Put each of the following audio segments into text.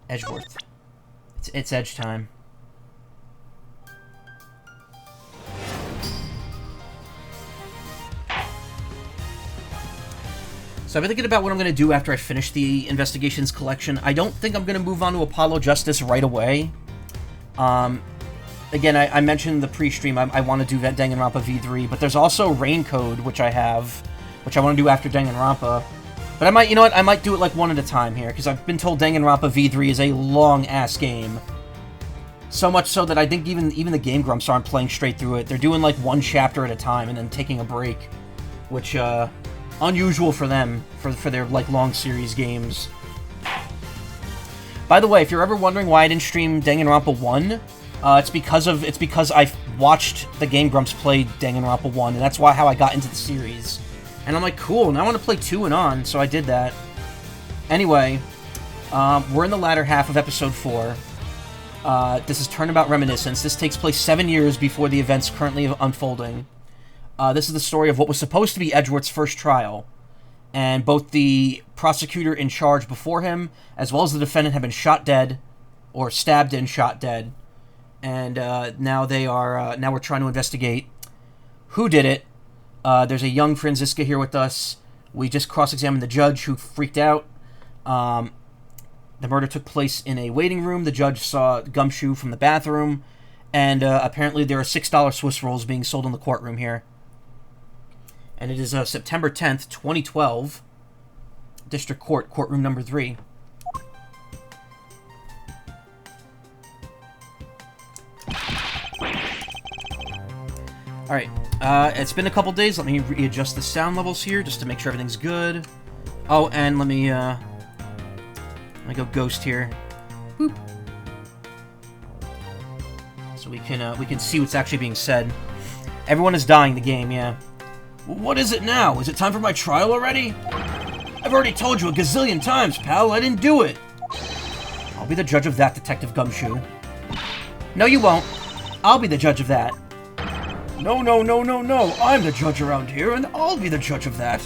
Edgeworth. It's edge time. So I've been thinking about what I'm going to do after I finish the Investigations collection. I don't think I'm going to move on to Apollo Justice right away. Again, I mentioned the pre-stream, I want to do Danganronpa V3, but there's also Rain Code, which I have, which I want to do after Danganronpa. But I might, you know what, I might do it like one at a time here, because I've been told Danganronpa V3 is a long-ass game. So much so that I think even the Game Grumps aren't playing straight through it. They're doing like one chapter at a time and then taking a break, which, unusual for them, for their, like, long series games. By the way, if you're ever wondering why I didn't stream Danganronpa 1, it's because I watched the Game Grumps play Danganronpa 1, and that's how I got into the series. And I'm like, cool, now I want to play 2 and on, so I did that. Anyway, we're in the latter half of Episode 4. This is Turnabout Reminiscence. This takes place 7 years before the events currently unfolding. This is the story of what was supposed to be Edgeworth's first trial, and both the prosecutor in charge before him, as well as the defendant, have been shot dead, or stabbed and shot dead, and now we're trying to investigate who did it. There's a young Franziska here with us. We just cross-examined the judge, who freaked out. The murder took place in a waiting room. The judge saw Gumshoe from the bathroom, and apparently there are $6 Swiss rolls being sold in the courtroom here. And it is September 10th, 2012. District Court, courtroom number 3. Alright, it's been a couple days. Let me readjust the sound levels here just to make sure everything's good. Oh, and let me go ghost here. Boop. So we can see what's actually being said. Everyone is dying the game, yeah. What is it now? Is it time for my trial already? I've already told you a gazillion times, pal. I didn't do it. I'll be the judge of that, Detective Gumshoe. No, you won't. I'll be the judge of that. No. I'm the judge around here, and I'll be the judge of that.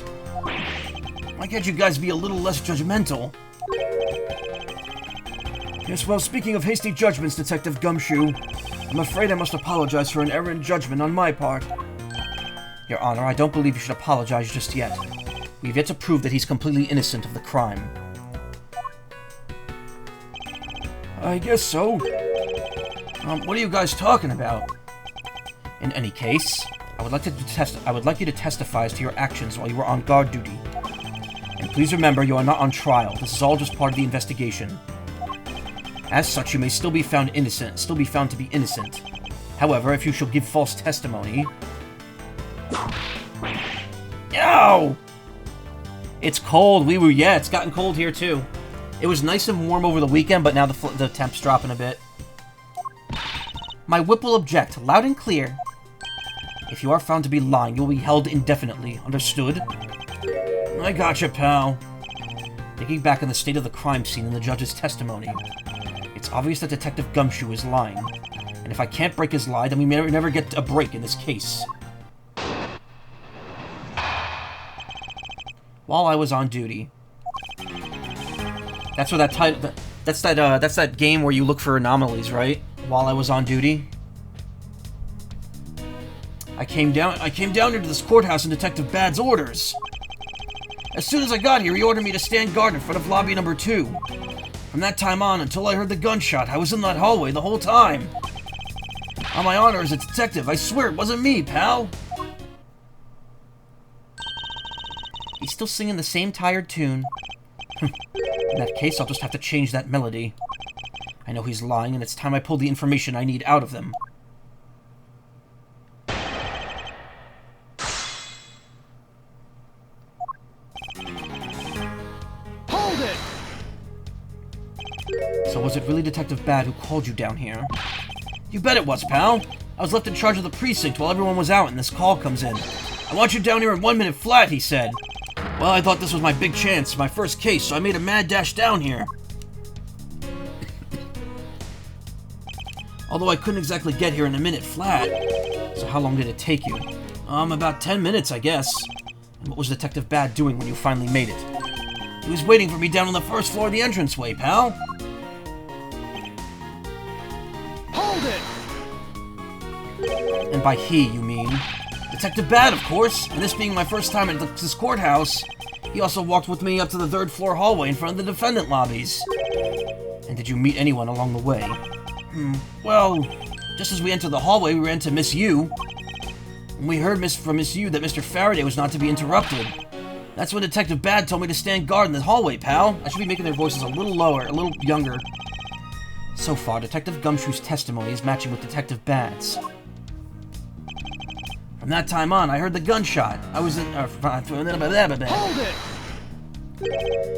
Why can't you guys be a little less judgmental? Yes, well, speaking of hasty judgments, Detective Gumshoe, I'm afraid I must apologize for an error in judgment on my part. Your Honor, I don't believe you should apologize just yet. We've yet to prove that he's completely innocent of the crime. I guess so. What are you guys talking about? In any case, I would like you to testify as to your actions while you were on guard duty. And please remember, you are not on trial. This is all just part of the investigation. As such, you may still be found to be innocent. However, if you shall give false testimony... Ow! It's cold. Yeah, it's gotten cold here too. It was nice and warm over the weekend, but now the temp's dropping a bit. My whip will object, loud and clear. If you are found to be lying, you will be held indefinitely. Understood? I gotcha, pal. Thinking back on the state of the crime scene and the judge's testimony, it's obvious that Detective Gumshoe is lying. And if I can't break his lie, then we may never get a break in this case. While I was on duty. That's what that title... That's that game where you look for anomalies, right? While I was on duty. I came down here to this courthouse in Detective Bad's orders. As soon as I got here, he ordered me to stand guard in front of lobby number 2. From that time on, until I heard the gunshot, I was in that hallway the whole time. On my honor as a detective, I swear it wasn't me, pal. He's still singing the same tired tune. In that case, I'll just have to change that melody. I know he's lying, and it's time I pulled the information I need out of them. Hold it! So was it really Detective Bad who called you down here? You bet it was, pal. I was left in charge of the precinct while everyone was out, and this call comes in. I want you down here in 1 minute flat, he said. Well, I thought this was my big chance, my first case, so I made a mad dash down here. Although I couldn't exactly get here in a minute flat. So how long did it take you? About 10 minutes, I guess. And what was Detective Bad doing when you finally made it? He was waiting for me down on the first floor of the entranceway, pal. And by he, you mean? Detective Bad, of course, and this being my first time at this courthouse, he also walked with me up to the 3rd floor hallway in front of the defendant lobbies. And did you meet anyone along the way? Well, just as we entered the hallway, we ran into Miss Yu. And we heard from Miss Yu that Mr. Faraday was not to be interrupted. That's when Detective Bad told me to stand guard in the hallway, pal. I should be making their voices a little lower, a little younger. So far, Detective Gumshoe's testimony is matching with Detective Bad's. From that time on, I heard the gunshot. I was in... Hold it!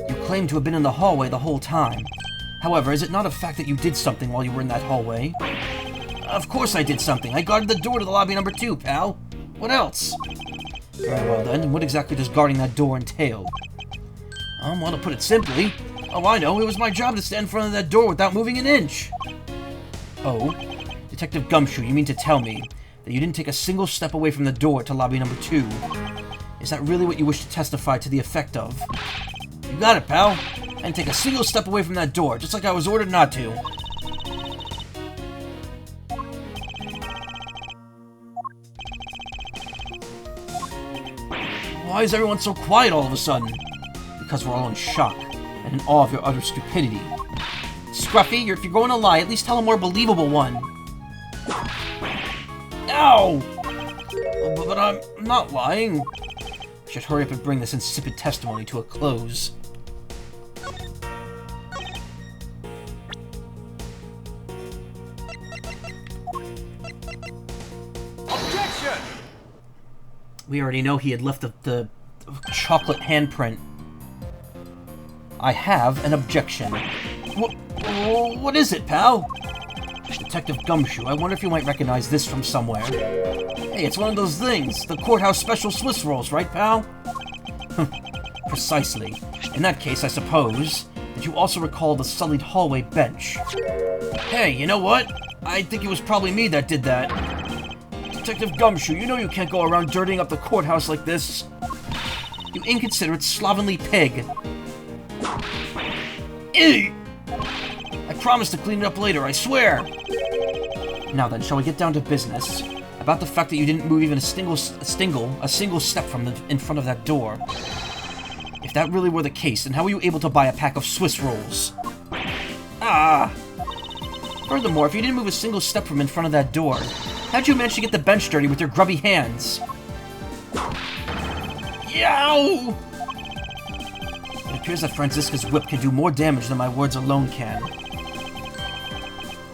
You claim to have been in the hallway the whole time. However, is it not a fact that you did something while you were in that hallway? Of course I did something. I guarded the door to the lobby number 2, pal. What else? Very well then, what exactly does guarding that door entail? Well, to put it simply, I know, it was my job to stand in front of that door without moving an inch. Oh? Detective Gumshoe, you mean to tell me that you didn't take a single step away from the door to lobby number 2? Is that really what you wish to testify to the effect of? You got it, pal. I didn't take a single step away from that door, just like I was ordered not to. Why is everyone so quiet all of a sudden? Because we're all in shock and in awe of your utter stupidity. Scruffy, if you're going to lie, at least tell a more believable one. Ow! But I'm not lying. I should hurry up and bring this insipid testimony to a close. Objection! We already know he had left the chocolate handprint. I have an objection. What is it, pal? Detective Gumshoe, I wonder if you might recognize this from somewhere. Hey, it's one of those things. The courthouse special Swiss rolls, right, pal? Precisely. In that case, I suppose that you also recall the sullied hallway bench. Hey, you know what? I think it was probably me that did that. Detective Gumshoe, you know you can't go around dirtying up the courthouse like this. You inconsiderate, slovenly pig. Ew! I promise to clean it up later, I swear! Now then, shall we get down to business? About the fact that you didn't move even a single step from in front of that door. If that really were the case, then how were you able to buy a pack of Swiss rolls? Ah! Furthermore, if you didn't move a single step from in front of that door, how'd you manage to get the bench dirty with your grubby hands? Yow! It appears that Franziska's whip can do more damage than my words alone can.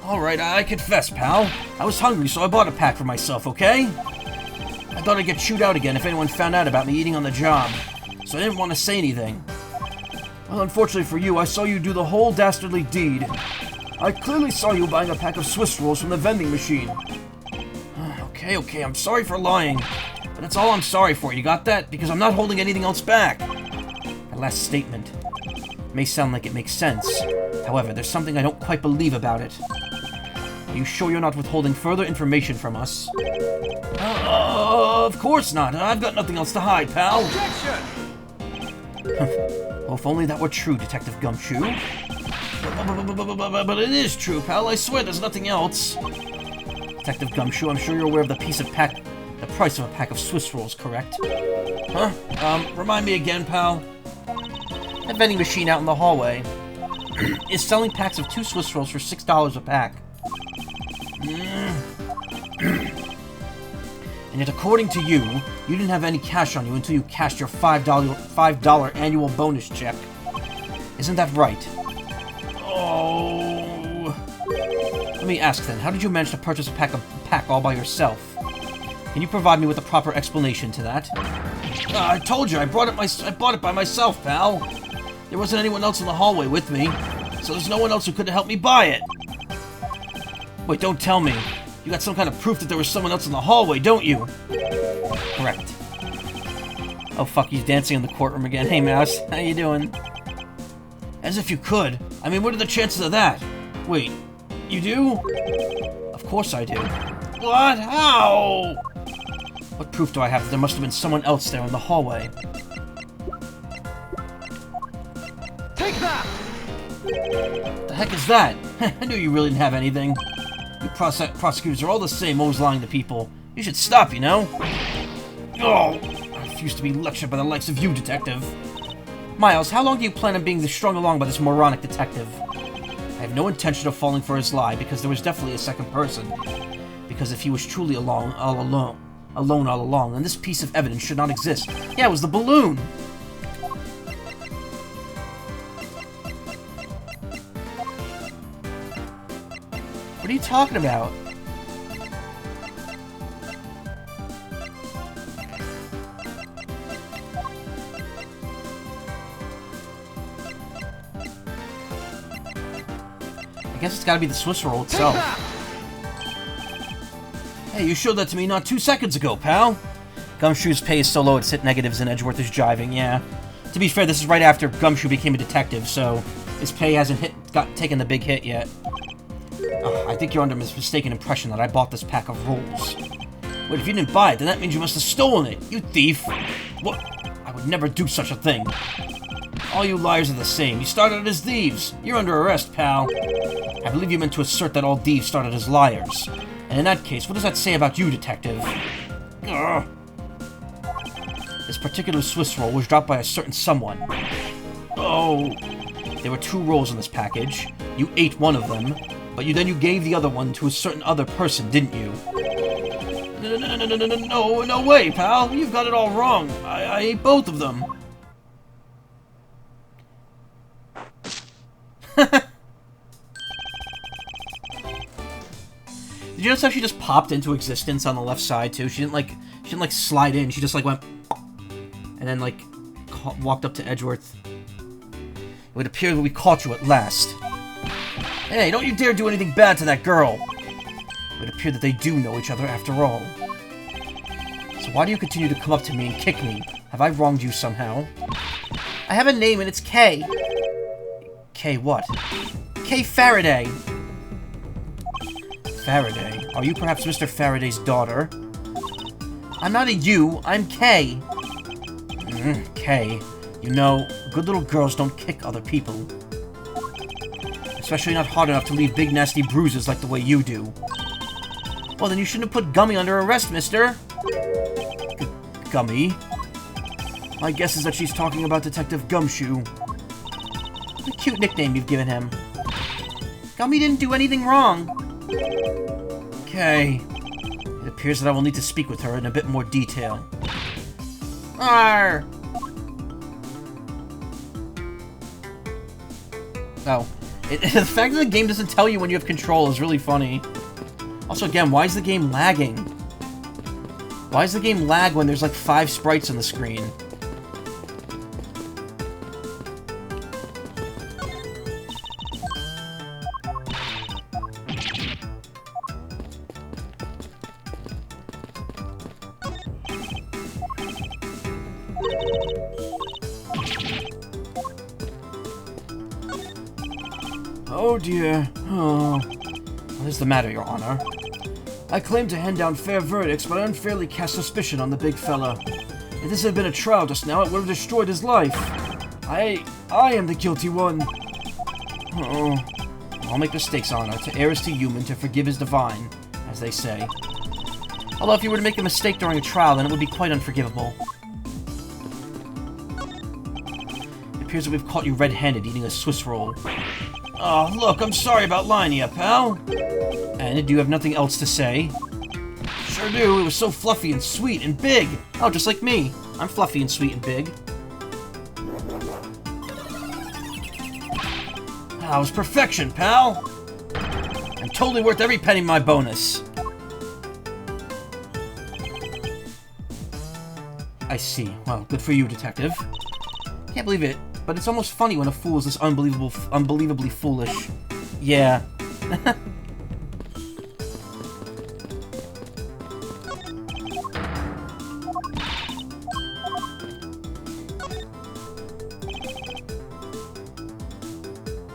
Alright, I confess, pal. I was hungry, so I bought a pack for myself, okay? I thought I'd get chewed out again if anyone found out about me eating on the job, so I didn't want to say anything. Well, unfortunately for you, I saw you do the whole dastardly deed. I clearly saw you buying a pack of Swiss rolls from the vending machine. Okay, I'm sorry for lying, but that's all I'm sorry for, you got that? Because I'm not holding anything else back. That last statement may sound like it makes sense. However, there's something I don't quite believe about it. Are you sure you're not withholding further information from us? Of course not. I've got nothing else to hide, pal. Well, if only that were true, Detective Gumshoe. But it is true, pal. I swear there's nothing else. Detective Gumshoe, I'm sure you're aware of the price of a pack of Swiss rolls, correct? Huh? Remind me again, pal. That vending machine out in the hallway is selling packs of 2 Swiss rolls for $6 a pack. And yet, according to you, you didn't have any cash on you until you cashed your $5 annual bonus check. Isn't that right? Oh. Let me ask then, how did you manage to purchase a pack all by yourself? Can you provide me with a proper explanation to that? I told you, I bought it by myself, pal. There wasn't anyone else in the hallway with me, so there's no one else who could have helped me buy it. Wait, don't tell me. You got some kind of proof that there was someone else in the hallway, don't you? Correct. Oh fuck, he's dancing in the courtroom again. Hey, Mouse, how you doing? As if you could. I mean, what are the chances of that? Wait, you do? Of course I do. What? How? What proof do I have that there must have been someone else there in the hallway? Take that! The heck is that? I knew you really didn't have anything. You prosecutors are all the same, always lying to people. You should stop, you know? Oh, I refuse to be lectured by the likes of you, Detective. Miles, how long do you plan on being strung along by this moronic detective? I have no intention of falling for his lie, because there was definitely a second person. Because if he was truly alone all along, then this piece of evidence should not exist. Yeah, it was the balloon! What are you talking about? I guess it's gotta be the Swiss roll itself. Hey, you showed that to me not 2 seconds ago, pal. Gumshoe's pay is so low it's hit negatives and Edgeworth is jiving, yeah. To be fair, this is right after Gumshoe became a detective, so his pay hasn't taken the big hit yet. I think you're under a mistaken impression that I bought this pack of rolls. Wait, if you didn't buy it, then that means you must have stolen it, you thief! What? I would never do such a thing. All you liars are the same. You started as thieves. You're under arrest, pal. I believe you meant to assert that all thieves started as liars. And in that case, what does that say about you, Detective? Ugh. This particular Swiss roll was dropped by a certain someone. Oh. There were 2 rolls in this package. You ate one of them, but then you gave the other one to a certain other person, didn't you? No way, pal. You've got it all wrong. I ate both of them. Did you notice how she just popped into existence on the left side too? She didn't like slide in. She just like went, and then like walked up to Edgeworth. It would appear that we caught you at last. Hey, don't you dare do anything bad to that girl. It would appear that they do know each other after all. So why do you continue to come up to me and kick me? Have I wronged you somehow? I have a name and it's K. K what? K Faraday. Faraday? Are you perhaps Mr. Faraday's daughter? I'm not a you, I'm K. K. You know, good little girls don't kick other people. Especially not hard enough to leave big nasty bruises like the way you do. Well, then you shouldn't have put Gummy under arrest, mister. Gummy? My guess is that she's talking about Detective Gumshoe. What a cute nickname you've given him. Gummy didn't do anything wrong. Okay. It appears that I will need to speak with her in a bit more detail. Arr! Oh. The fact that the game doesn't tell you when you have control is really funny. Also, again, why is the game lagging? Why does the game lag when there's like 5 sprites on the screen? Oh dear. Oh. What is the matter, Your Honor? I claim to hand down fair verdicts, but I unfairly cast suspicion on the big fella. If this had been a trial just now, it would have destroyed his life. I am the guilty one. Oh. I'll make mistakes, Honor. To err is to human, to forgive is divine, as they say. Although if you were to make a mistake during a trial, then it would be quite unforgivable. It appears that we've caught you red-handed eating a Swiss roll. Oh, look, I'm sorry about lying to you, pal. And do you have nothing else to say? Sure do. It was so fluffy and sweet and big. Oh, just like me. I'm fluffy and sweet and big. That was perfection, pal. I'm totally worth every penny of my bonus. I see. Well, good for you, Detective. Can't believe it, but it's almost funny when a fool is this unbelievably foolish. Yeah.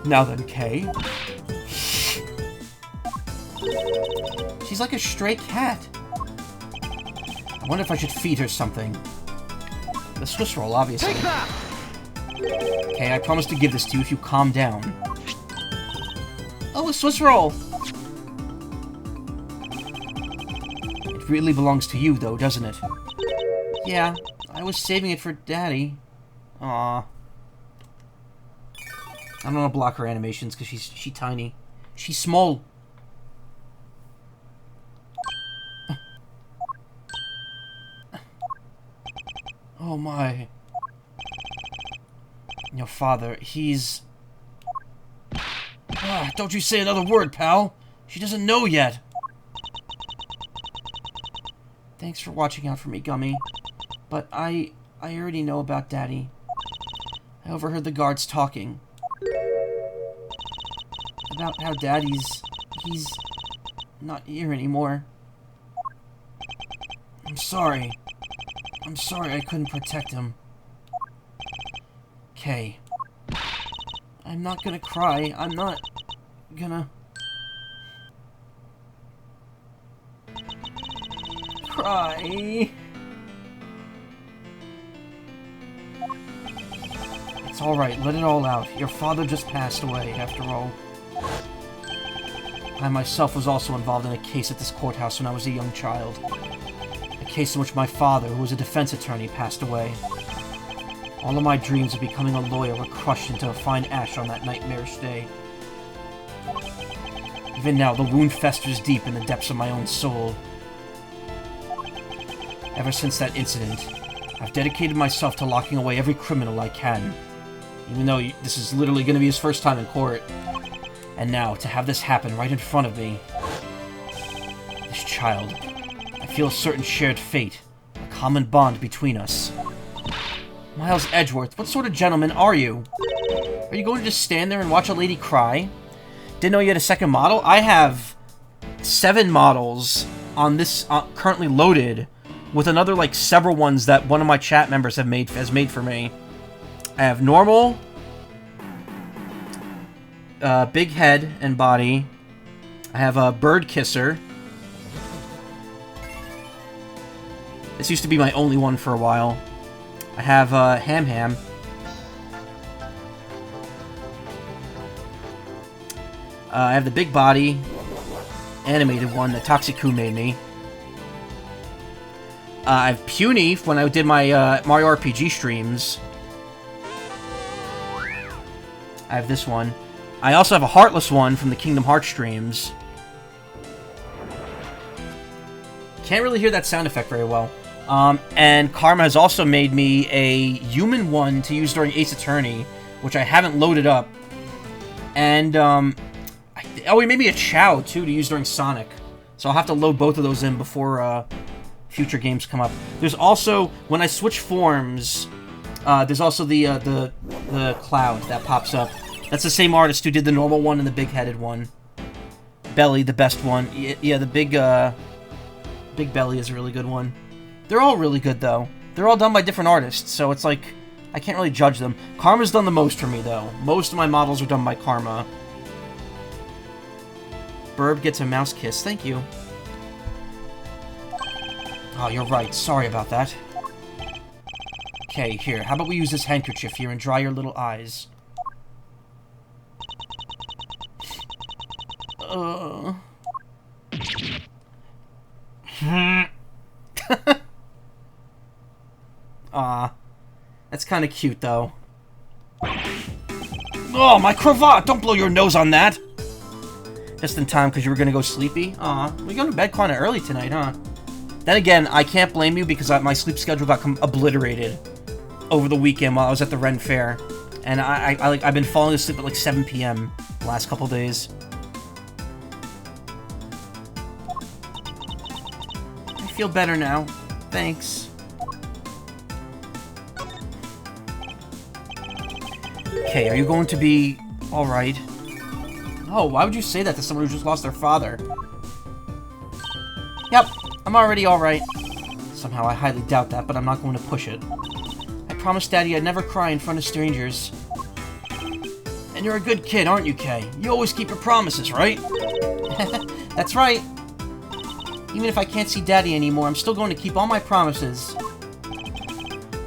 Now then, Kay. She's like a stray cat. I wonder if I should feed her something. The Swiss roll, obviously. Take that! Okay, I promise to give this to you if you calm down. Oh, a Swiss roll! It really belongs to you, though, doesn't it? Yeah, I was saving it for Daddy. Aww. I don't want to block her animations because she's tiny. She's small. Oh my. Your father, he's... don't you say another word, pal. She doesn't know yet. Thanks for watching out for me, Gummy. But I already know about Daddy. I overheard the guards talking. About how he's not here anymore. I'm sorry. I'm sorry I couldn't protect him. Okay. I'm not gonna cry. I'm not gonna... cry. It's alright, let it all out. Your father just passed away, after all. I myself was also involved in a case at this courthouse when I was a young child. A case in which my father, who was a defense attorney, passed away. All of my dreams of becoming a lawyer were crushed into a fine ash on that nightmarish day. Even now, the wound festers deep in the depths of my own soul. Ever since that incident, I've dedicated myself to locking away every criminal I can. Even though this is literally going to be his first time in court. And now, to have this happen right in front of me. This child. I feel a certain shared fate. A common bond between us. Miles Edgeworth, what sort of gentleman are you? Are you going to just stand there and watch a lady cry? Didn't know you had a second model? I have 7 models on this currently loaded, with another like several ones that one of my chat members has made for me. I have normal, big head and body. I have a bird kisser. This used to be my only one for a while. I have Ham Ham. I have the big body animated one that Toxiku made me. I have Puny when I did my Mario RPG streams. I have this one. I also have a Heartless one from the Kingdom Hearts streams. Can't really hear that sound effect very well. And Karma has also made me a human one to use during Ace Attorney, which I haven't loaded up. And, oh, he made me a Chow, too, to use during Sonic. So I'll have to load both of those in before, future games come up. There's also, when I switch forms, there's also the cloud that pops up. That's the same artist who did the normal one and the big-headed one. Belly, the best one. Yeah, the big Belly is a really good one. They're all really good, though. They're all done by different artists, so it's like, I can't really judge them. Karma's done the most for me, though. Most of my models are done by Karma. Burb gets a mouse kiss. Thank you. Oh, you're right. Sorry about that. Okay, here. How about we use this handkerchief here and dry your little eyes? Aw. That's kind of cute, though. Oh, my cravat! Don't blow your nose on that! Just in time, because you were going to go sleepy? Aw. We go to bed kind of early tonight, huh? Then again, I can't blame you because my sleep schedule got obliterated over the weekend while I was at the Ren Fair. And I've been falling asleep at like 7 p.m. the last couple days. I feel better now. Thanks. Okay, are you going to be alright? Oh, why would you say that to someone who just lost their father? Yep, I'm already alright. Somehow I highly doubt that, but I'm not going to push it. I promised Daddy I'd never cry in front of strangers. And you're a good kid, aren't you, Kay? You always keep your promises, right? That's right. Even if I can't see Daddy anymore, I'm still going to keep all my promises.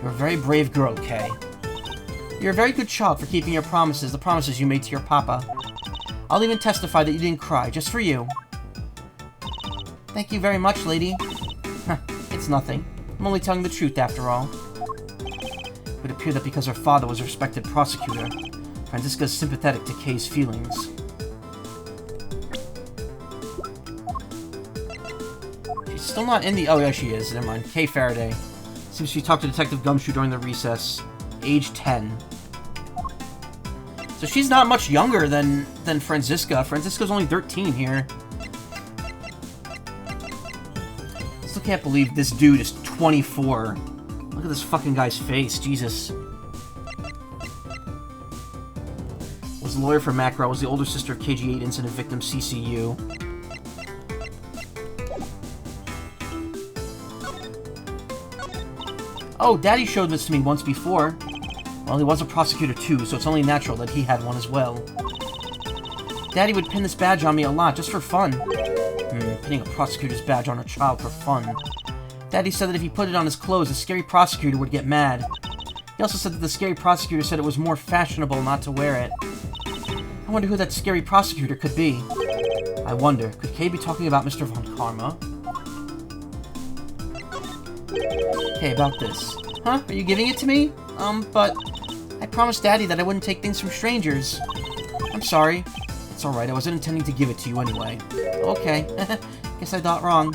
You're a very brave girl, Kay. You're a very good child for keeping your promises, the promises you made to your papa. I'll even testify that you didn't cry, just for you. Thank you very much, lady. It's nothing. I'm only telling the truth after all. It would appear that because her father was a respected prosecutor, Franziska is sympathetic to Kay's feelings. She's still not in the... Oh, yeah, she is. Never mind. Kay Faraday. Seems she talked to Detective Gumshoe during the recess. Age 10. So she's not much younger than Franziska. Franziska's only 13 here. I still can't believe this dude is 24. Look at this fucking guy's face. Jesus. Was the lawyer for Macaw. Was the older sister of KG-8 incident victim CCU. Oh, Daddy showed this to me once before. Well, he was a prosecutor too, so it's only natural that he had one as well. Daddy would pin this badge on me a lot, just for fun. Pinning a prosecutor's badge on a child for fun. Daddy said that if he put it on his clothes, the scary prosecutor would get mad. He also said that the scary prosecutor said it was more fashionable not to wear it. I wonder who that scary prosecutor could be. I wonder, could Kay be talking about Mr. Von Karma? Okay, about this. Huh? Are you giving it to me? But... I promised Daddy that I wouldn't take things from strangers. I'm sorry. It's alright, I wasn't intending to give it to you anyway. Okay. Guess I thought wrong.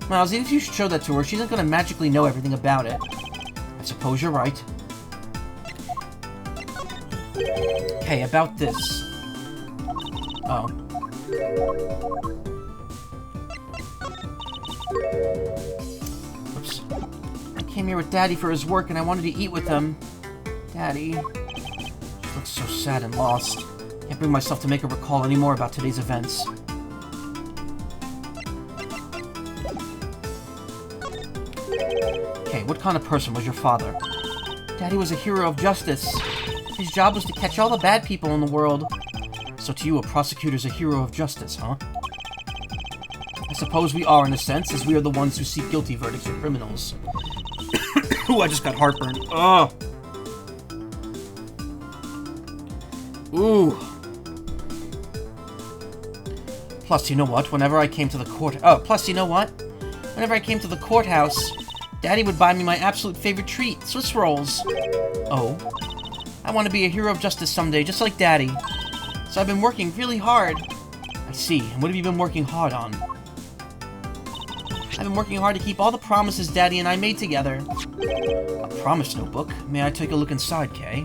Miles, even if you show that to her, she isn't gonna magically know everything about it. I suppose you're right. Okay, about this. Oh. Oops. I came here with Daddy for his work and I wanted to eat with him. Daddy. She looks so sad and lost. Can't bring myself to make her recall any more about today's events. Okay, what kind of person was your father? Daddy was a hero of justice. His job was to catch all the bad people in the world. So to you, a prosecutor's a hero of justice, huh? I suppose we are in a sense, as we are the ones who seek guilty verdicts for criminals. Ooh, I just got heartburn. Ugh. Ooh. Plus, you know what? Whenever I came to the courthouse, Daddy would buy me my absolute favorite treat, Swiss rolls. Oh. I want to be a hero of justice someday, just like Daddy. So I've been working really hard. I see. And what have you been working hard on? I've been working hard to keep all the promises Daddy and I made together. A promise notebook? May I take a look inside, Kay?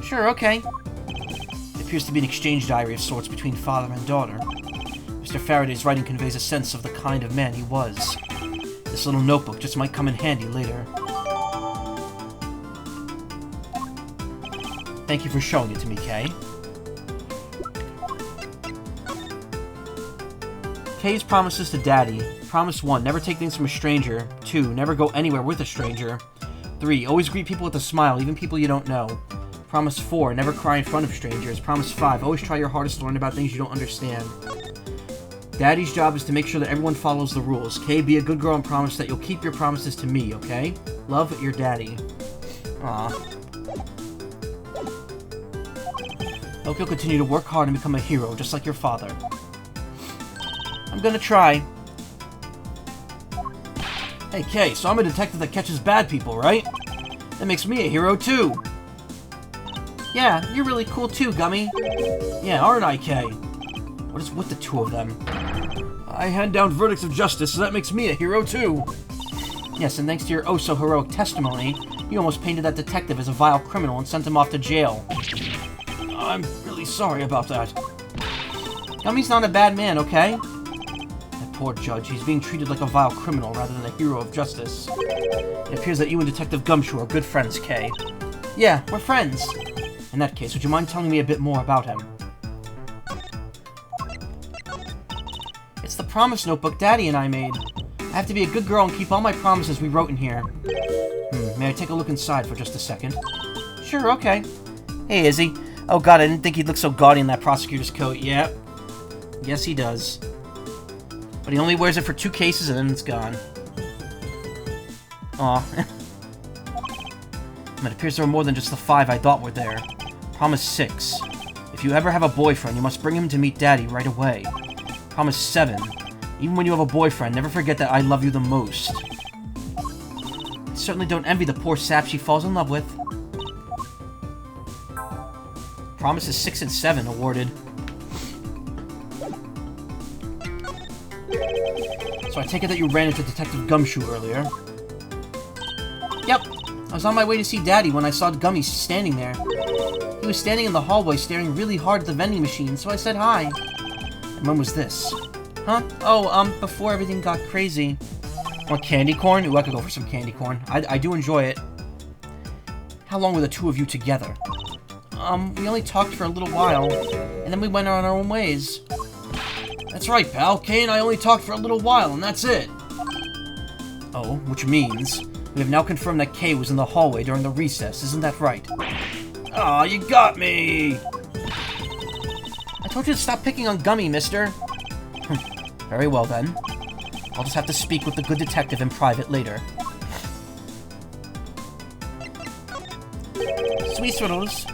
Sure, okay. It appears to be an exchange diary of sorts between father and daughter. Mr. Faraday's writing conveys a sense of the kind of man he was. This little notebook just might come in handy later. Thank you for showing it to me, Kay. Kay's promises to Daddy. Promise 1, never take things from a stranger. 2, never go anywhere with a stranger. 3, always greet people with a smile, even people you don't know. Promise 4, never cry in front of strangers. Promise 5, always try your hardest to learn about things you don't understand. Daddy's job is to make sure that everyone follows the rules. Kay, be a good girl and promise that you'll keep your promises to me, okay? Love, your Daddy. Aww. Hope you'll continue to work hard and become a hero, just like your father. I'm gonna try. Hey, Kay, so I'm a detective that catches bad people, right? That makes me a hero, too. Yeah, you're really cool, too, Gummy. Yeah, aren't I, Kay? What is with the two of them? I hand down verdicts of justice, so that makes me a hero, too. Yes, and thanks to your oh-so-heroic testimony, you almost painted that detective as a vile criminal and sent him off to jail. I'm really sorry about that. Gummy's not a bad man, okay? That poor judge, he's being treated like a vile criminal rather than a hero of justice. It appears that you and Detective Gumshoe are good friends, Kay. Yeah, we're friends. In that case, would you mind telling me a bit more about him? It's the promise notebook Daddy and I made. I have to be a good girl and keep all my promises we wrote in here. May I take a look inside for just a second? Sure, okay. Hey, Izzy. Oh god, I didn't think he'd look so gaudy in that prosecutor's coat. Yep. Yes, he does. But he only wears it for 2 cases and then it's gone. Aw. It appears there were more than just the 5 I thought were there. Promise 6. If you ever have a boyfriend, you must bring him to meet Daddy right away. Promise 7. Even when you have a boyfriend, never forget that I love you the most. I certainly don't envy the poor sap she falls in love with. Promises 6 and 7 awarded. So I take it that you ran into Detective Gumshoe earlier. Yep. I was on my way to see Daddy when I saw Gummy standing there. He was standing in the hallway staring really hard at the vending machine, so I said hi. And when was this? Huh? Oh, before everything got crazy. Want candy corn? Ooh, I could go for some candy corn. I do enjoy it. How long were the two of you together? We only talked for a little while, and then we went on our own ways. That's right, pal. Kay and I only talked for a little while, and that's it. Oh, which means we have now confirmed that Kay was in the hallway during the recess, isn't that right? Aw, you got me! I told you to stop picking on Gummy, mister. Very well, then. I'll just have to speak with the good detective in private later. Swiss rolls.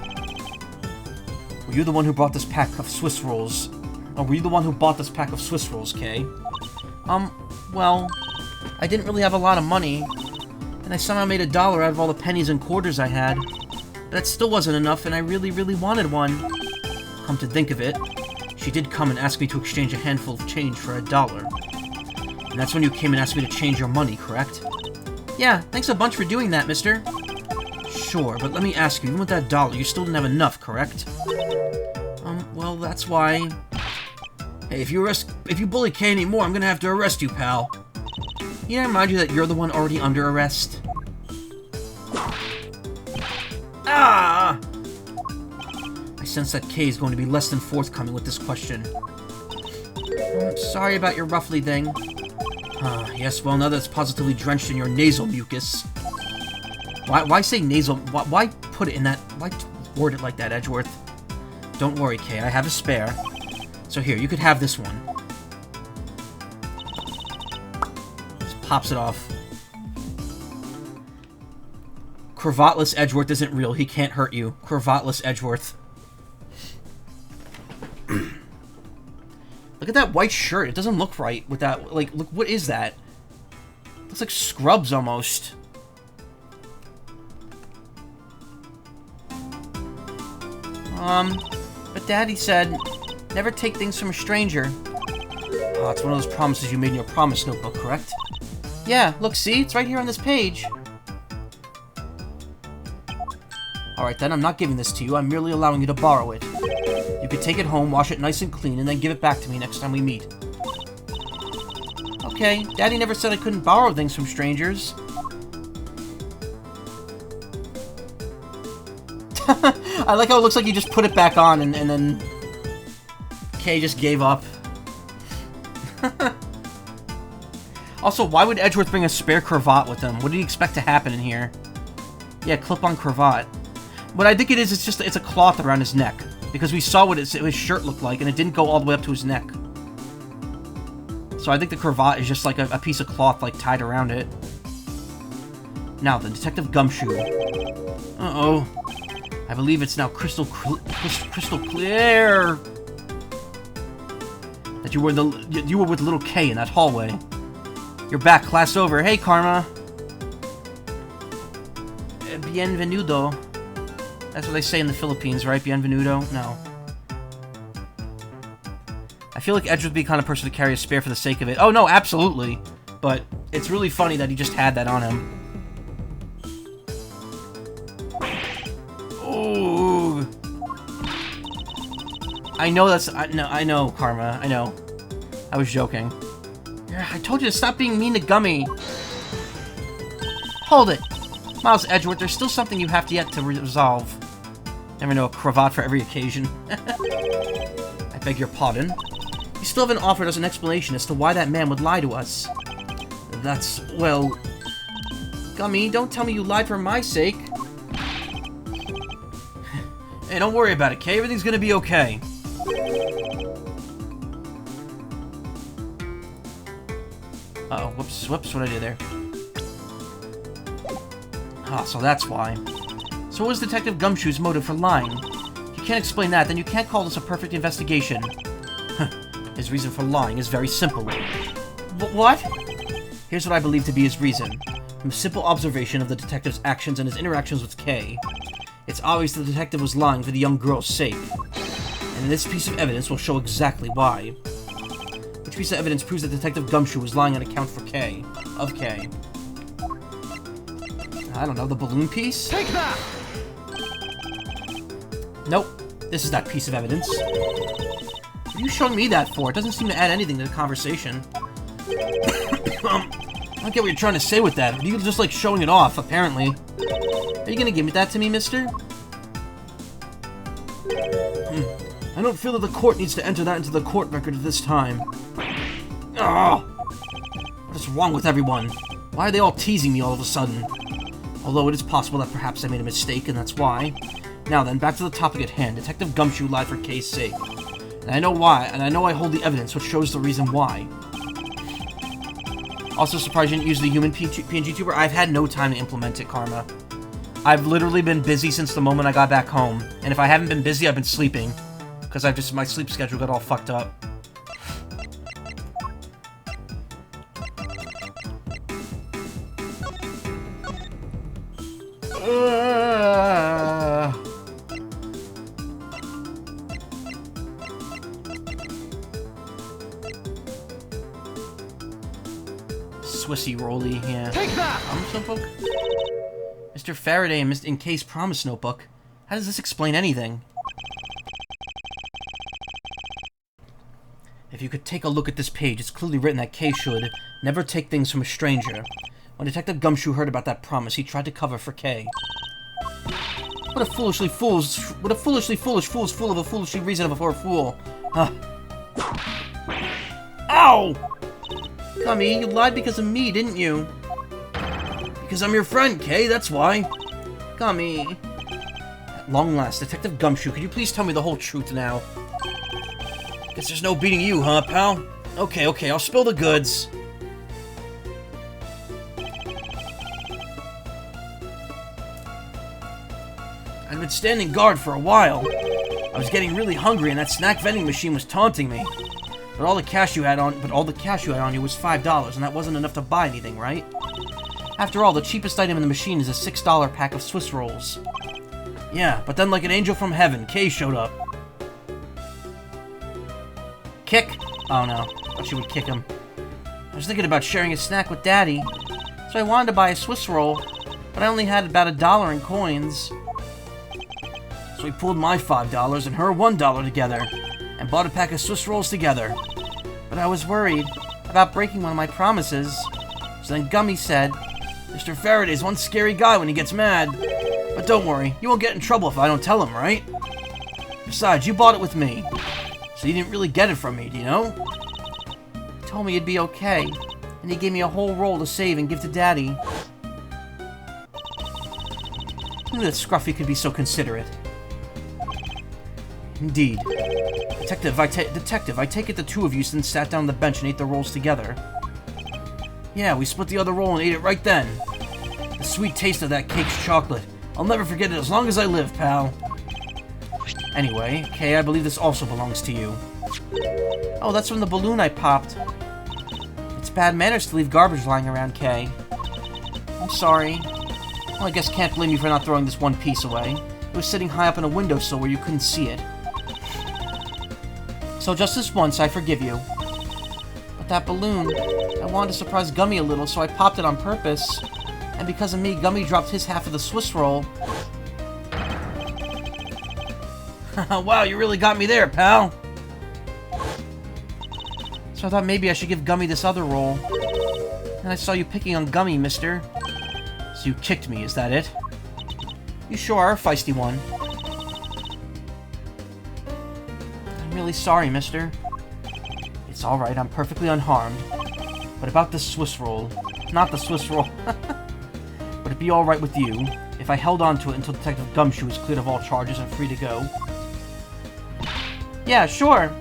Were you the one who brought this pack of Swiss rolls? Or were you the one who bought this pack of Swiss rolls, Kay? Well, I didn't really have a lot of money, and I somehow made $1 out of all the pennies and quarters I had. But that still wasn't enough, and I really, really wanted one. Come to think of it, she did come and ask me to exchange a handful of change for $1. And that's when you came and asked me to change your money, correct? Yeah, thanks a bunch for doing that, mister. Sure, but let me ask you, even with that $1, you still didn't have enough, correct? Well, that's why... Hey, if you bully Kay anymore, I'm gonna have to arrest you, pal. You know, remind you that you're the one already under arrest. Ah! I sense that Kay is going to be less than forthcoming with this question. Sorry about your ruffly thing. Yes, well, now that it's positively drenched in your nasal mucus. Why say nasal? Why put it in that? Why word it like that, Edgeworth? Don't worry, Kay, I have a spare. So here, you could have this one. Just pops it off. Cravateless Edgeworth isn't real. He can't hurt you. Cravateless Edgeworth. Look at that white shirt. It doesn't look right with that. Like, look, what is that? It looks like Scrubs almost. But Daddy said, never take things from a stranger. Oh, it's one of those promises you made in your promise notebook, correct? Yeah, look, see? It's right here on this page. Alright then, I'm not giving this to you. I'm merely allowing you to borrow it. You can take it home, wash it nice and clean, and then give it back to me next time we meet. Okay, Daddy never said I couldn't borrow things from strangers. I like how it looks like you just put it back on and then Kay just gave up. Also, why would Edgeworth bring a spare cravat with him? What did he expect to happen in here? Yeah, clip-on cravat. What I think it is, it's a cloth around his neck. Because we saw what his shirt looked like, and it didn't go all the way up to his neck. So I think the cravat is just like a piece of cloth, like, tied around it. Now, the Detective Gumshoe. Uh-oh. I believe it's now crystal clear that you were with little Kay in that hallway. You're back, class over. Hey, Karma. Bienvenido. That's what they say in the Philippines, right? Bienvenido? No. I feel like Edge would be the kind of person to carry a spare for the sake of it. Oh, no, absolutely. But it's really funny that he just had that on him. Ooh. I know that's... I know, Karma. I know. I was joking. Yeah, I told you to stop being mean to Gummy. Hold it. Miles Edgeworth, there's still something you have yet to resolve. Never know, a cravat for every occasion. I beg your pardon. You still haven't offered us an explanation as to why that man would lie to us. That's, well... Gummy, don't tell me you lied for my sake. Hey, don't worry about it, Kay. Everything's gonna be okay. Uh-oh, whoops, what'd I do there? Ah, so that's why. So what was Detective Gumshoe's motive for lying? If you can't explain that, then you can't call this a perfect investigation. His reason for lying is very simple. But what? Here's what I believe to be his reason. From simple observation of the detective's actions and his interactions with Kay, it's obvious the detective was lying for the young girl's sake. And this piece of evidence will show exactly why. Which piece of evidence proves that Detective Gumshoe was lying on account for Kay? Of Kay. I don't know, the balloon piece? Take that! Nope. This is that piece of evidence. What are you showing me that for? It doesn't seem to add anything to the conversation. I don't get what you're trying to say with that. You're just like showing it off, apparently. Are you gonna give that to me, mister? I don't feel that the court needs to enter that into the court record at this time. Ugh! What is wrong with everyone? Why are they all teasing me all of a sudden? Although it is possible that perhaps I made a mistake, and that's why. Now then, back to the topic at hand. Detective Gumshoe lied for Kay's sake. And I know why, and I know I hold the evidence which shows the reason why. Also surprised you didn't use the human PNG tuber. I've had no time to implement it, Karma. I've literally been busy since the moment I got back home. And if I haven't been busy, I've been sleeping. Because my sleep schedule got all fucked up. Swissy Rolly, yeah. Take that! Promise notebook? Mr. Faraday in Case Promise Notebook. How does this explain anything? If you could take a look at this page, it's clearly written that Kay should never take things from a stranger. When Detective Gumshoe heard about that promise, he tried to cover for Kay. What a foolishly foolish fool's fool of a foolishly reason for a fool. Huh. Ow! Gummy, you lied because of me, didn't you? Because I'm your friend, Kay, that's why. Gummy. At long last, Detective Gumshoe, could you please tell me the whole truth now? Guess there's no beating you, huh, pal? Okay, I'll spill the goods. I'd been standing guard for a while. I was getting really hungry and that snack vending machine was taunting me. But all the cash you had on you was $5, and that wasn't enough to buy anything, right? After all, the cheapest item in the machine is a $6 pack of Swiss rolls. Yeah, but then like an angel from heaven, Kay showed up. Kick? Oh no, I thought she would kick him. I was thinking about sharing a snack with Daddy, so I wanted to buy a Swiss roll, but I only had about $1 in coins. So we pulled my $5 and her $1 together, and bought a pack of Swiss rolls together. But I was worried about breaking one of my promises. So then Gummy said, Mr. Faraday's one scary guy when he gets mad. But don't worry, you won't get in trouble if I don't tell him, right? Besides, you bought it with me. So you didn't really get it from me, do you know? He told me it'd be okay. And he gave me a whole roll to save and give to Daddy. Who knew that Scruffy could be so considerate? Indeed. Detective, I take it the two of you then sat down on the bench and ate the rolls together. Yeah, we split the other roll and ate it right then. The sweet taste of that cake's chocolate. I'll never forget it as long as I live, pal. Anyway, Kay, I believe this also belongs to you. Oh, that's from the balloon I popped. It's bad manners to leave garbage lying around, Kay. I'm sorry. Well, I guess can't blame you for not throwing this one piece away. It was sitting high up in a windowsill where you couldn't see it. So just this once, I forgive you. But that balloon, I wanted to surprise Gummy a little, so I popped it on purpose. And because of me, Gummy dropped his half of the Swiss roll. Wow, you really got me there, pal. So I thought maybe I should give Gummy this other roll. And I saw you picking on Gummy, mister. So you kicked me, is that it? You sure are a feisty one. I'm really sorry, mister. It's alright, I'm perfectly unharmed. But about this Swiss roll... Not the Swiss roll. Would it be alright with you if I held on to it until Detective Gumshoe is cleared of all charges and free to go? Yeah, sure.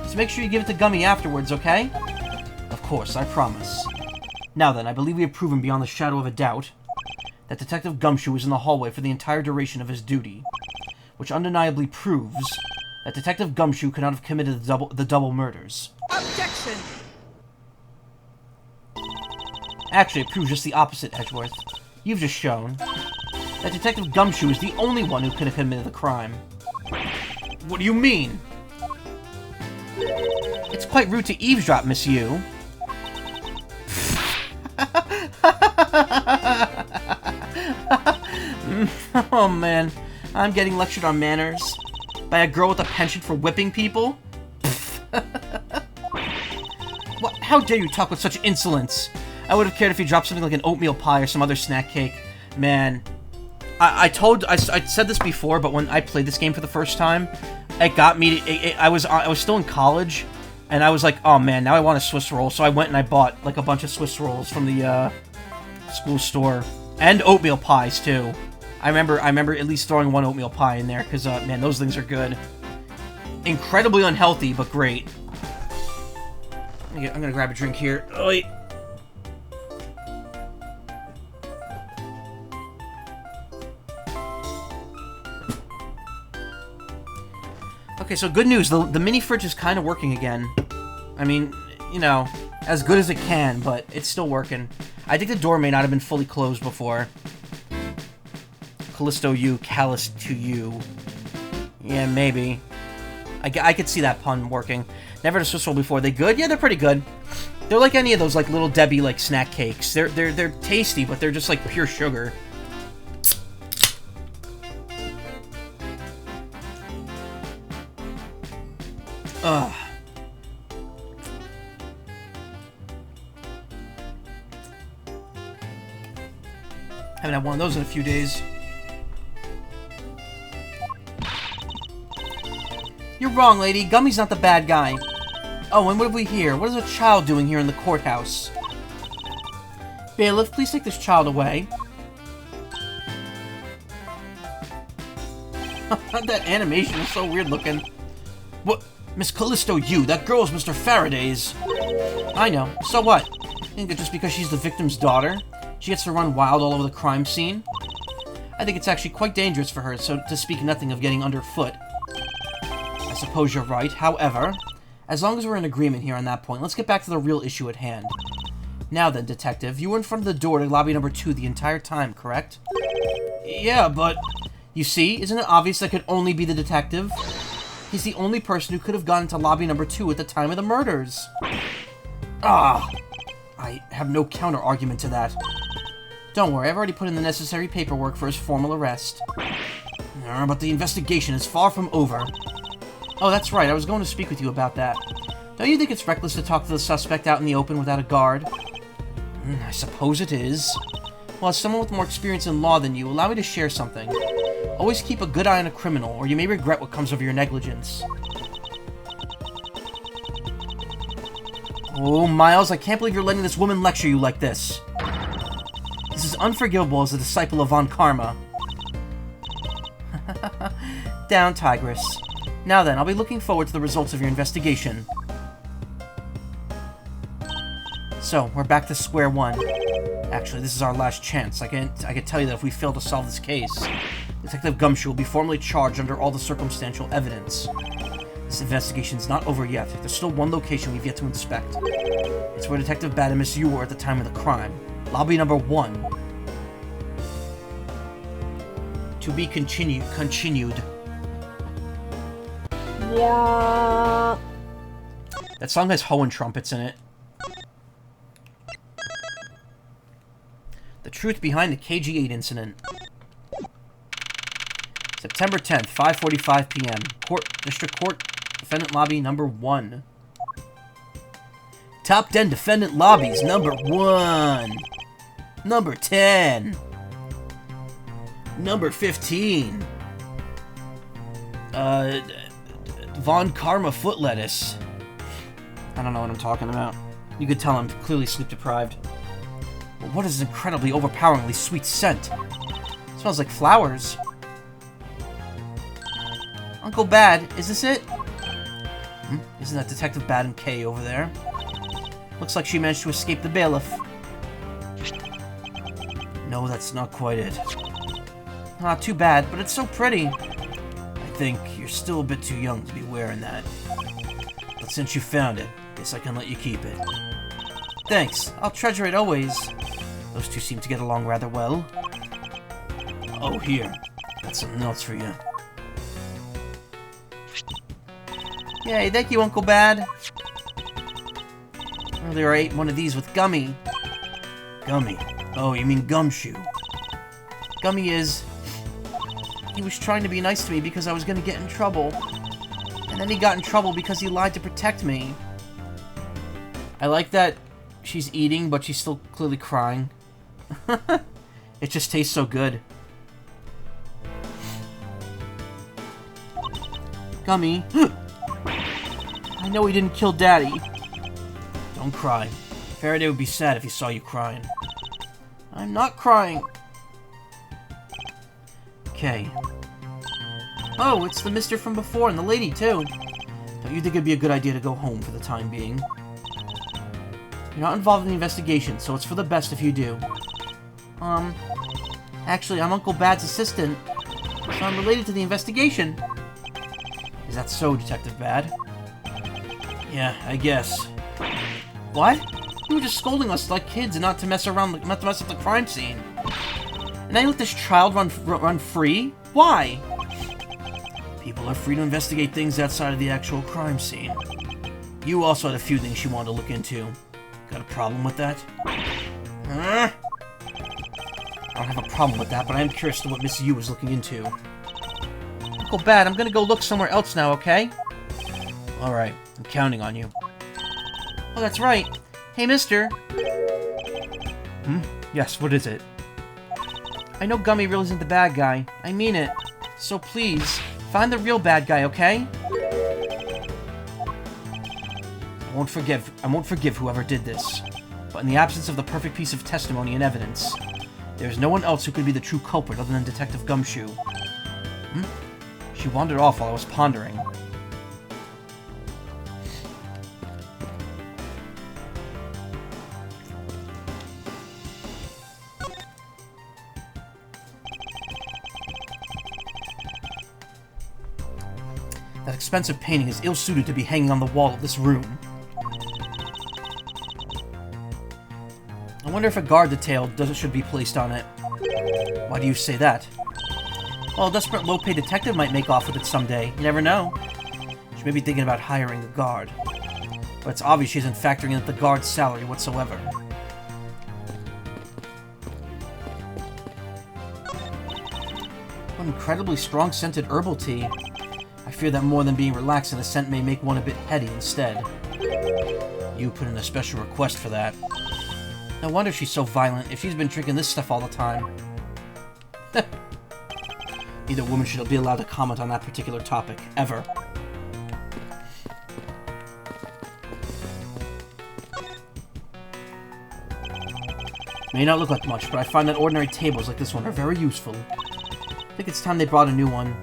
Just make sure you give it to Gummy afterwards, okay? Of course, I promise. Now then, I believe we have proven beyond the shadow of a doubt that Detective Gumshoe was in the hallway for the entire duration of his duty, which undeniably proves that Detective Gumshoe could not have committed the double murders. Objection! Actually, it proves just the opposite, Edgeworth. You've just shown that Detective Gumshoe is the only one who could have committed the crime. What do you mean? It's quite rude to eavesdrop, Miss Yu. Oh man, I'm getting lectured on manners by a girl with a penchant for whipping people? What? How dare you talk with such insolence? I would have cared if you dropped something like an oatmeal pie or some other snack cake. Man, I said this before, but when I played this game for the first time, it got me. I was still in college, and I was like, oh man, now I want a Swiss roll. So I went and I bought like a bunch of Swiss rolls from the school store, and oatmeal pies too. I remember at least throwing one oatmeal pie in there because man, those things are good. Incredibly unhealthy, but great. I'm gonna grab a drink here. Oh, wait. Okay, so good news. The mini fridge is kind of working again. I mean, you know, as good as it can, but it's still working. I think the door may not have been fully closed before. Callisto U, callous to you. Yeah, maybe. I could see that pun working. Never had a Swiss roll before. They good? Yeah, they're pretty good. They're like any of those like Little Debbie like snack cakes. They're tasty, but they're just like pure sugar. Ugh. Haven't had one of those in a few days. You're wrong, lady. Gummy's not the bad guy. Oh, and what have we here? What is a child doing here in the courthouse? Bailiff, please take this child away. That animation is so weird looking. What? Miss Callisto Yu, that girl's Mr. Faraday's. I know. So what? Think that just because she's the victim's daughter, she gets to run wild all over the crime scene? I think it's actually quite dangerous for her, so to speak nothing of getting underfoot. I suppose you're right. However, as long as we're in agreement here on that point, let's get back to the real issue at hand. Now then, Detective, you were in front of the door to lobby number 2 the entire time, correct? Yeah, but... You see, isn't it obvious that could only be the detective? He's the only person who could have gone into lobby number 2 at the time of the murders. Ah! I have no counter-argument to that. Don't worry, I've already put in the necessary paperwork for his formal arrest. But the investigation is far from over. Oh, that's right, I was going to speak with you about that. Don't you think it's reckless to talk to the suspect out in the open without a guard? I suppose it is. Well, as someone with more experience in law than you, allow me to share something. Always keep a good eye on a criminal, or you may regret what comes of your negligence. Oh, Miles, I can't believe you're letting this woman lecture you like this. This is unforgivable as a disciple of Von Karma. Down, Tigress. Now then, I'll be looking forward to the results of your investigation. So, we're back to square one. Actually, this is our last chance. I can tell you that if we fail to solve this case, Detective Gumshoe will be formally charged under all the circumstantial evidence. This investigation's not over yet. There's still one location we've yet to inspect. It's where Detective Bad and Miss Yu were at the time of the crime. Lobby number 1. To be continued. Yeah. That song has Hoenn trumpets in it. The truth behind the KG8 incident. September 10th, 5:45 p.m. District Court, Defendant Lobby number 1. Top 10 Defendant Lobbies, number 1. Number 10. Number 15. Von Karma foot lettuce. I don't know what I'm talking about. You could tell I'm clearly sleep deprived. But what is this incredibly overpoweringly sweet scent? It smells like flowers. Uncle Bad, is this it? Isn't that Detective Bad and K over there? Looks like she managed to escape the bailiff. No, that's not quite it. Not too bad, but it's so pretty. I think you're still a bit too young to be wearing that. But since you found it, guess I can let you keep it. Thanks. I'll treasure it always. Those two seem to get along rather well. Oh, here. Got something else for you. Yay, thank you, Uncle Bad. Earlier I ate one of these with Gummy. Gummy? Oh, you mean Gumshoe. Gummy is... He was trying to be nice to me because I was gonna get in trouble. And then he got in trouble because he lied to protect me. I like that she's eating, but she's still clearly crying. It just tastes so good. Gummy. I know he didn't kill Daddy. Don't cry. Faraday would be sad if he saw you crying. I'm not crying. Okay. Oh, it's the mister from before and the lady, too. Don't you think it'd be a good idea to go home for the time being? You're not involved in the investigation, so it's for the best if you do. Actually, I'm Uncle Bad's assistant, so I'm related to the investigation. Is that so, Detective Bad? Yeah, I guess. What? You were just scolding us like kids and not to mess around, not to mess up the crime scene. And now you let this child run free? Why? People are free to investigate things outside of the actual crime scene. You also had a few things you wanted to look into. Got a problem with that? Huh? I don't have a problem with that, but I am curious to what Miss Yu is looking into. Uncle Bad, I'm gonna go look somewhere else now, okay? Alright, I'm counting on you. Oh, that's right. Hey, mister. Yes, what is it? I know Gummy really isn't the bad guy. I mean it. So please, find the real bad guy, okay? I won't forgive whoever did this. But in the absence of the perfect piece of testimony and evidence, there's no one else who could be the true culprit other than Detective Gumshoe. She wandered off while I was pondering. That expensive painting is ill-suited to be hanging on the wall of this room. I wonder if a guard detail should be placed on it. Why do you say that? Well, a desperate low-paid detective might make off with it someday. You never know. She may be thinking about hiring a guard. But it's obvious she isn't factoring in the guard's salary whatsoever. What incredibly strong-scented herbal tea. I fear that more than being relaxing, the scent may make one a bit heady instead. You put in a special request for that. No wonder she's so violent if she's been drinking this stuff all the time. Neither woman should be allowed to comment on that particular topic, ever. May not look like much, but I find that ordinary tables like this one are very useful. I think it's time they brought a new one.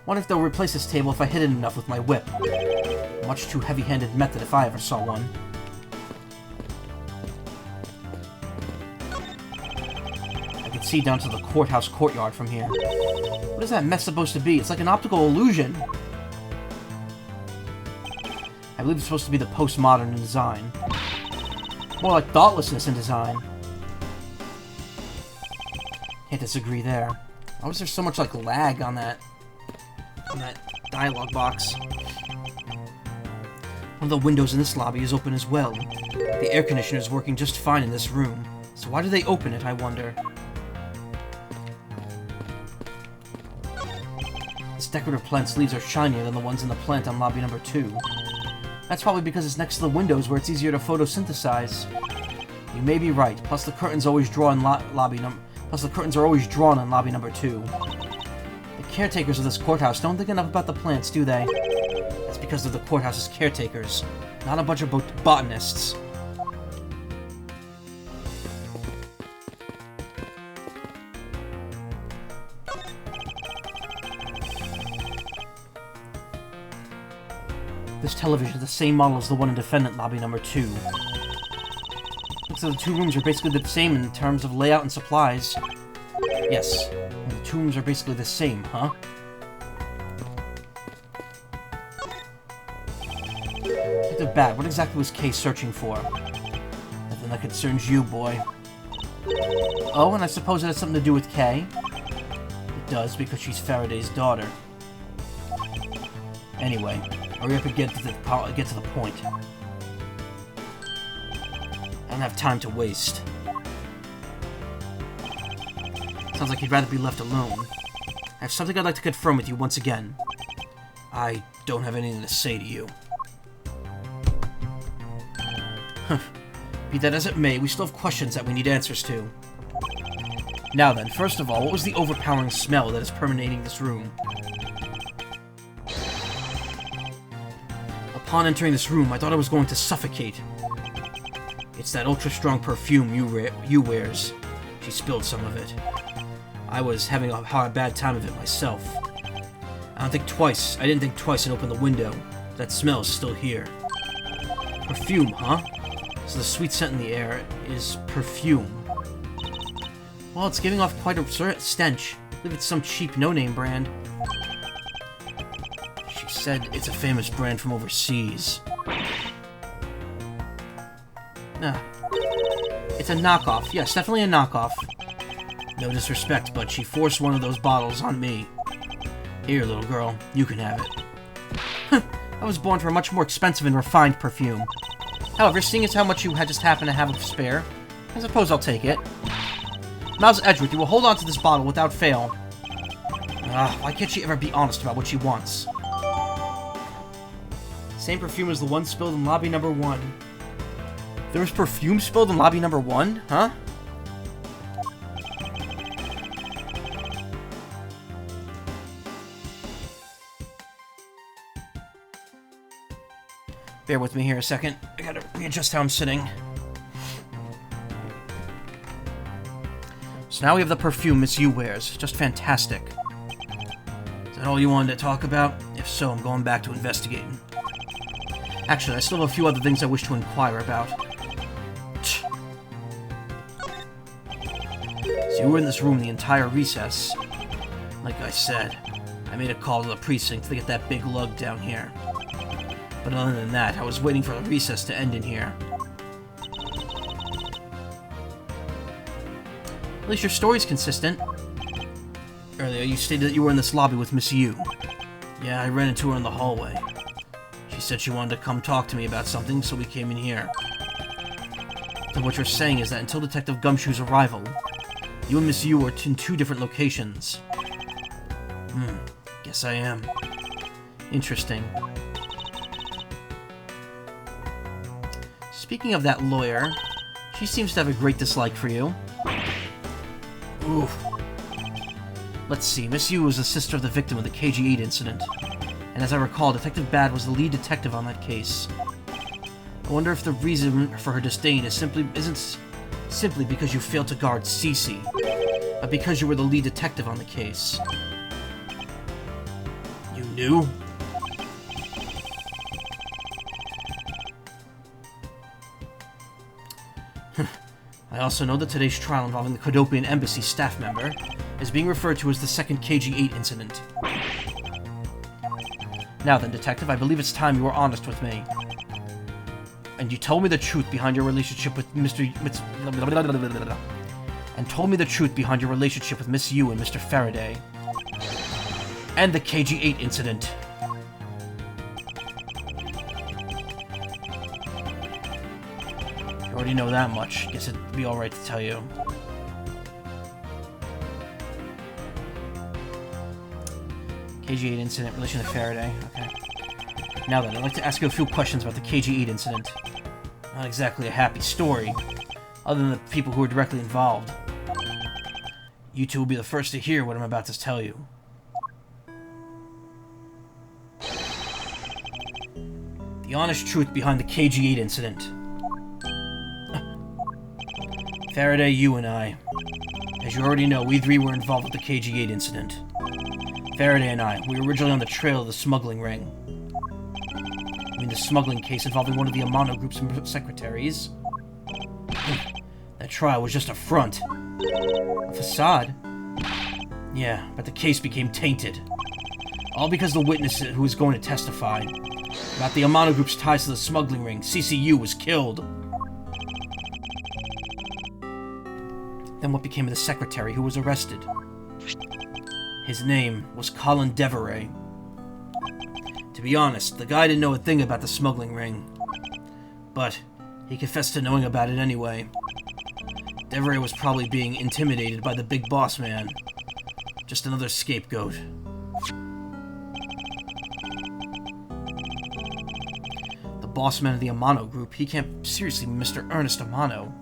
Wonder if they'll replace this table if I hit it enough with my whip. A much too heavy-handed method if I ever saw one. I can see down to the courthouse courtyard from here. What is that mess supposed to be? It's like an optical illusion. I believe it's supposed to be the postmodern in design. More like thoughtlessness in design. Can't disagree there. Why was there so much, like, lag on that dialogue box? One of the windows in this lobby is open as well. The air conditioner is working just fine in this room. So why do they open it, I wonder? This decorative plant's leaves are shinier than the ones in the plant on lobby number 2. That's probably because it's next to the windows where it's easier to photosynthesize. You may be right. Plus the curtains always draw in Plus the curtains are always drawn in lobby number 2. The caretakers of this courthouse don't think enough about the plants, do they? That's because they're the courthouse's caretakers, not a bunch of botanists. This television is the same model as the one in defendant lobby number 2. Looks like the two rooms are basically the same in terms of layout and supplies. Yes, and the two rooms are basically the same, huh? Like Detective Bat, what exactly was Kay searching for? Nothing that concerns you, boy. Oh, and I suppose it has something to do with Kay? It does, because she's Faraday's daughter. Anyway, hurry up and get to the point. I don't have time to waste. Sounds like you'd rather be left alone. I have something I'd like to confirm with you once again. I don't have anything to say to you. Be that as it may, we still have questions that we need answers to. Now then, first of all, what was the overpowering smell that is permeating this room? Upon entering this room, I thought I was going to suffocate. It's that ultra-strong perfume you wears. She spilled some of it. I was having a bad time of it myself. I didn't think twice and opened the window. That smell is still here. Perfume, huh? So the sweet scent in the air is perfume. Well, it's giving off quite a stench. I believe it's some cheap no-name brand. She said it's a famous brand from overseas. Nah. It's a knockoff. Yes, definitely a knockoff. No disrespect, but she forced one of those bottles on me. Here, little girl, you can have it. I was born for a much more expensive and refined perfume. However, seeing as how much you just happen to have of spare, I suppose I'll take it. Mouse Edgeworth, you will hold on to this bottle without fail. Why can't she ever be honest about what she wants? Same perfume as the one spilled in lobby number 1. There was perfume spilled in lobby number 1? Huh? Bear with me here a second. I gotta readjust how I'm sitting. So now we have the perfume Miss Yu wears. Just fantastic. Is that all you wanted to talk about? If so, I'm going back to investigating. Actually, I still have a few other things I wish to inquire about. So you were in this room the entire recess. Like I said, I made a call to the precinct to get that big lug down here. But other than that, I was waiting for the recess to end in here. At least your story's consistent. Earlier, you stated that you were in this lobby with Miss Yu. Yeah, I ran into her in the hallway. She said she wanted to come talk to me about something, so we came in here. So what you're saying is that until Detective Gumshoe's arrival, you and Miss Yu were in 2 different locations. Guess I am. Interesting. Speaking of that lawyer, she seems to have a great dislike for you. Oof. Let's see, Miss Yu was the sister of the victim of the KG-8 incident. And as I recall, Detective Bad was the lead detective on that case. I wonder if the reason for her disdain isn't simply because you failed to guard Cece, but because you were the lead detective on the case. You knew? I also know that today's trial involving the Kodopian Embassy staff member is being referred to as the second KG-8 incident. Now then, Detective, I believe it's time you were honest with me. And you told me the truth behind your relationship with and told me the truth behind your relationship with Miss Yu and Mr. Faraday. And the KG-8 incident. You already know that much. Guess it'd be alright to tell you. KG-8 incident, relation to Faraday. Okay. Now then, I'd like to ask you a few questions about the KG-8 incident. Not exactly a happy story, other than the people who were directly involved. You two will be the first to hear what I'm about to tell you. The honest truth behind the KG-8 incident. Faraday, you and I. As you already know, we 3 were involved with the KG-8 incident. Faraday and I, we were originally on the trail of the smuggling ring. I mean the smuggling case involving one of the Amano Group's secretaries. That trial was just a front. A facade. Yeah, but the case became tainted. All because the witness who was going to testify about the Amano Group's ties to the smuggling ring, CCU, was killed. Then what became of the secretary who was arrested? His name was Colin Deveray. To be honest, the guy didn't know a thing about the smuggling ring. But he confessed to knowing about it anyway. Deveray was probably being intimidated by the big boss man. Just another scapegoat. The boss man of the Amano Group, he can't seriously be Mr. Ernest Amano.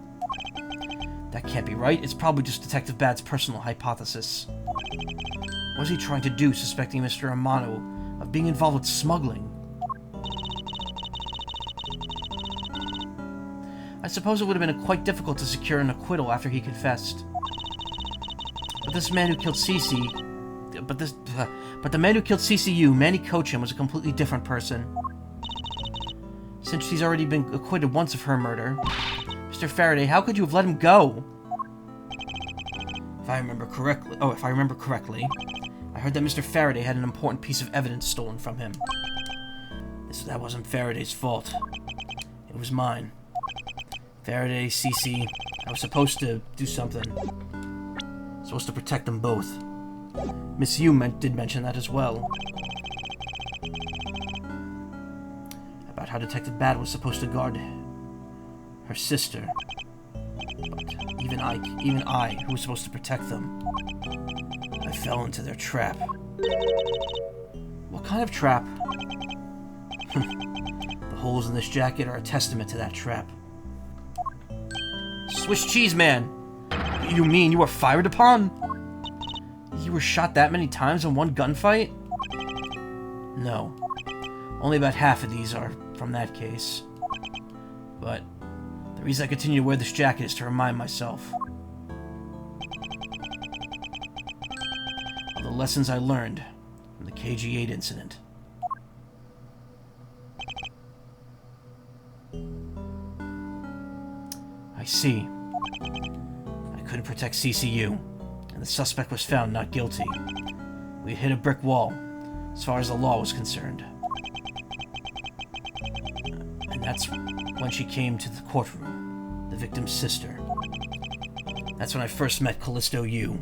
That can't be right. It's probably just Detective Bad's personal hypothesis. What is he trying to do, suspecting Mr. Amano of being involved with smuggling? I suppose it would have been quite difficult to secure an acquittal after he confessed. But this man who killed CC... But the man who killed CCU, Manny Cochin, was a completely different person. Since he's already been acquitted once of her murder... Mr. Faraday, how could you have let him go? If I remember correctly, I heard that Mr. Faraday had an important piece of evidence stolen from him. That wasn't Faraday's fault. It was mine. Faraday, CC, I was supposed to do something. Supposed to protect them both. Miss Yu did mention that as well. About how Detective Bad was supposed to guard her sister. But even I, who was supposed to protect them, I fell into their trap. What kind of trap? The holes in this jacket are a testament to that trap. Swiss cheese man! You mean you were fired upon? You were shot that many times in one gunfight? No. Only about half of these are from that case. But the reason I continue to wear this jacket is to remind myself of the lessons I learned from the KG-8 incident. I see. I couldn't protect CCU, and the suspect was found not guilty. We hit a brick wall, as far as the law was concerned. And that's when she came to the courtroom, the victim's sister. That's when I first met Callisto Yu.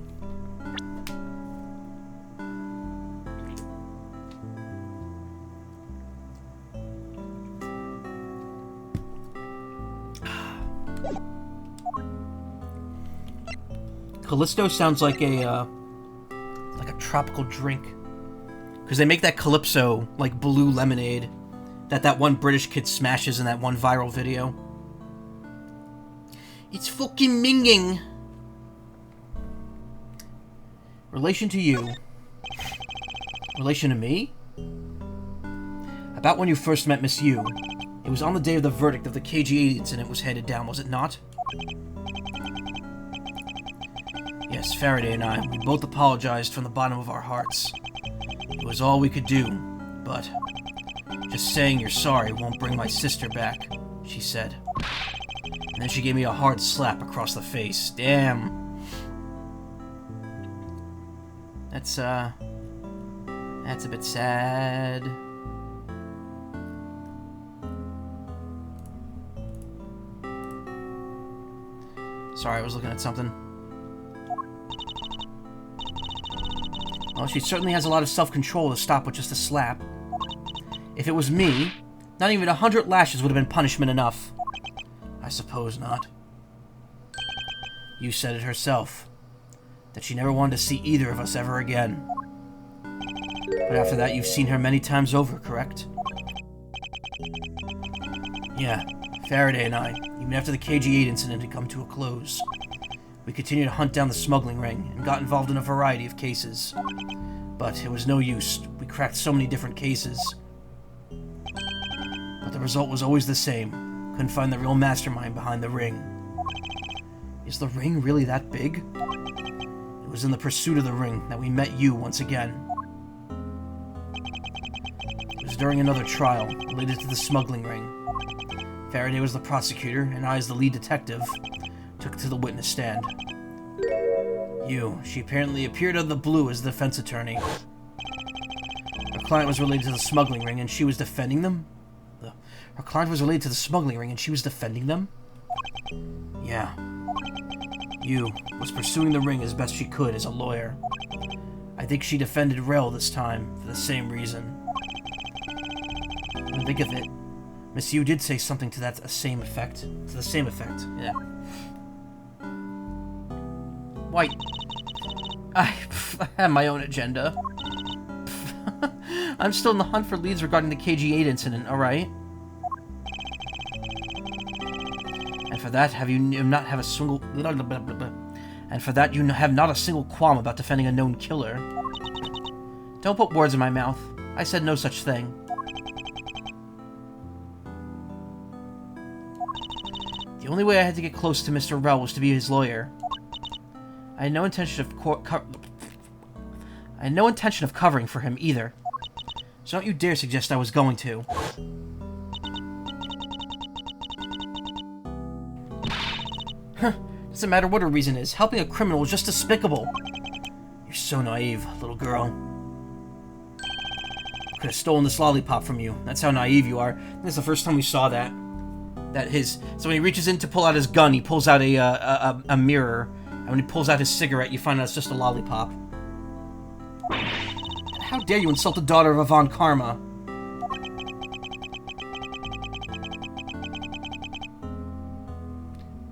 Callisto sounds like a tropical drink, because they make that Calypso like blue lemonade that one British kid smashes in that one viral video. It's fucking minging. Relation to you. Relation to me? About when you first met Miss Yu. It was on the day of the verdict of the KG-8 incident was handed down, was it not? Yes, Faraday and I, we both apologized from the bottom of our hearts. It was all we could do, but just saying you're sorry won't bring my sister back, she said. And then she gave me a hard slap across the face. Damn. That's a bit sad. Sorry, I was looking at something. Well, she certainly has a lot of self-control to stop with just a slap. If it was me, not even 100 lashes would have been punishment enough. I suppose not. You said it herself, that she never wanted to see either of us ever again. But after that, you've seen her many times over, correct? Yeah, Faraday and I, even after the KG-8 incident had come to a close, we continued to hunt down the smuggling ring and got involved in a variety of cases. But it was no use. We cracked so many different cases. But the result was always the same. Couldn't find the real mastermind behind the ring. Is the ring really that big? It was in the pursuit of the ring that we met you once again. It was during another trial related to the smuggling ring. Faraday was the prosecutor, and I, as the lead detective, took to the witness stand. She apparently appeared out of the blue as the defense attorney. client was related to the smuggling ring and she was defending them? Her client was related to the smuggling ring and she was defending them? Yeah. Yu was pursuing the ring as best she could as a lawyer. I think she defended Rel this time for the same reason. When I think of it, Miss Yu did say something to that same effect. To the same effect, yeah. White. I have my own agenda. I'm still in the hunt for leads regarding the KG-8 incident, alright? And for that, you not have a single... And for that, you have not a single qualm about defending a known killer. Don't put words in my mouth. I said no such thing. The only way I had to get close to Mr. Rel was to be his lawyer. I had no intention of covering for him either. So don't you dare suggest I was going to. Doesn't matter what her reason is. Helping a criminal is just despicable. You're so naive, little girl. Could have stolen this lollipop from you. That's how naive you are. This is the first time we saw that. So when he reaches in to pull out his gun, he pulls out a mirror. And when he pulls out his cigarette, you find out it's just a lollipop. How dare you insult the daughter of Avant Karma?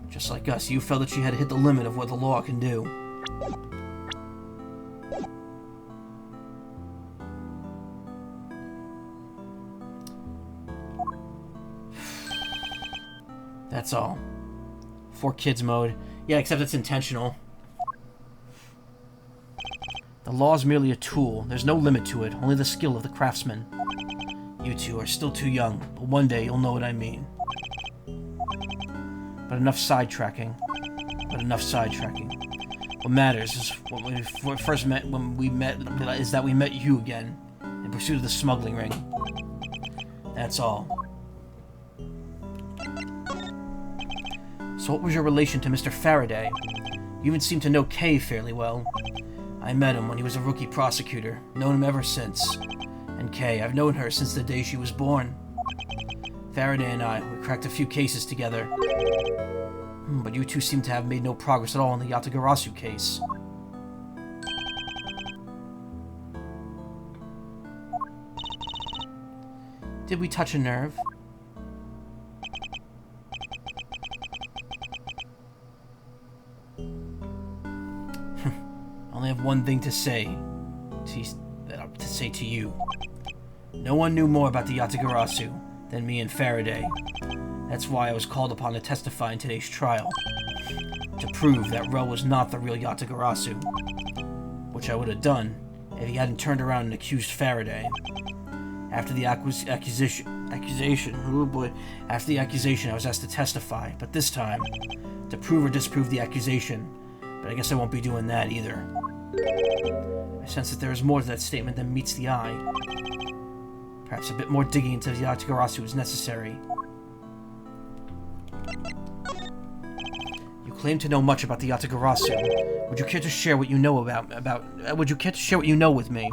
Just like us, you felt that she had hit the limit of what the law can do. That's all. For kids mode. Yeah, except it's intentional. The law is merely a tool. There's no limit to it, only the skill of the craftsman. You two are still too young, but one day you'll know what I mean. But enough sidetracking. What matters is when we met is that we met you again in pursuit of the smuggling ring. That's all. So what was your relation to Mr. Faraday? You even seem to know Kay fairly well. I met him when he was a rookie prosecutor, known him ever since. And Kay, I've known her since the day she was born. Faraday and I, we cracked a few cases together. But you two seem to have made no progress at all in the Yatagarasu case. Did we touch a nerve? I only have one thing to say. To say to you. No one knew more about the Yatagarasu than me and Faraday. That's why I was called upon to testify in today's trial. To prove that Rel was not the real Yatagarasu. Which I would have done if he hadn't turned around and accused Faraday. After the accusation, I was asked to testify, but this time, to prove or disprove the accusation. But I guess I won't be doing that either. I sense that there is more to that statement than meets the eye. Perhaps a bit more digging into the Yatagarasu is necessary. You claim to know much about the Yatagarasu. Would you care to share what you know would you care to share what you know with me?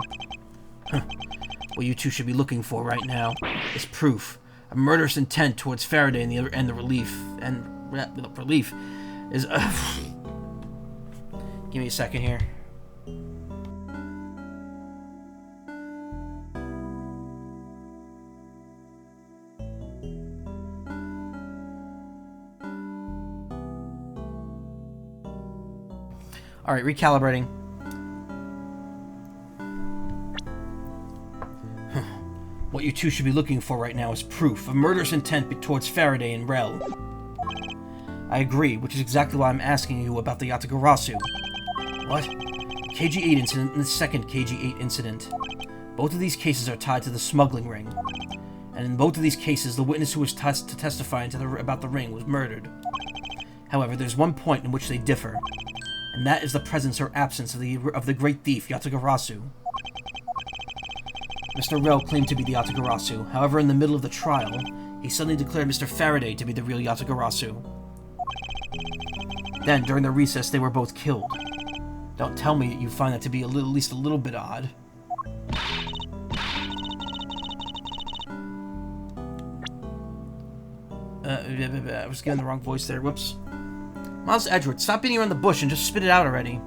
What you two should be looking for right now is proof. A murderous intent towards Faraday and the relief is... Give me a second here. Alright, recalibrating. What you two should be looking for right now is proof of murderous intent towards Faraday and Rel. I agree, which is exactly why I'm asking you about the Yatagarasu. What? KG-8 incident and the second KG-8 incident. Both of these cases are tied to the smuggling ring. And in both of these cases, the witness who was to testify about the ring was murdered. However, there's one point in which they differ. And that is the presence or absence of the great thief, Yatagarasu. Mr. Rel claimed to be the Yatagarasu. However, in the middle of the trial, he suddenly declared Mr. Faraday to be the real Yatagarasu. Then, during the recess, they were both killed. Don't tell me that you find that to be at least a little bit odd. I was getting the wrong voice there. Whoops. Miles Edgeworth, stop beating around the bush and just spit it out already.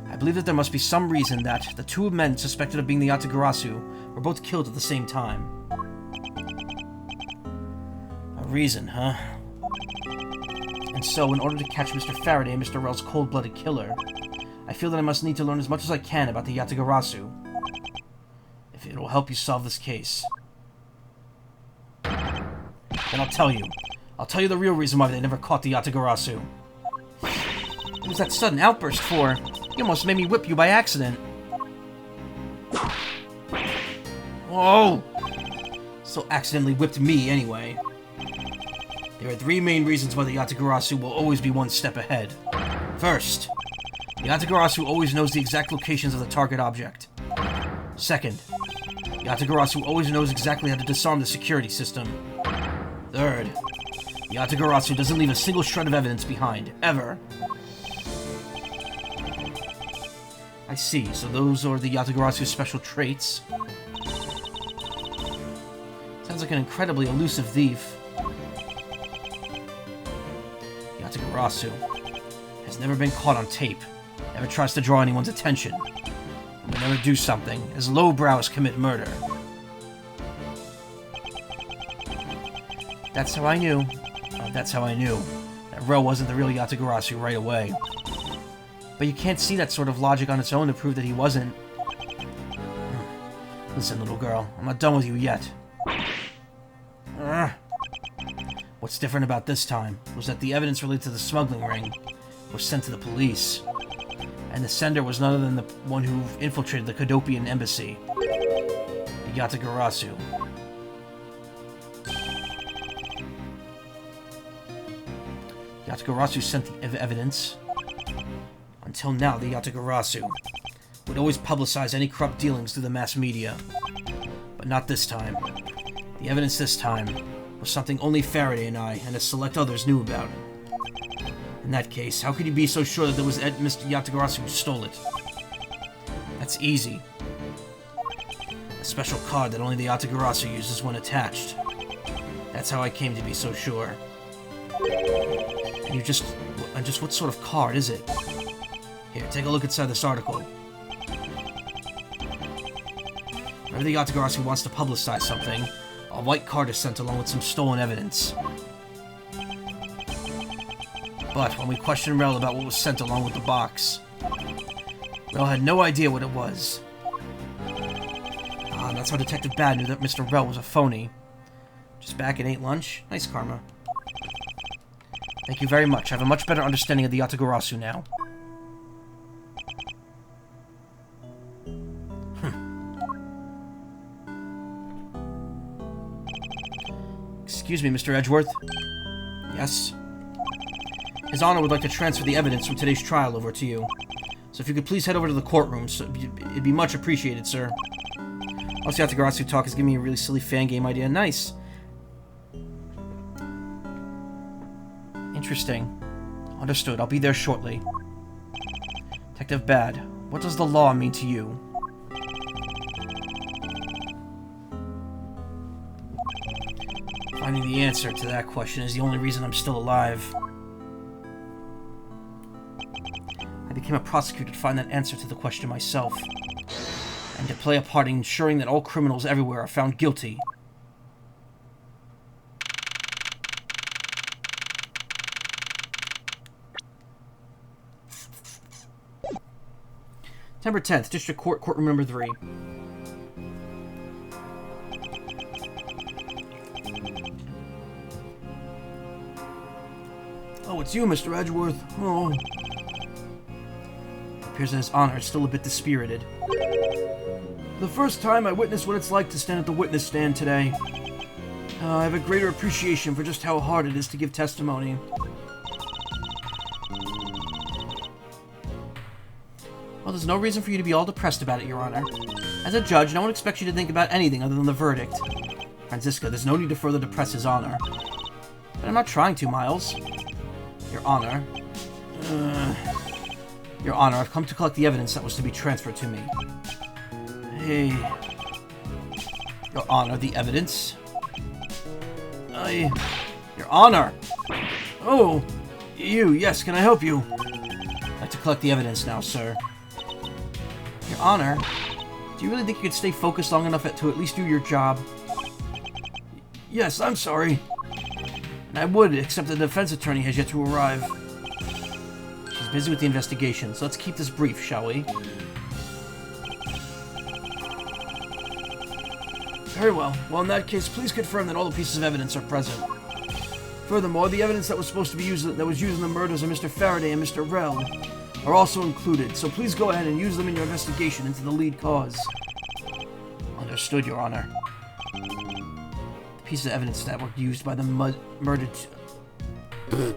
I believe that there must be some reason that the two men suspected of being the Yatagarasu were both killed at the same time. A reason, huh? And so, in order to catch Mr. Faraday and Mr. Rell's cold-blooded killer, I feel that I must need to learn as much as I can about the Yatagarasu. If it will help you solve this case. Then I'll tell you. I'll tell you the real reason why they never caught the Yatagarasu. What was that sudden outburst for? You almost made me whip you by accident. Whoa! So accidentally whipped me, anyway. There are three main reasons why the Yatagarasu will always be one step ahead. First, the Yatagarasu always knows the exact locations of the target object. Second, the Yatagarasu always knows exactly how to disarm the security system. Third, the Yatagarasu doesn't leave a single shred of evidence behind, ever. I see, so those are the Yatagarasu's special traits. Sounds like an incredibly elusive thief. Yatagarasu has never been caught on tape, never tries to draw anyone's attention, and will never do something as lowbrow as commit murder. That's how I knew. That's how I knew that Rell wasn't the real Yatagarasu right away. But you can't see that sort of logic on its own to prove that he wasn't. Listen, little girl, I'm not done with you yet. What's different about this time was that the evidence related to the smuggling ring was sent to the police. And the sender was none other than the one who infiltrated the Kodopian embassy. The Yatagarasu. Yatagarasu sent the evidence. Until now, the Yatagarasu would always publicize any corrupt dealings through the mass media. But not this time. The evidence this time was something only Faraday and I and a select others knew about. In that case, how could you be so sure that it was Mr. Yatagarasu who stole it? That's easy. A special card that only the Yatagarasu uses when attached. That's how I came to be so sure. And just what sort of card is it? Here, take a look inside this article. Whenever the Yatagarasu wants to publicize something, a white card is sent along with some stolen evidence. But when we questioned Rell about what was sent along with the box, Rell had no idea what it was. Ah, and that's how Detective Bad knew that Mr. Rell was a phony. Just back and ate lunch? Nice karma. Thank you very much. I have a much better understanding of the Yatagarasu now. Excuse me, Mr. Edgeworth. Yes? His Honor would like to transfer the evidence from today's trial over to you. So if you could please head over to the courtroom, it'd be much appreciated, sir. Also, Yatagarasu talk has given me a really silly fan game idea. Nice. Interesting. Understood. I'll be there shortly. Detective Bad, what does the law mean to you? Finding the answer to that question is the only reason I'm still alive. I became a prosecutor to find that answer to the question myself, and to play a part in ensuring that all criminals everywhere are found guilty. September 10th, District Court, Courtroom Number 3. Oh, it's you, Mr. Edgeworth. Oh. It appears that His Honor is still a bit dispirited. For the first time, I witnessed what it's like to stand at the witness stand today. I have a greater appreciation for just how hard it is to give testimony. Well, there's no reason for you to be all depressed about it, Your Honor. As a judge, no one expects you to think about anything other than the verdict. Franziska, there's no need to further depress His Honor. But I'm not trying to, Miles. Your Honor. Your Honor, I've come to collect the evidence that was to be transferred to me. Hey. Your Honor, the evidence? Your Honor! Oh! Yes, can I help you? I'd like to collect the evidence now, sir. Your Honor, do you really think you could stay focused long enough to at least do your job? Yes, I'm sorry. And I would, except the defense attorney has yet to arrive. She's busy with the investigation, so let's keep this brief, shall we? Very well. Well, in that case, please confirm that all the pieces of evidence are present. Furthermore, the evidence that was supposed to be used in the murders of Mr. Faraday and Mr. Rell are also included, so please go ahead and use them in your investigation into the lead cause. Understood, Your Honor. The pieces of evidence that were used by the murdered... The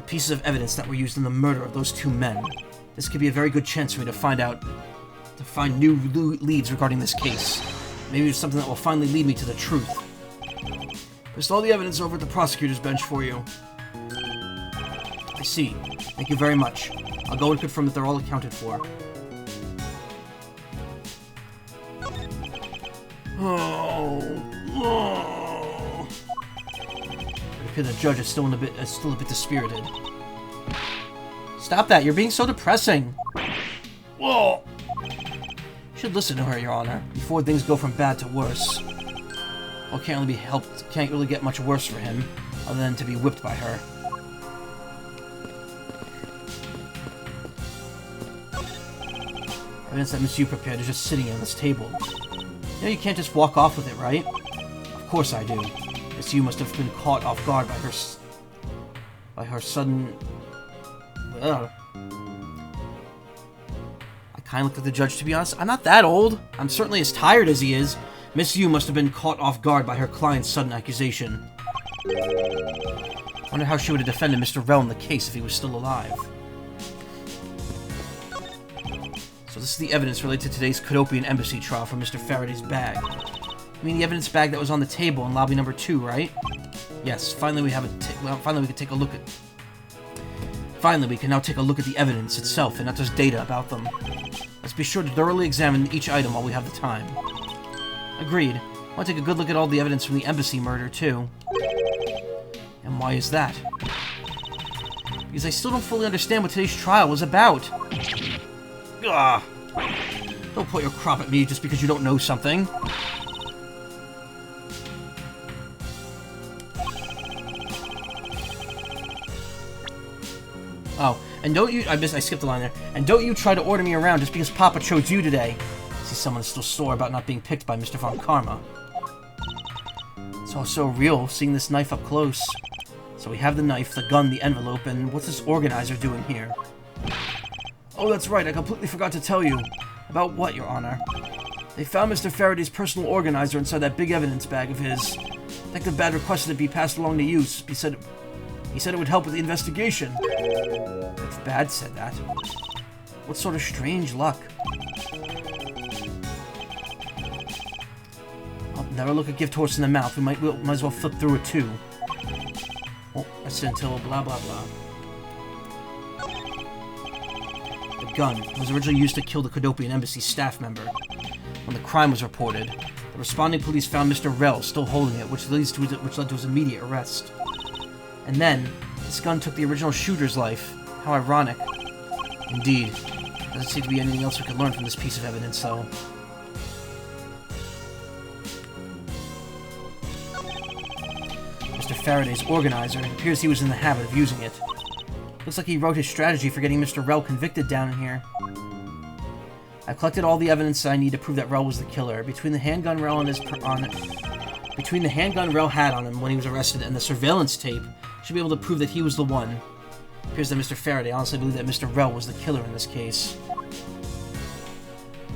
pieces of evidence that were used in the murder of those two men. This could be a very good chance for me to find new leads regarding this case. Maybe it's something that will finally lead me to the truth. There's all the evidence over at the prosecutor's bench for you. I see. Thank you very much. I'll go and confirm that they're all accounted for. Oh. It appears the judge is still a bit dispirited. Stop that! You're being so depressing. Whoa. You should listen to her, Your Honor, before things go from bad to worse. Well, can't really be helped. Can't really get much worse for him, other than to be whipped by her. Evidence that Miss Yu prepared is just sitting on this table. You know you can't just walk off with it, right? Of course I do. Miss Yu must have been caught off guard by her sudden... I kind of looked at the judge, to be honest. I'm not that old. I'm certainly as tired as he is. Miss Yu must have been caught off guard by her client's sudden accusation. Wonder how she would have defended Mr. Rell in the case if he was still alive. So this is the evidence related to today's Cadopian Embassy trial from Mr. Faraday's bag. I mean the evidence bag that was on the table in lobby number 2, right? Yes, finally we have finally we can take a look at... Finally, we can now take a look at the evidence itself and not just data about them. Let's be sure to thoroughly examine each item while we have the time. Agreed. I want to take a good look at all the evidence from the embassy murder, too. And why is that? Because I still don't fully understand what today's trial was about. Ugh. Don't point your crop at me just because you don't know something. Oh, and don't you... I skipped a line there. And don't you try to order me around just because Papa chose you today. See, someone is still sore about not being picked by Mr. Von Karma. It's all so real, seeing this knife up close. So we have the knife, the gun, the envelope, and what's this organizer doing here? Oh, that's right, I completely forgot to tell you. About what, Your Honor? They found Mr. Faraday's personal organizer inside that big evidence bag of his. Detective Bad requested it be passed along to you. He said it would help with the investigation. If Bad said that. What sort of strange luck? I'll never look a gift horse in the mouth. We might as well flip through it too. Oh, that's until blah blah blah. The gun was originally used to kill the Cadopian Embassy staff member. When the crime was reported, the responding police found Mr. Rell still holding it, which led to his immediate arrest. And then, this gun took the original shooter's life. How ironic. Indeed. Doesn't seem to be anything else we could learn from this piece of evidence, though. Mr. Faraday's organizer, it appears he was in the habit of using it. Looks like he wrote his strategy for getting Mr. Rell convicted down in here. I've collected all the evidence that I need to prove that Rell was the killer. Between the handgun Rell had on him when he was arrested and the surveillance tape, should be able to prove that he was the one. It appears that Mr. Faraday honestly believed that Mr. Rell was the killer in this case.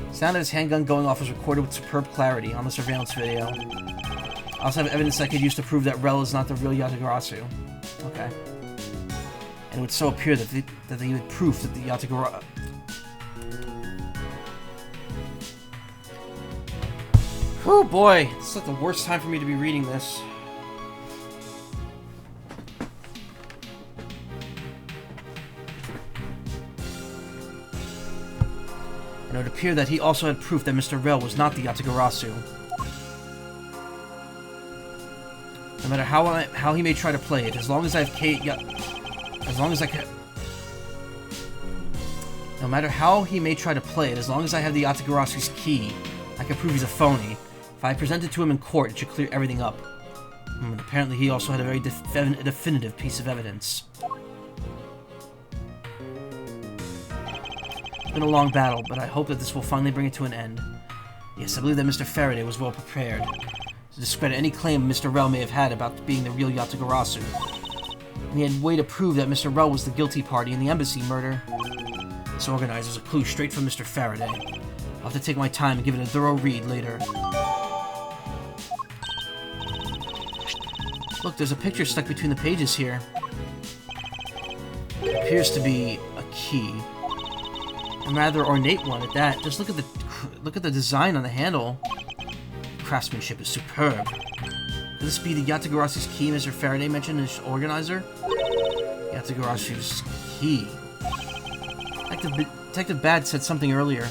The sound of his handgun going off was recorded with superb clarity on the surveillance video. I also have evidence I could use to prove that Rell is not the real Yatagarasu. Okay. And it would so appear that they had proof that the Yatagarasu... Oh boy, it's like the worst time for me to be reading this. And it would appear that he also had proof that Mr. Rell was not the Yatagarasu. No matter how he may try to play it, as long as I have No matter how he may try to play it, as long as I have the Yatagarasu's key, I can prove he's a phony. If I present it to him in court, it should clear everything up. Apparently he also had a very definitive piece of evidence. It's been a long battle, but I hope that this will finally bring it to an end. Yes, I believe that Mr. Faraday was well prepared to discredit any claim Mr. Rel may have had about being the real Yatagarasu. And he had a way to prove that Mr. Rel was the guilty party in the embassy murder. This organizer's a clue straight from Mr. Faraday. I'll have to take my time and give it a thorough read later. Look, there's a picture stuck between the pages here. It appears to be a key. A rather ornate one at that. Just look at the design on the handle. The craftsmanship is superb. Could this be the Yatagarasu's key Mr. Faraday mentioned as organizer? Yatagarasu's key. Detective Bad said something earlier.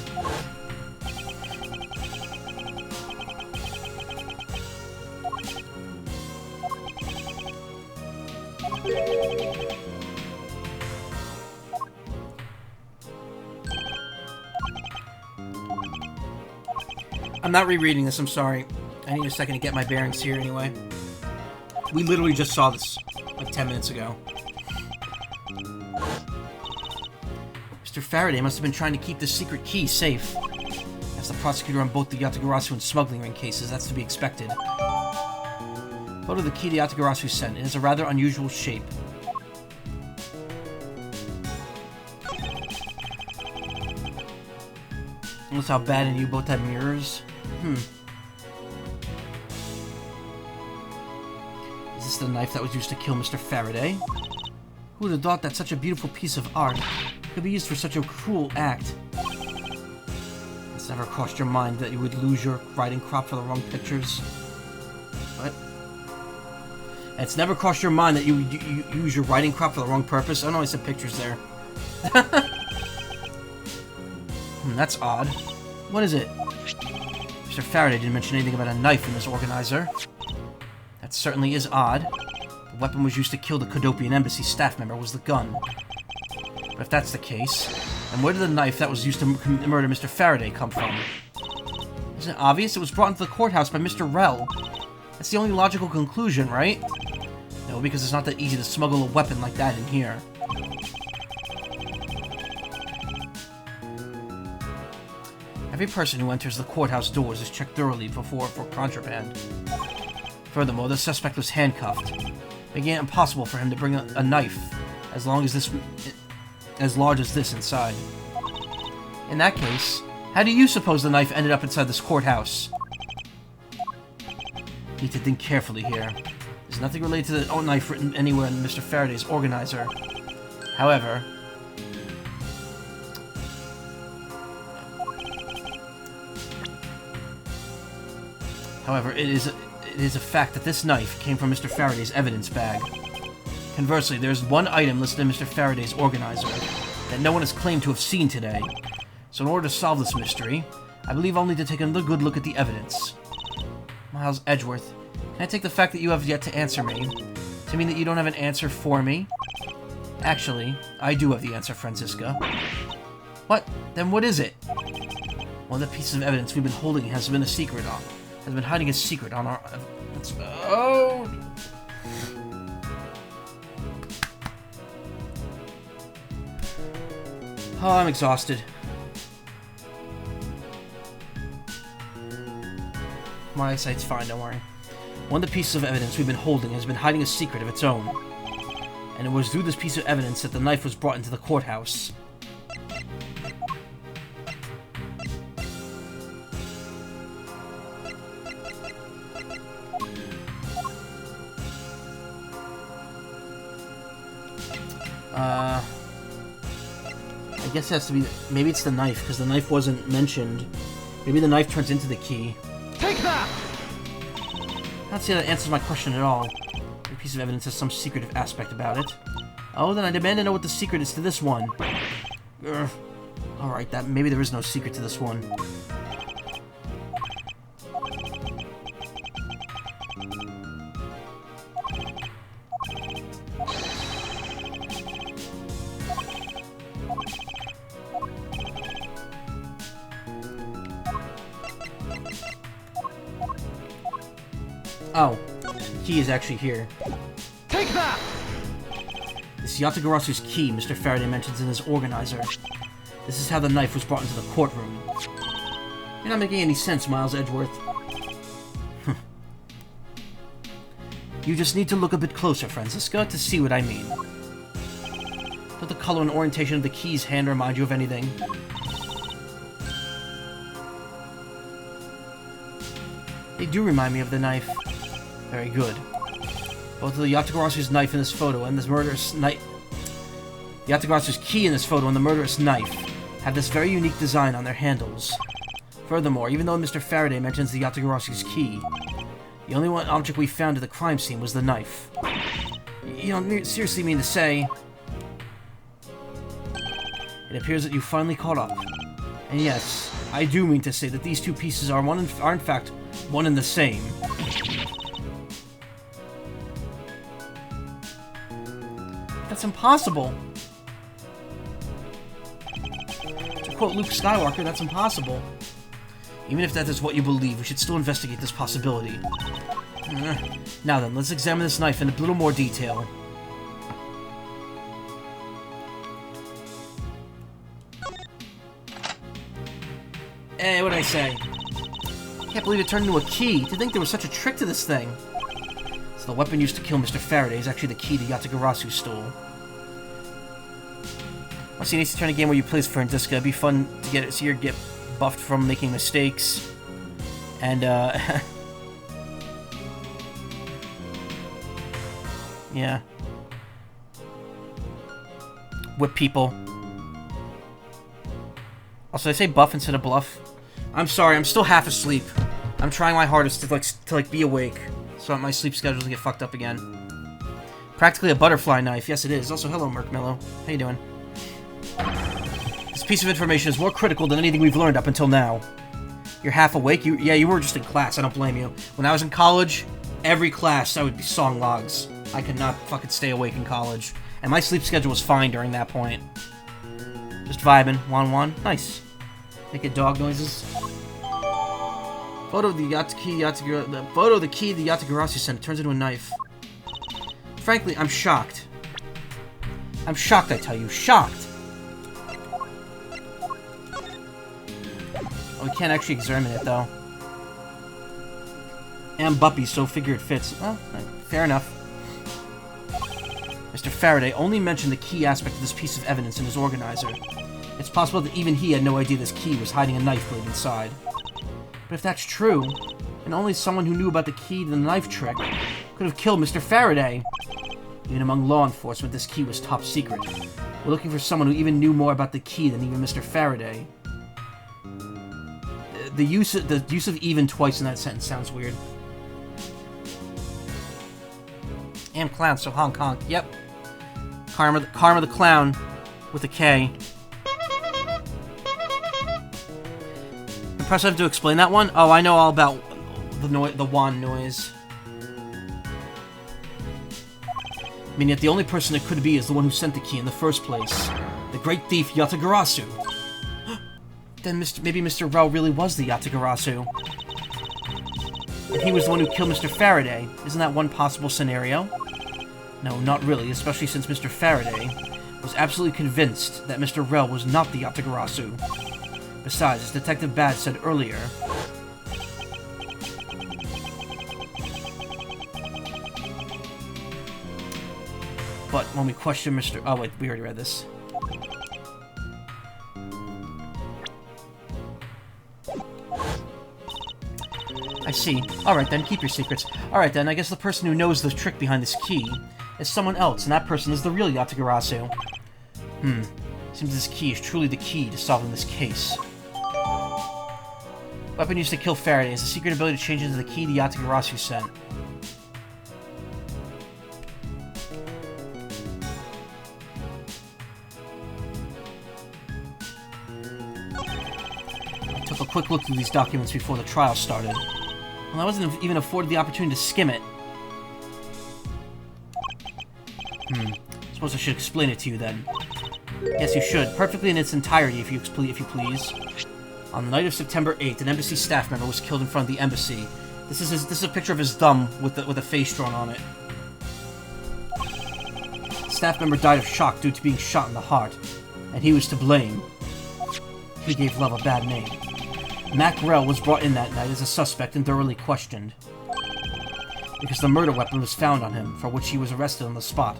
I'm not rereading this, I'm sorry. I need a second to get my bearings here anyway. We literally just saw this like 10 minutes ago. Mr. Faraday must have been trying to keep this secret key safe. As the prosecutor on both the Yatagarasu and smuggling ring cases, that's to be expected. Photo of the key the Yatagarasu sent. It has a rather unusual shape. Notice how Bad and you both have mirrors? Is this the knife that was used to kill Mr. Faraday? Who would have thought that such a beautiful piece of art could be used for such a cruel act? It's never crossed your mind that you would lose your writing crop for the wrong pictures? What? It's never crossed your mind that you use your writing crop for the wrong purpose? Oh no, I said pictures there. That's odd. What is it? Mr. Faraday didn't mention anything about a knife in this organizer. That certainly is odd. The weapon was used to kill the Kodopian embassy staff member was the gun. But if that's the case, then where did the knife that was used to murder Mr. Faraday come from? Isn't it obvious? It was brought into the courthouse by Mr. Rel. That's the only logical conclusion, right? No, because it's not that easy to smuggle a weapon like that in here. Every person who enters the courthouse doors is checked thoroughly before for contraband. Furthermore, the suspect was handcuffed, making it impossible for him to bring a knife as large as this inside. In that case, how do you suppose the knife ended up inside this courthouse? Need to think carefully here. There's nothing related to the knife written anywhere in Mr. Faraday's organizer. However, it is a fact that this knife came from Mr. Faraday's evidence bag. Conversely, there is one item listed in Mr. Faraday's organizer that no one has claimed to have seen today. So in order to solve this mystery, I believe I'll need to take another good look at the evidence. Miles Edgeworth, can I take the fact that you have yet to answer me to mean that you don't have an answer for me? Actually, I do have the answer, Franziska. What? Then what is it? One of the pieces of evidence we've been holding has been hiding a secret on our... Oh! Oh, I'm exhausted. My eyesight's fine, don't worry. One of the pieces of evidence we've been holding has been hiding a secret of its own. And it was through this piece of evidence that the knife was brought into the courthouse. I guess it has to be... Maybe it's the knife, because the knife wasn't mentioned. Maybe the knife turns into the key. Take that! I don't see that answers my question at all. Every piece of evidence has some secretive aspect about it. Oh, then I demand to know what the secret is to this one. Alright, maybe there is no secret to this one. Oh, the key is actually here. Take that! This Yatagarasu's key Mr. Faraday mentions in his organizer. This is how the knife was brought into the courtroom. You're not making any sense, Miles Edgeworth. You just need to look a bit closer, Franziska, to see what I mean. Does the color and orientation of the key's hand remind you of anything? They do remind me of the knife. Very good. Both of the Yatagarasu's knife in this photo and this murderous knife... Yatagarasu's key in this photo and the murderous knife have this very unique design on their handles. Furthermore, even though Mr. Faraday mentions the Yatagarasu's key, the only one object we found at the crime scene was the knife. You don't seriously mean to say... It appears that you finally caught up. And yes, I do mean to say that these two pieces are in fact one and the same. That's impossible. To quote Luke Skywalker, that's impossible. Even if that is what you believe, we should still investigate this possibility. Now then, let's examine this knife in a little more detail. Hey, what'd I say? Can't believe it turned into a key. To think there was such a trick to this thing. So the weapon used to kill Mr. Faraday is actually the key the Yatagarasu stole. Once you need to turn a game where you play as Franziska, it'd be fun to see her get buffed from making mistakes. And, yeah. Whip people. Also, did I say buff instead of bluff? I'm sorry, I'm still half asleep. I'm trying my hardest to be awake, so that my sleep schedule doesn't get fucked up again. Practically a butterfly knife. Yes, it is. Also, hello, Merkmello. How you doing? This piece of information is more critical than anything we've learned up until now. You're half awake? Yeah, you were just in class. I don't blame you. When I was in college, every class I would be song logs. I could not fucking stay awake in college. And my sleep schedule was fine during that point. Just vibing. Wan. Nice. Making dog noises. Photo of the key the Yatagarasu sent turns into a knife. Frankly, I'm shocked. I'm shocked, I tell you. Shocked! Oh, we can't actually examine it, though. And Buppy, so figure it fits. Well, fair enough. Mr. Faraday only mentioned the key aspect of this piece of evidence in his organizer. It's possible that even he had no idea this key was hiding a knife blade inside. But if that's true, then only someone who knew about the key to the knife trick could have killed Mr. Faraday. Even among law enforcement, this key was top secret. We're looking for someone who even knew more about the key than even Mr. Faraday. The use of even twice in that sentence sounds weird. And clown, so honk honk. Yep. Karma the clown with a K. Impressive to explain that one? Oh, I know all about the wand noise. I mean, yet the only person it could be is the one who sent the key in the first place. The great thief Yatagarasu. Then maybe Mr. Rel really was the Yatagarasu. And he was the one who killed Mr. Faraday. Isn't that one possible scenario? No, not really, especially since Mr. Faraday was absolutely convinced that Mr. Rel was not the Yatagarasu. Besides, as Detective Bad said earlier... But when we question Mr. Oh wait, we already read this. I see. Alright then, keep your secrets. Alright then, I guess the person who knows the trick behind this key is someone else, and that person is the real Yatagarasu. Seems this key is truly the key to solving this case. Weapon used to kill Faraday is a secret ability to change into the key the Yatagarasu sent. I took a quick look through these documents before the trial started. Well, I wasn't even afforded the opportunity to skim it. Suppose I should explain it to you then. Yes, you should. Perfectly in its entirety, if you please. On the night of September 8th, an embassy staff member was killed in front of the embassy This is a picture of his thumb with a face drawn on it. Staff member died of shock due to being shot in the heart, and he was to blame. He gave Love a bad name. Macaw was brought in that night as a suspect and thoroughly questioned, because the murder weapon was found on him, for which he was arrested on the spot.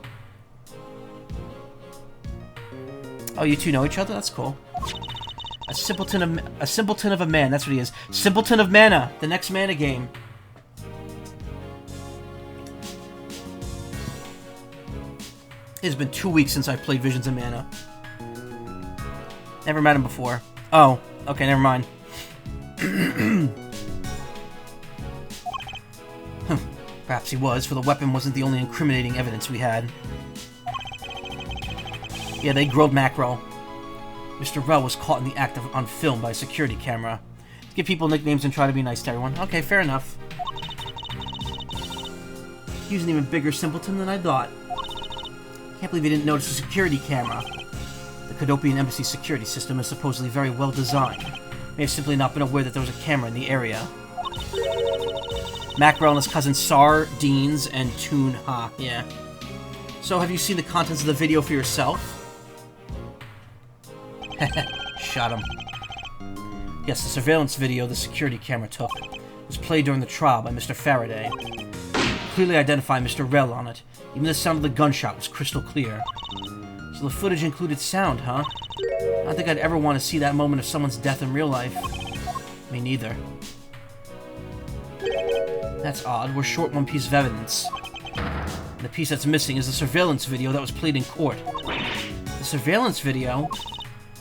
Oh, you two know each other? That's cool. A simpleton of a man, that's what he is. Simpleton of Mana, the next Mana game. It's been 2 weeks since I played Visions of Mana. Never met him before. Oh, okay, never mind. Perhaps he was, for the weapon wasn't the only incriminating evidence we had. Yeah, they grilled Macro. Mr. Rell was caught in the act on film by a security camera. Give people nicknames and try to be nice to everyone. Okay, fair enough. He was an even bigger simpleton than I thought. Can't believe he didn't notice a security camera. The Cadopian Embassy security system is supposedly very well designed. May have simply not been aware that there was a camera in the area. Macro and his cousin Sar, Deans, and Toon Ha. Yeah. So, have you seen the contents of the video for yourself? Shot him. Yes, the surveillance video the security camera took was played during the trial by Mr. Faraday. Clearly identified Mr. Rell on it. Even the sound of the gunshot was crystal clear. So the footage included sound, huh? I don't think I'd ever want to see that moment of someone's death in real life. Me neither. That's odd. We're short one piece of evidence. And the piece that's missing is the surveillance video that was played in court. The surveillance video?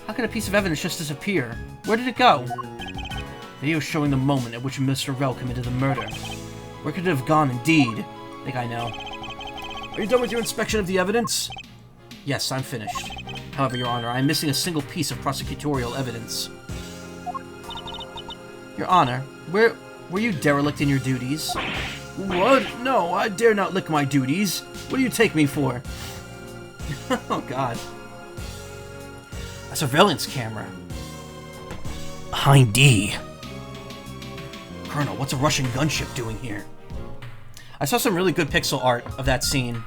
How could a piece of evidence just disappear? Where did it go? Video showing the moment at which Mr. Rell committed the murder. Where could it have gone, indeed? I think I know. Are you done with your inspection of the evidence? Yes, I'm finished. However, Your Honor, I am missing a single piece of prosecutorial evidence. Your Honor, were you derelict in your duties? What? No, I dare not lick my duties. What do you take me for? Oh, God. A surveillance camera. Behind D. Colonel, what's a Russian gunship doing here? I saw some really good pixel art of that scene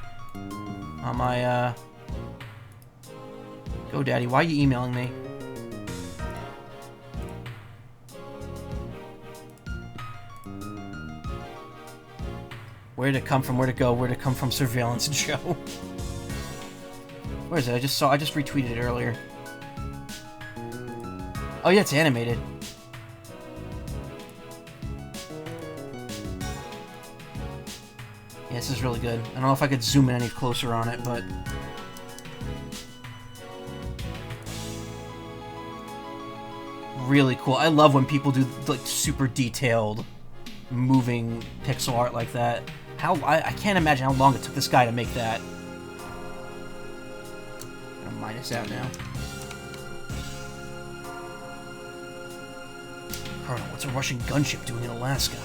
on my, GoDaddy, why are you emailing me? Where did it come from? Where'd it go? Where'd it come from? Surveillance Joe. Where is it? I just retweeted it earlier. Oh yeah, it's animated. Yeah, this is really good. I don't know if I could zoom in any closer on it, but... really cool. I love when people do, like, super detailed, moving pixel art like that. I can't imagine how long it took this guy to make that. I'm gonna minus out now. Colonel, what's a Russian gunship doing in Alaska?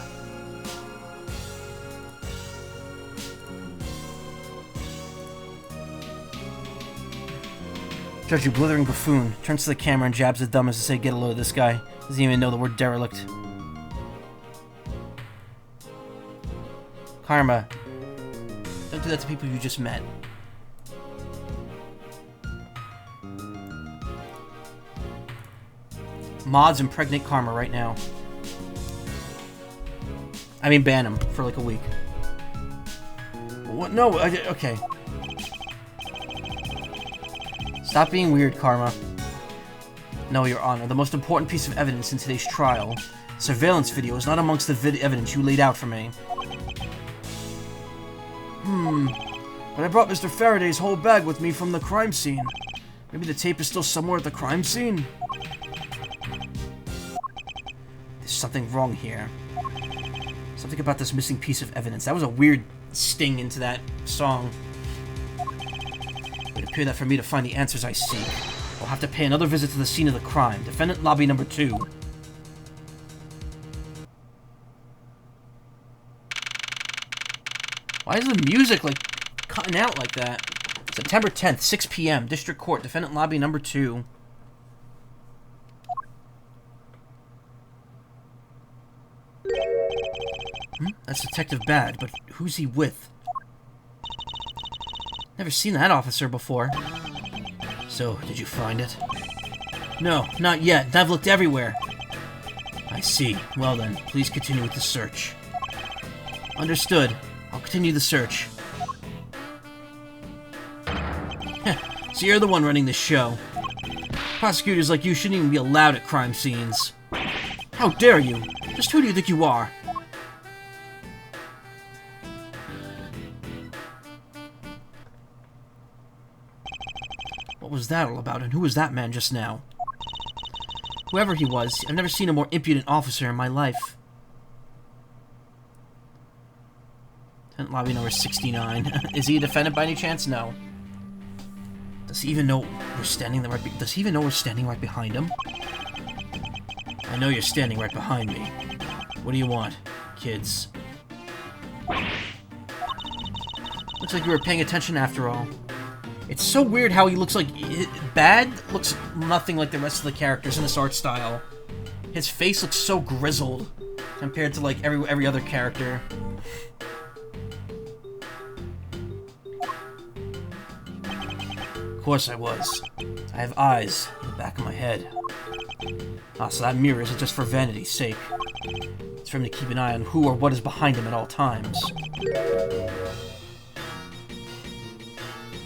Judge, you blithering buffoon, turns to the camera and jabs the thumb as to say, get a load of this guy. Doesn't even know the word derelict. Karma. Don't do that to people you just met. Mods impregnate Karma right now. I mean, ban him for like a week. What? No, okay. Stop being weird, Karma. No, Your Honor. The most important piece of evidence in today's trial, surveillance video, is not amongst the evidence you laid out for me. But I brought Mr. Faraday's whole bag with me from the crime scene. Maybe the tape is still somewhere at the crime scene? There's something wrong here. Something about this missing piece of evidence. That was a weird sting into that song. It would appear that for me to find the answers I seek, I'll have to pay another visit to the scene of the crime. Defendant lobby number 2. Why is the music, like, cutting out like that? September 10th, 6 p.m., District Court, Defendant Lobby number 2. That's Detective Bad, but who's he with? Never seen that officer before. So, did you find it? No, not yet. I've looked everywhere. I see. Well then, please continue with the search. Understood. I'll continue the search. So you're the one running this show. Prosecutors like you shouldn't even be allowed at crime scenes. How dare you? Just who do you think you are? What was that all about, and who was that man just now? Whoever he was, I've never seen a more impudent officer in my life. Tenant lobby number 69. Is he a defendant by any chance? No. Does he even know we're standing there Does he even know we're standing right behind him? I know you're standing right behind me. What do you want, kids? Looks like you were paying attention after all. It's so weird how he looks like... Bad looks nothing like the rest of the characters in this art style. His face looks so grizzled compared to, like, every other character. Of course I was. I have eyes in the back of my head. Ah, so that mirror isn't just for vanity's sake. It's for him to keep an eye on who or what is behind him at all times.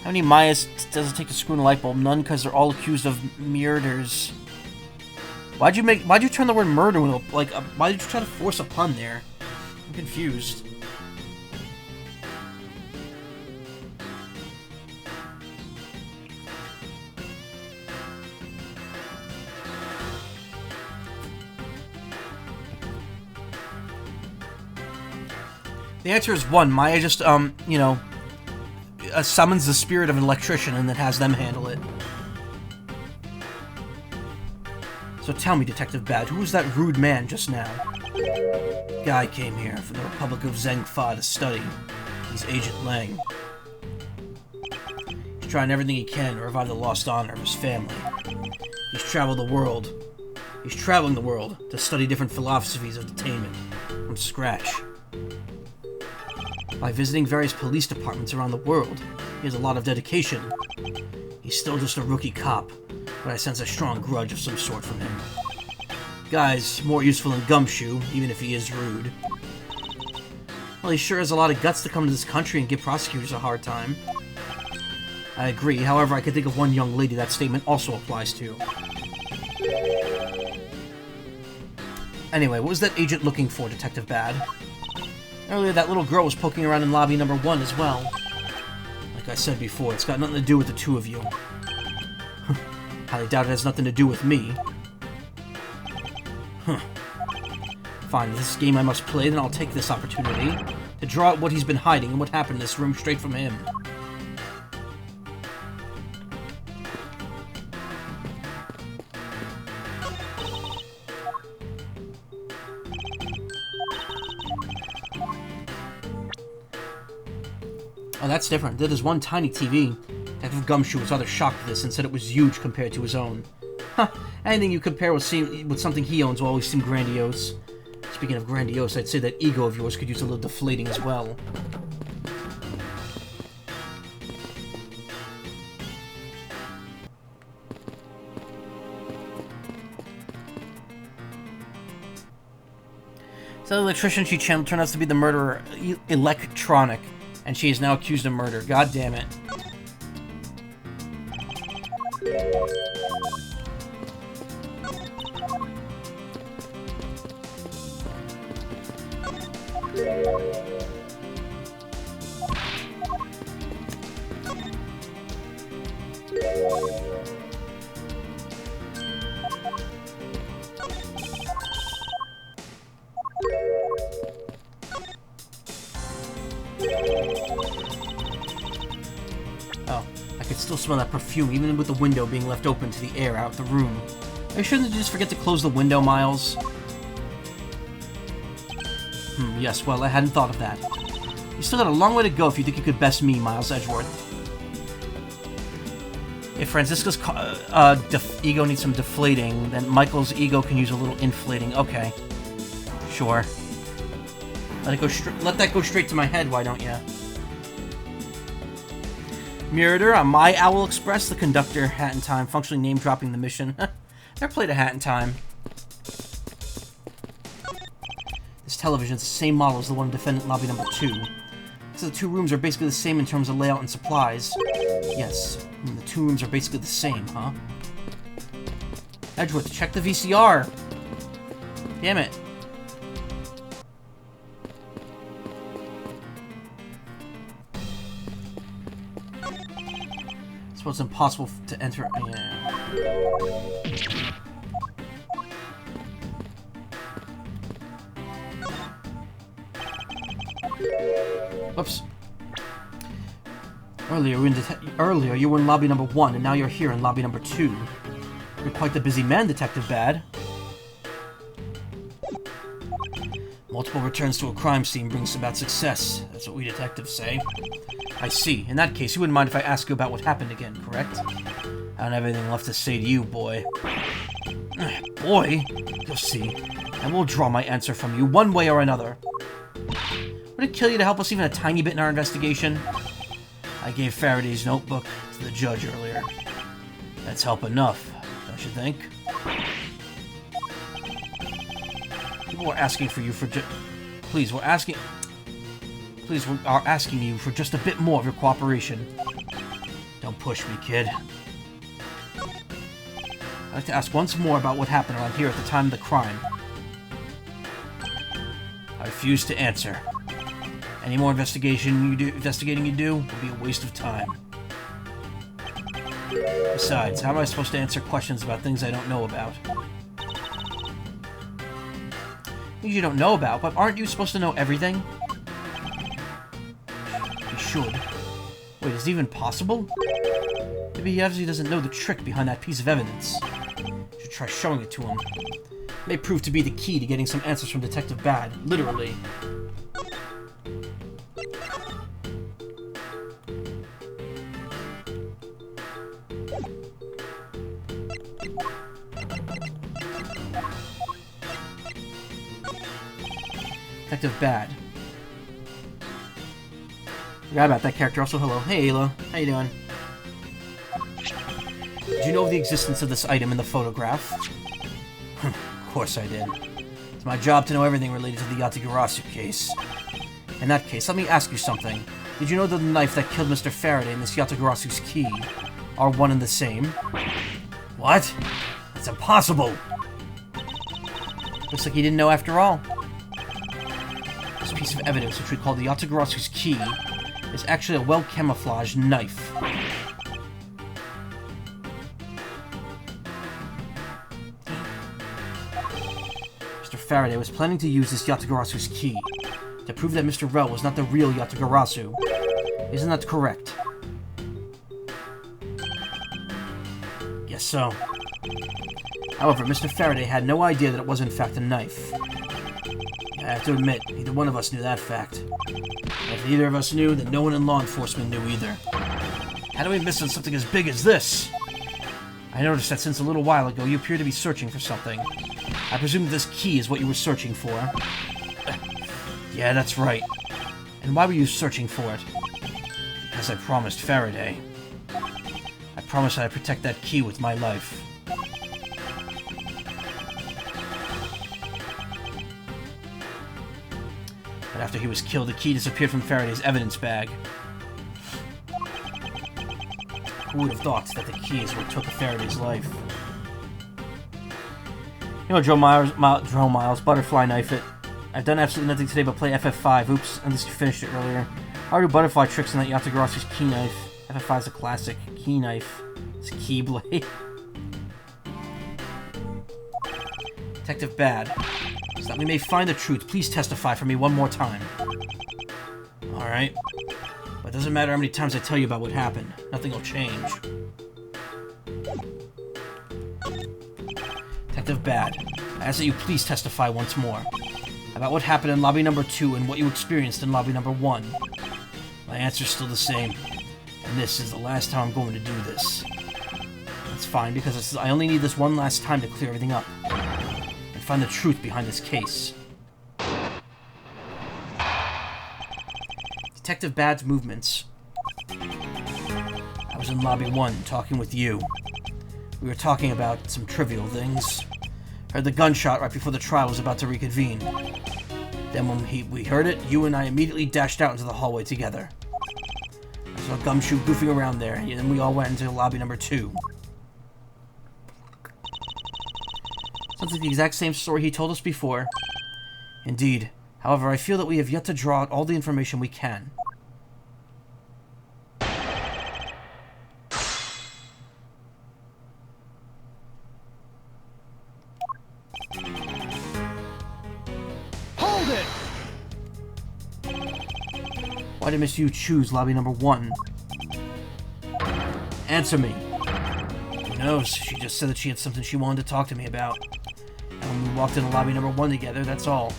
How many Mayas does it take to screw in a light bulb? None, because they're all accused of murders. Why'd you turn the word murder into, like, why did you try to force a pun there? I'm confused. The answer is 1. Maya just, you know, summons the spirit of an electrician and then has them handle it. So tell me, Detective Bad, who was that rude man just now? Guy came here from the Republic of Zengfa to study. He's Agent Lang. He's trying everything he can to revive the lost honor of his family. He's traveled the world. He's traveling the world to study different philosophies of detainment from scratch. By visiting various police departments around the world, he has a lot of dedication. He's still just a rookie cop, but I sense a strong grudge of some sort from him. Guy's more useful than Gumshoe, even if he is rude. Well, he sure has a lot of guts to come to this country and give prosecutors a hard time. I agree, however, I can think of one young lady that statement also applies to. Anyway, what was that agent looking for, Detective Bad? Earlier, that little girl was poking around in lobby number 1 as well. Like I said before, it's got nothing to do with the two of you. Highly doubt it has nothing to do with me. Fine, if this game I must play, then I'll take this opportunity to draw out what he's been hiding and what happened in this room straight from him. Oh, that's different. That is one tiny TV. Detective Gumshoe was rather shocked at this and said it was huge compared to his own. Huh, anything you compare with something he owns will always seem grandiose. Speaking of grandiose, I'd say that ego of yours could use a little deflating as well. So the electrician she channeled turned out to be the murderer, Electronic. And she is now accused of murder. God damn it. Oh, I could still smell that perfume, even with the window being left open to the air out the room. I shouldn't just forget to close the window, Miles. Yes, well, I hadn't thought of that. You still got a long way to go if you think you could best me, Miles Edgeworth. If Francisca's ego needs some deflating, then Michael's ego can use a little inflating. Okay. Sure. Let that go straight to my head, why don't ya? Murider on My Owl Express, the conductor, Hat in Time, functionally name-dropping the mission. Never played a Hat in Time. This television is the same model as the one in Defendant Lobby number 2. So the two rooms are basically the same in terms of layout and supplies. Yes, the two rooms are basically the same, huh? Edgeworth, check the VCR! Damn it. I suppose it's impossible to enter... Yeah. Whoops. Earlier you were in lobby number 1, and now you're here in lobby number 2. You're quite the busy man, Detective Bad. Multiple returns to a crime scene brings about success. That's what we detectives say. I see. In that case, you wouldn't mind if I ask you about what happened again, correct? I don't have anything left to say to you, boy. Boy? You'll see. And we'll draw my answer from you, one way or another. Would it kill you to help us even a tiny bit in our investigation? I gave Faraday's notebook to the judge earlier. That's help enough, don't you think? People are asking for you for Please, we are asking you for just a bit more of your cooperation. Don't push me, kid. I'd like to ask once more about what happened around here at the time of the crime. I refuse to answer. Any more investigating you do will be a waste of time. Besides, how am I supposed to answer questions about things I don't know about? Things you don't know about, but aren't you supposed to know everything? You should. Wait, is it even possible? Maybe he obviously doesn't know the trick behind that piece of evidence. You should try showing it to him. It may prove to be the key to getting some answers from Detective Bad, literally. Detective Bad. Forgot about that character. Also, hello. Hey, Ayla. How you doing? Did you know of the existence of this item in the photograph? Of course I did. It's my job to know everything related to the Yatagarasu case. In that case, let me ask you something. Did you know that the knife that killed Mr. Faraday and this Yatagarasu's key are one and the same? What? That's impossible! Looks like you didn't know after all. This piece of evidence, which we call the Yatagarasu's key, is actually a well-camouflaged knife. Mr. Faraday was planning to use this Yatagarasu's key to prove that Mr. Rell was not the real Yatagarasu. Isn't that correct? Guess so. However, Mr. Faraday had no idea that it was in fact a knife. I have to admit, neither one of us knew that fact. And if neither of us knew, then no one in law enforcement knew either. How do we miss on something as big as this? I noticed that since a little while ago, you appear to be searching for something. I presume this key is what you were searching for. Yeah, that's right. And why were you searching for it? Because I promised Faraday. I promised I'd protect that key with my life. But after he was killed, the key disappeared from Faraday's evidence bag. Who would have thought that the key is what took Faraday's life? You know, Joe Miles, butterfly knife it. I've done absolutely nothing today but play FF5. Oops, unless you finished it earlier. How do butterfly tricks on that Yatagarasu's key knife? FF5 is a classic. Key knife. It's a keyblade. Detective Bad. So that we may find the truth, please testify for me one more time. Alright. But it doesn't matter how many times I tell you about what happened. Nothing will change. Detective Bad. I ask that you please testify once more. About what happened in lobby number 2 and what you experienced in lobby number 1. My answer's still the same. And this is the last time I'm going to do this. That's fine, because I only need this one last time to clear everything up. And find the truth behind this case. Detective Bad's movements. I was in Lobby 1, talking with you. We were talking about some trivial things. Heard the gunshot right before the trial was about to reconvene. Then when we heard it, you and I immediately dashed out into the hallway together. I saw Gumshoe goofing around there, and then we all went into lobby number 2. Sounds like the exact same story he told us before. Indeed. However, I feel that we have yet to draw out all the information we can. Hold it! Why did Miss Yu choose lobby number 1? Answer me. Who knows? She just said that she had something she wanted to talk to me about. And when we walked into lobby number 1 together, that's all.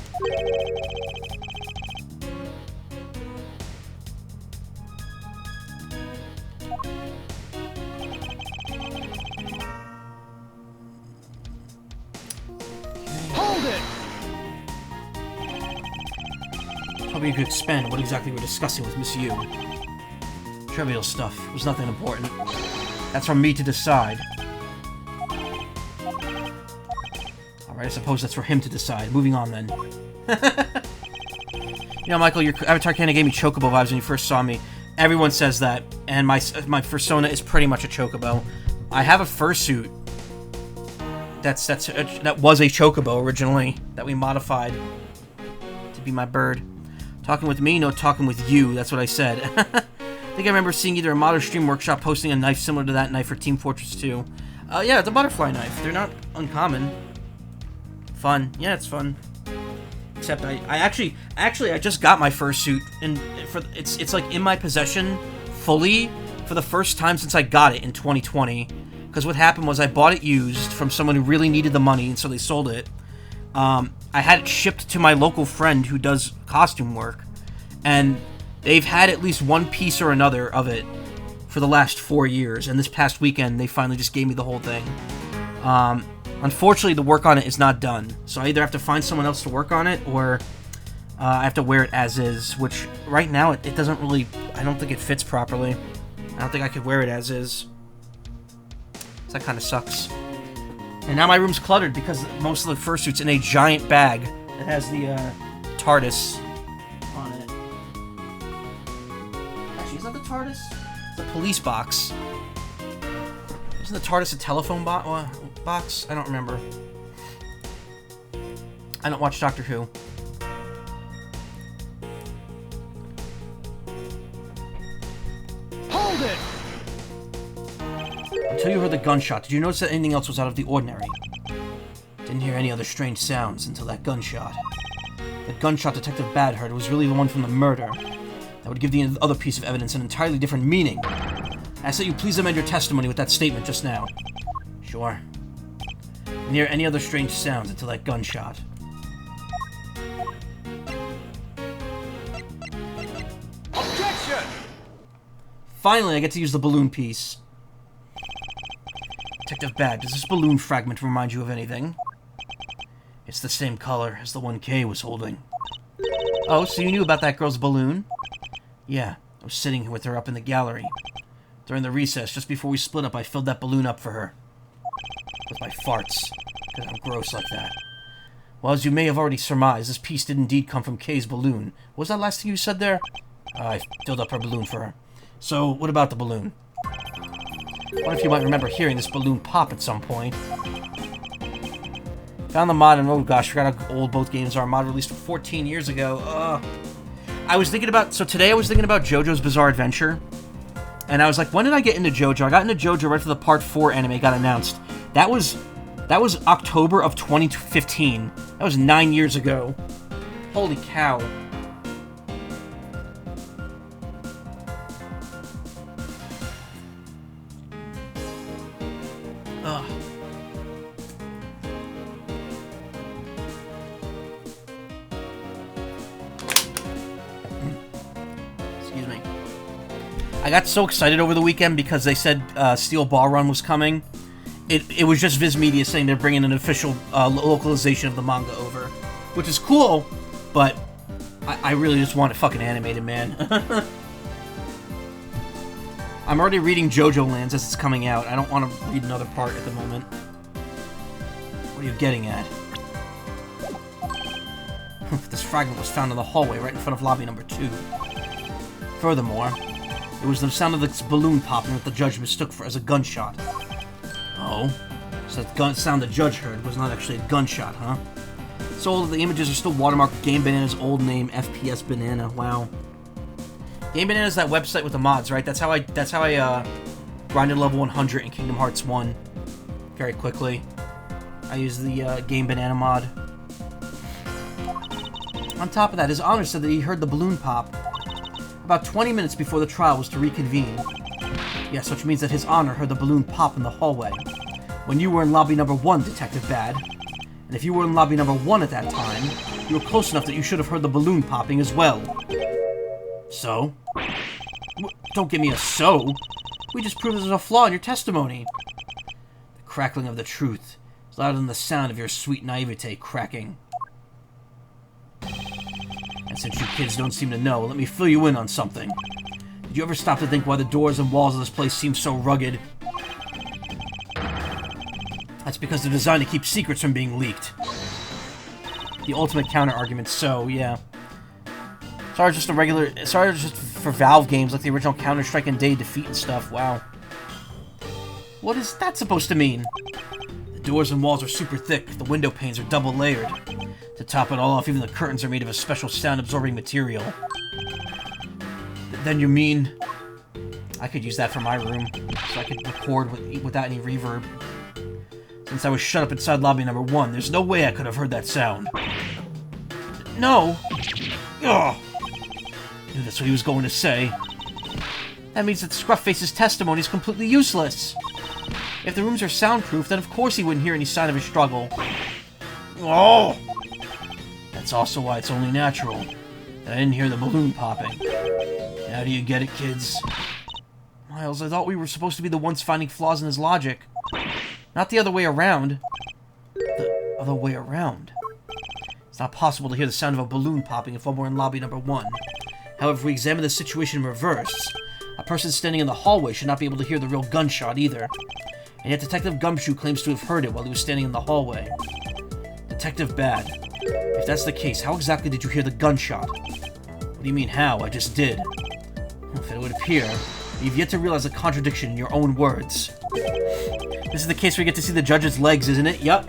Hold it! Hoping you could expand what exactly we're discussing with Miss Yu. Trivial stuff. It was nothing important. That's for me to decide. Alright, I suppose that's for him to decide. Moving on, then. You know, Michael, your avatar kinda gave me Chocobo vibes when you first saw me. Everyone says that, and my persona is pretty much a Chocobo. I have a fursuit that was a Chocobo originally, that we modified to be my bird. Talking with me, no talking with you, that's what I said. I think I remember seeing either a mod or Stream Workshop posting a knife similar to that knife for Team Fortress 2. Yeah, it's a butterfly knife. They're not uncommon. Fun. Yeah, it's fun. Except I actually I just got my fursuit, and it's like in my possession fully for the first time since I got it in 2020. Because what happened was I bought it used from someone who really needed the money, and so they sold it. I had it shipped to my local friend who does costume work, and they've had at least one piece or another of it for the last 4 years, and this past weekend they finally just gave me the whole thing. Unfortunately, the work on it is not done, so I either have to find someone else to work on it, or I have to wear it as is, which right now it doesn't really, I don't think it fits properly. I don't think I could wear it as is. So that kind of sucks. And now my room's cluttered because most of the fursuit's in a giant bag that has the TARDIS on it. Actually, is that the TARDIS? It's the police box. Isn't the TARDIS a telephone box? I don't remember. I don't watch Doctor Who. Hold it! Until you heard the gunshot, did you notice that anything else was out of the ordinary? Didn't hear any other strange sounds until that gunshot. The gunshot Detective Bad heard was really the one from the murder. That would give the other piece of evidence an entirely different meaning. I ask that you please amend your testimony with that statement just now. Sure. Didn't hear any other strange sounds until that gunshot. Objection! Finally, I get to use the balloon piece. Detective Bad, does this balloon fragment remind you of anything? It's the same color as the one Kay was holding. Oh, so you knew about that girl's balloon? Yeah, I was sitting with her up in the gallery. During the recess, just before we split up, I filled that balloon up for her. With my farts, because I'm gross like that. Well, as you may have already surmised, this piece did indeed come from Kay's balloon. What was that last thing you said there? I filled up her balloon for her. So, what about the balloon? What if you might remember hearing this balloon pop at some point? Found the mod, and oh gosh, forgot how old both games are. Mod released 14 years ago. I was thinking about, so today I was thinking about JoJo's Bizarre Adventure. And I was like, when did I get into JoJo? I got into JoJo right after the Part 4 anime got announced. That was October of 2015. That was 9 years ago. Holy cow. Ugh. Excuse me. I got so excited over the weekend because they said Steel Ball Run was coming. It was just Viz Media saying they're bringing an official localization of the manga over, which is cool, but I really just want it fucking animated, man. I'm already reading JoJo Lands as it's coming out. I don't want to read another part at the moment. What are you getting at? This fragment was found in the hallway right in front of lobby number 2. Furthermore, it was the sound of the balloon popping that the judge mistook as a gunshot. Oh? So the sound the judge heard was not actually a gunshot, huh? So the images are still watermarked Game Banana's old name, FPS Banana. Wow. Game Banana is that website with the mods, right? That's how I grinded level 100 in Kingdom Hearts 1 very quickly. I used the Game Banana mod. On top of that, His Honor said that he heard the balloon pop about 20 minutes before the trial was to reconvene. Yes, which means that His Honor heard the balloon pop in the hallway when you were in lobby number 1, Detective Bad. And if you were in lobby number 1 at that time, you were close enough that you should have heard the balloon popping as well. So? Don't give me a so. We just proved there's a flaw in your testimony. The crackling of the truth is louder than the sound of your sweet naivete cracking. And since you kids don't seem to know, let me fill you in on something. Did you ever stop to think why the doors and walls of this place seem so rugged? That's because they're designed to keep secrets from being leaked. The ultimate counter-argument, so, yeah. Sorry, just for Valve games like the original Counter-Strike and Day Defeat and stuff, wow. What is that supposed to mean? The doors and walls are super thick, the window panes are double layered. To top it all off, even the curtains are made of a special sound-absorbing material. Then you mean... I could use that for my room, so I could record without any reverb. Since I was shut up inside lobby number 1, there's no way I could have heard that sound. No! Ugh! I knew that's what he was going to say. That means that Scruffface's testimony is completely useless. If the rooms are soundproof, then of course he wouldn't hear any sign of his struggle. Oh! That's also why it's only natural that I didn't hear the balloon popping. Now do you get it, kids? Miles, I thought we were supposed to be the ones finding flaws in his logic. Not the other way around. The other way around. It's not possible to hear the sound of a balloon popping if one were in lobby number 1. However, if we examine the situation in reverse, a person standing in the hallway should not be able to hear the real gunshot either. And yet Detective Gumshoe claims to have heard it while he was standing in the hallway. Detective Bad, if that's the case, how exactly did you hear the gunshot? What do you mean how? I just did. If it would appear, you've yet to realize a contradiction in your own words. This is the case where you get to see the judge's legs, isn't it? Yup.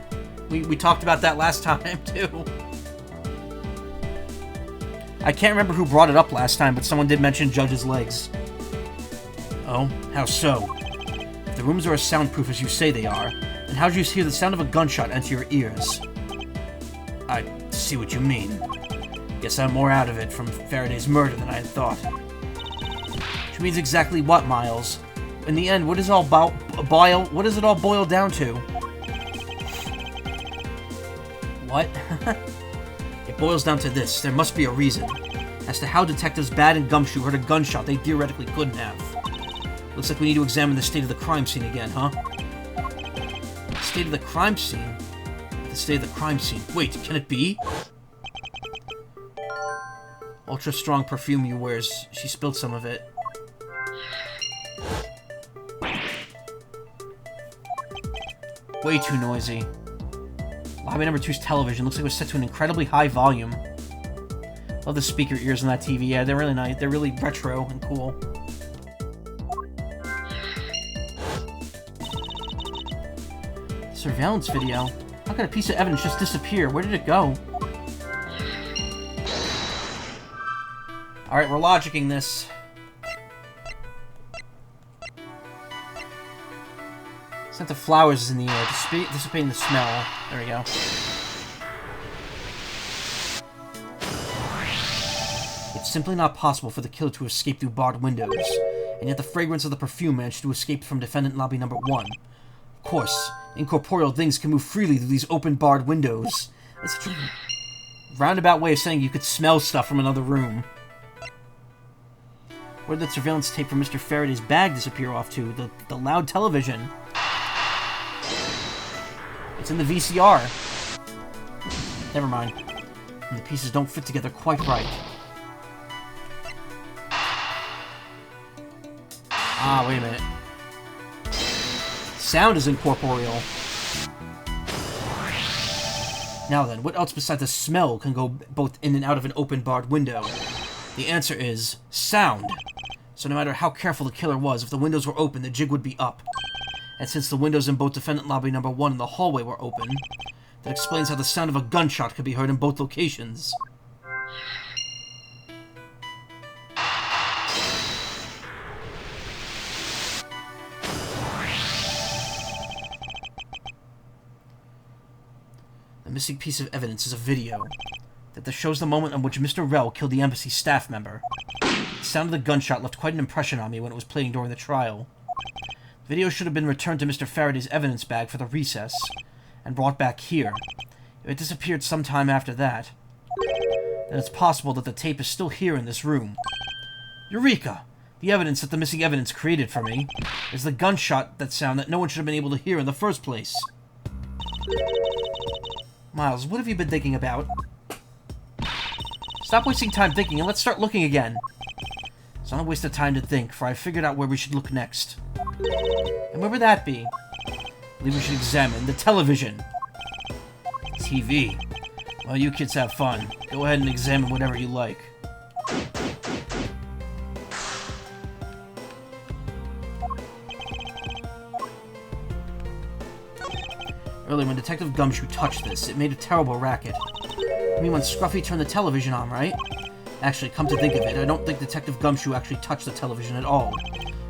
We talked about that last time, too. I can't remember who brought it up last time, but someone did mention judge's legs. Oh? How so? If the rooms are as soundproof as you say they are, then how did you hear the sound of a gunshot enter your ears? I see what you mean. Guess I'm more out of it from Faraday's murder than I had thought. Which means exactly what, Miles? In the end, what does it all boil down to? What? It boils down to this. There must be a reason. As to how Detectives Bad and Gumshoe heard a gunshot they theoretically couldn't have. Looks like we need to examine the state of the crime scene again, huh? The state of the crime scene? The state of the crime scene. Wait, can it be? Ultra strong perfume you wears. She spilled some of it. Way too noisy. Lobby number 2's television looks like it was set to an incredibly high volume. Love the speaker ears on that TV. Yeah, they're really nice. They're really retro and cool. Surveillance video? How could a piece of evidence just disappear? Where did it go? Alright, we're logicking this. Scent of flowers is in the air, dissipating the smell. There we go. It's simply not possible for the killer to escape through barred windows, and yet the fragrance of the perfume managed to escape from defendant lobby number 1. Of course, incorporeal things can move freely through these open barred windows. That's such a roundabout way of saying you could smell stuff from another room. Where did the surveillance tape from Mr. Faraday's bag disappear off to? The loud television. It's in the VCR. Never mind. And the pieces don't fit together quite right. Ah, wait a minute. Sound is incorporeal. Now then, what else besides the smell can go both in and out of an open barred window? The answer is sound. So no matter how careful the killer was, if the windows were open, the jig would be up. And since the windows in both defendant lobby number 1 and the hallway were open, that explains how the sound of a gunshot could be heard in both locations. The missing piece of evidence is a video that shows the moment on which Mr. Rell killed the embassy staff member. The sound of the gunshot left quite an impression on me when it was playing during the trial. The video should have been returned to Mr. Faraday's evidence bag for the recess, and brought back here. If it disappeared sometime after that, then it's possible that the tape is still here in this room. Eureka! The evidence that the missing evidence created for me is the gunshot, that sound that no one should have been able to hear in the first place. Miles, what have you been thinking about? Stop wasting time thinking and let's start looking again. It's not a waste of time to think, for I've figured out where we should look next. And where would that be? I believe we should examine the television. TV. Well, you kids have fun. Go ahead and examine whatever you like. Earlier, when Detective Gumshoe touched this, it made a terrible racket. I mean, when Scruffy turned the television on, right? Actually, come to think of it, I don't think Detective Gumshoe actually touched the television at all.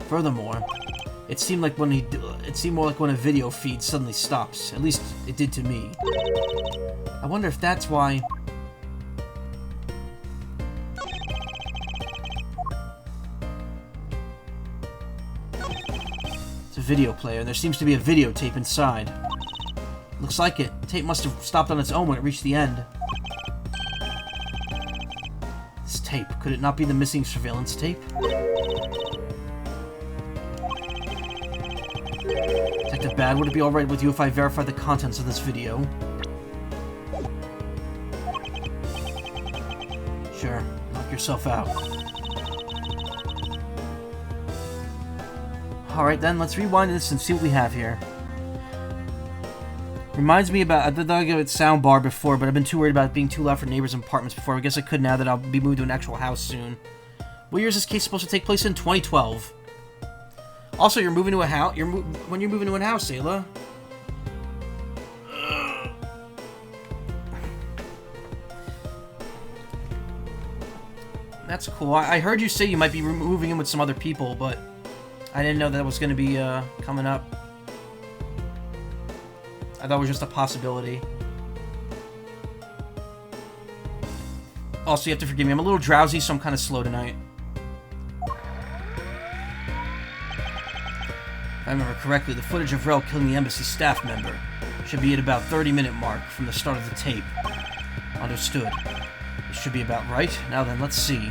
Furthermore, it seemed more like when a video feed suddenly stops. At least, it did to me. I wonder if that's why... It's a video player, and there seems to be a videotape inside. Looks like it. The tape must have stopped on its own when it reached the end. This tape, could it not be the missing surveillance tape? Detective Bad, would it be alright with you if I verify the contents of this video? Sure. Knock yourself out. Alright then, let's rewind this and see what we have here. Reminds me about, I thought I gave it soundbar before, but I've been too worried about it being too loud for neighbors and apartments before. I guess I could now that I'll be moving to an actual house soon. What year is this case supposed to take place in? 2012. Also, you're moving to a house. When you're moving to a house, Ayla. That's cool. I heard you say you might be moving in with some other people, but I didn't know that was going to be coming up. I thought it was just a possibility. Also, you have to forgive me. I'm a little drowsy, so I'm kind of slow tonight. If I remember correctly, the footage of Rell killing the embassy staff member should be at about 30-minute mark from the start of the tape. Understood. It should be about right. Now then, let's see.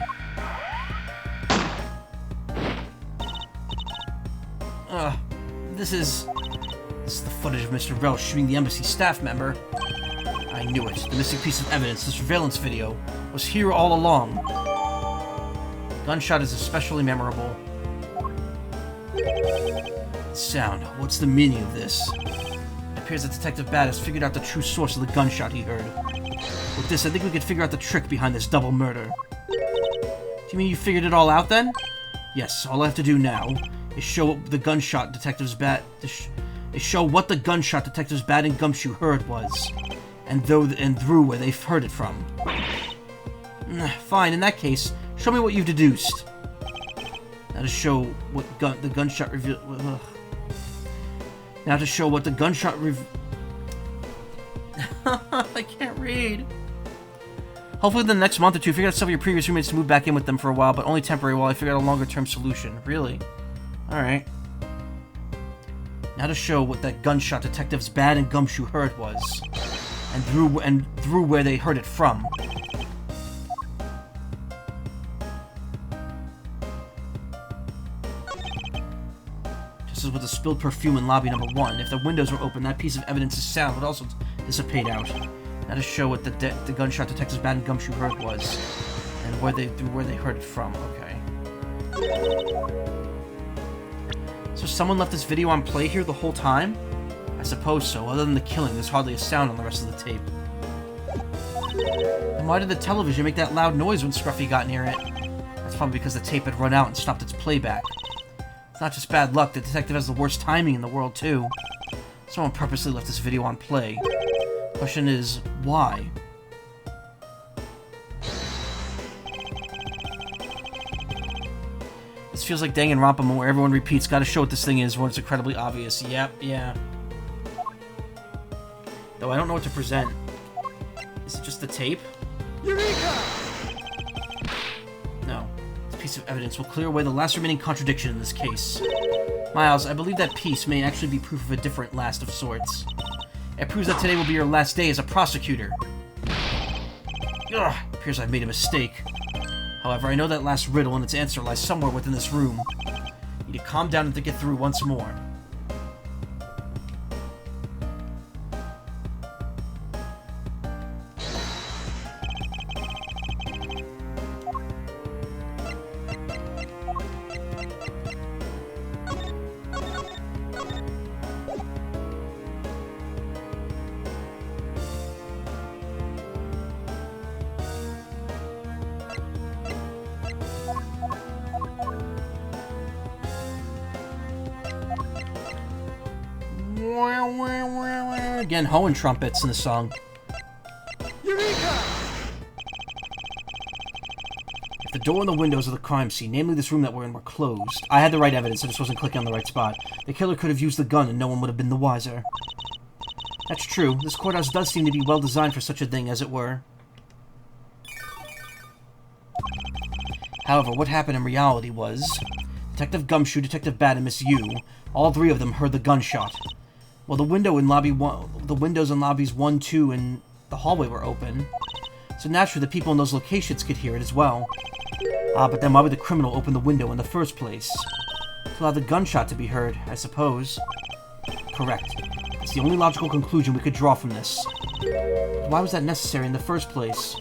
This is the footage of Mr. Rell shooting the embassy staff member. I knew it. The missing piece of evidence, the surveillance video, was here all along. Gunshot is especially memorable. Sound. What's the meaning of this? It appears that Detective Bad has figured out the true source of the gunshot he heard. With this, I think we could figure out the trick behind this double murder. Do you mean you figured it all out then? Yes, all I have to do now is show what the gunshot Detectives Bad and Gumshoe heard was, and through where they've heard it from. Fine, in that case, show me what you've deduced. Now to show what the gunshot reveal. Now to show what the gunshot I can't read. Hopefully in the next month or two, figure out some of your previous roommates to move back in with them for a while, but only temporary while I figure out a longer-term solution. Really? Alright. Now to show what that gunshot Detectives Bad and Gumshoe heard was, and through where they heard it from. Just as with the spilled perfume in lobby number 1, if the windows were open, that piece of evidence's sound would also dissipate out. Now to show what the gunshot detectives Bad and Gumshoe heard was, and where they heard it from. Okay. So someone left this video on play here the whole time? I suppose so. Other than the killing, there's hardly a sound on the rest of the tape. And why did the television make that loud noise when Scruffy got near it? That's probably because the tape had run out and stopped its playback. It's not just bad luck, the detective has the worst timing in the world, too. Someone purposely left this video on play. Question is, why? This feels like Danganronpa where everyone repeats, gotta show what this thing is when it's incredibly obvious. Yep, yeah. Though I don't know what to present. Is it just the tape? Eureka! No. This piece of evidence will clear away the last remaining contradiction in this case. Miles, I believe that piece may actually be proof of a different last of sorts. It proves that today will be your last day as a prosecutor. Ugh, appears I've made a mistake. However, I know that last riddle and its answer lies somewhere within this room. You need to calm down and think it through once more. Again, Hoenn trumpets in the song. Eureka! If the door and the windows of the crime scene, namely this room that we're in, were closed, I had the right evidence, I just wasn't clicking on the right spot. The killer could have used the gun and no one would have been the wiser. That's true. This courthouse does seem to be well designed for such a thing, as it were. However, what happened in reality was... Detective Gumshoe, Detective Bad, and Miss Yu, all three of them heard the gunshot. Well, the windows in lobbies 1, 2, and the hallway were open. So naturally, the people in those locations could hear it as well. But then why would the criminal open the window in the first place? To allow the gunshot to be heard, I suppose. Correct. It's the only logical conclusion we could draw from this. But why was that necessary in the first place?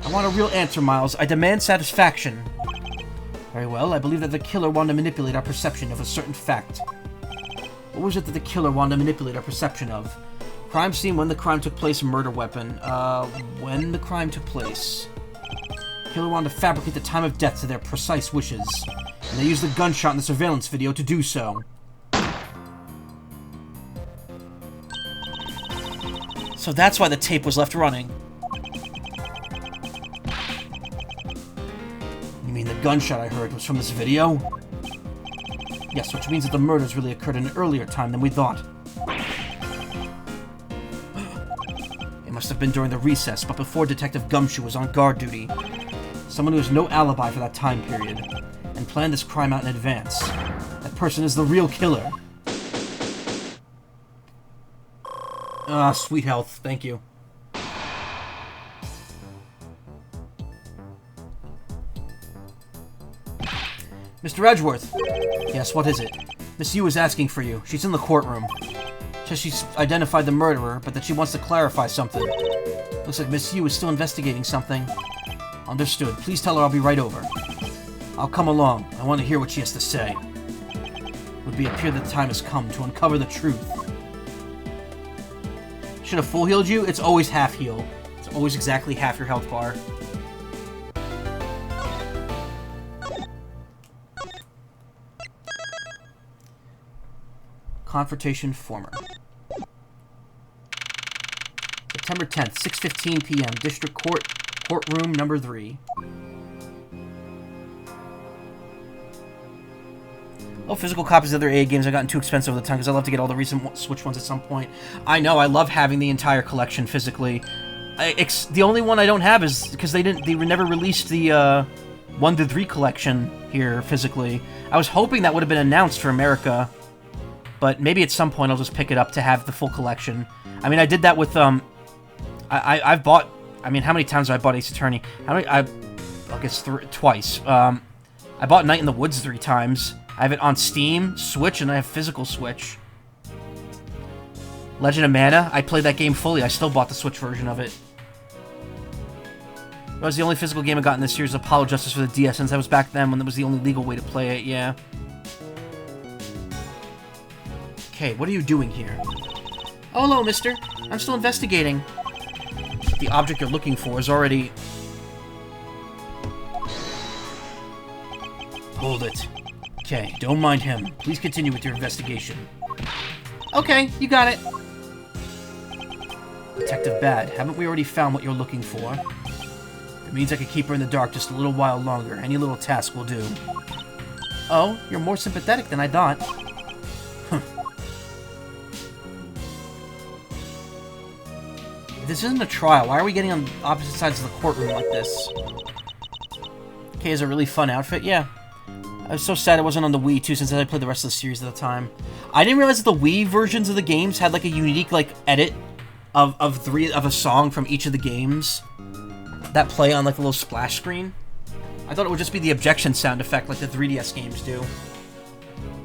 I want a real answer, Miles. I demand satisfaction. Very well, I believe that the killer wanted to manipulate our perception of a certain fact. What was it that the killer wanted to manipulate our perception of? Crime scene, when the crime took place, murder weapon. When the crime took place. Killer wanted to fabricate the time of death to their precise wishes. And they used the gunshot in the surveillance video to do so. So that's why the tape was left running. You mean the gunshot I heard was from this video? Yes, which means that the murders really occurred in an earlier time than we thought. It must have been during the recess, but before Detective Gumshoe was on guard duty. Someone who has no alibi for that time period, and planned this crime out in advance. That person is the real killer. Sweet health. Thank you. Mr. Edgeworth. Yes, what is it? Miss Yu is asking for you. She's in the courtroom. Says she's identified the murderer, but that she wants to clarify something. Looks like Miss Yu is still investigating something. Understood. Please tell her I'll be right over. I'll come along. I want to hear what she has to say. It would appear that the time has come to uncover the truth. Should have full healed you? It's always half heal. It's always exactly half your health bar. Confrontation former. September 10th, 6:15 p.m. District Court, courtroom number 3. Oh, physical copies of other AA games have gotten too expensive over the time because I love to get all the recent Switch ones at some point. I know, I love having the entire collection physically. The only one I don't have is because they never released the 1 to 3 collection here physically. I was hoping that would have been announced for America, but maybe at some point I'll just pick it up to have the full collection. I mean, I did that with I've bought. I mean, how many times have I bought Ace Attorney? I guess twice. I bought Night in the Woods 3 times. I have it on Steam, Switch, and I have physical Switch. Legend of Mana? I played that game fully. I still bought the Switch version of it. That was the only physical game I got in this series, Apollo Justice for the DS, since that was back then when that was the only legal way to play it, yeah. Okay, what are you doing here? Oh, hello, mister. I'm still investigating. The object you're looking for is already... Hold it. Okay, don't mind him. Please continue with your investigation. Okay, you got it. Detective Bad, haven't we already found what you're looking for? It means I could keep her in the dark just a little while longer. Any little task will do. Oh, you're more sympathetic than I thought. Huh. This isn't a trial. Why are we getting on opposite sides of the courtroom like this? Okay, is a really fun outfit? Yeah. I was so sad it wasn't on the Wii, too, since I played the rest of the series at the time. I didn't realize that the Wii versions of the games had, like, a unique, like, edit of a song from each of the games that play on, like, the little splash screen. I thought it would just be the objection sound effect like the 3DS games do.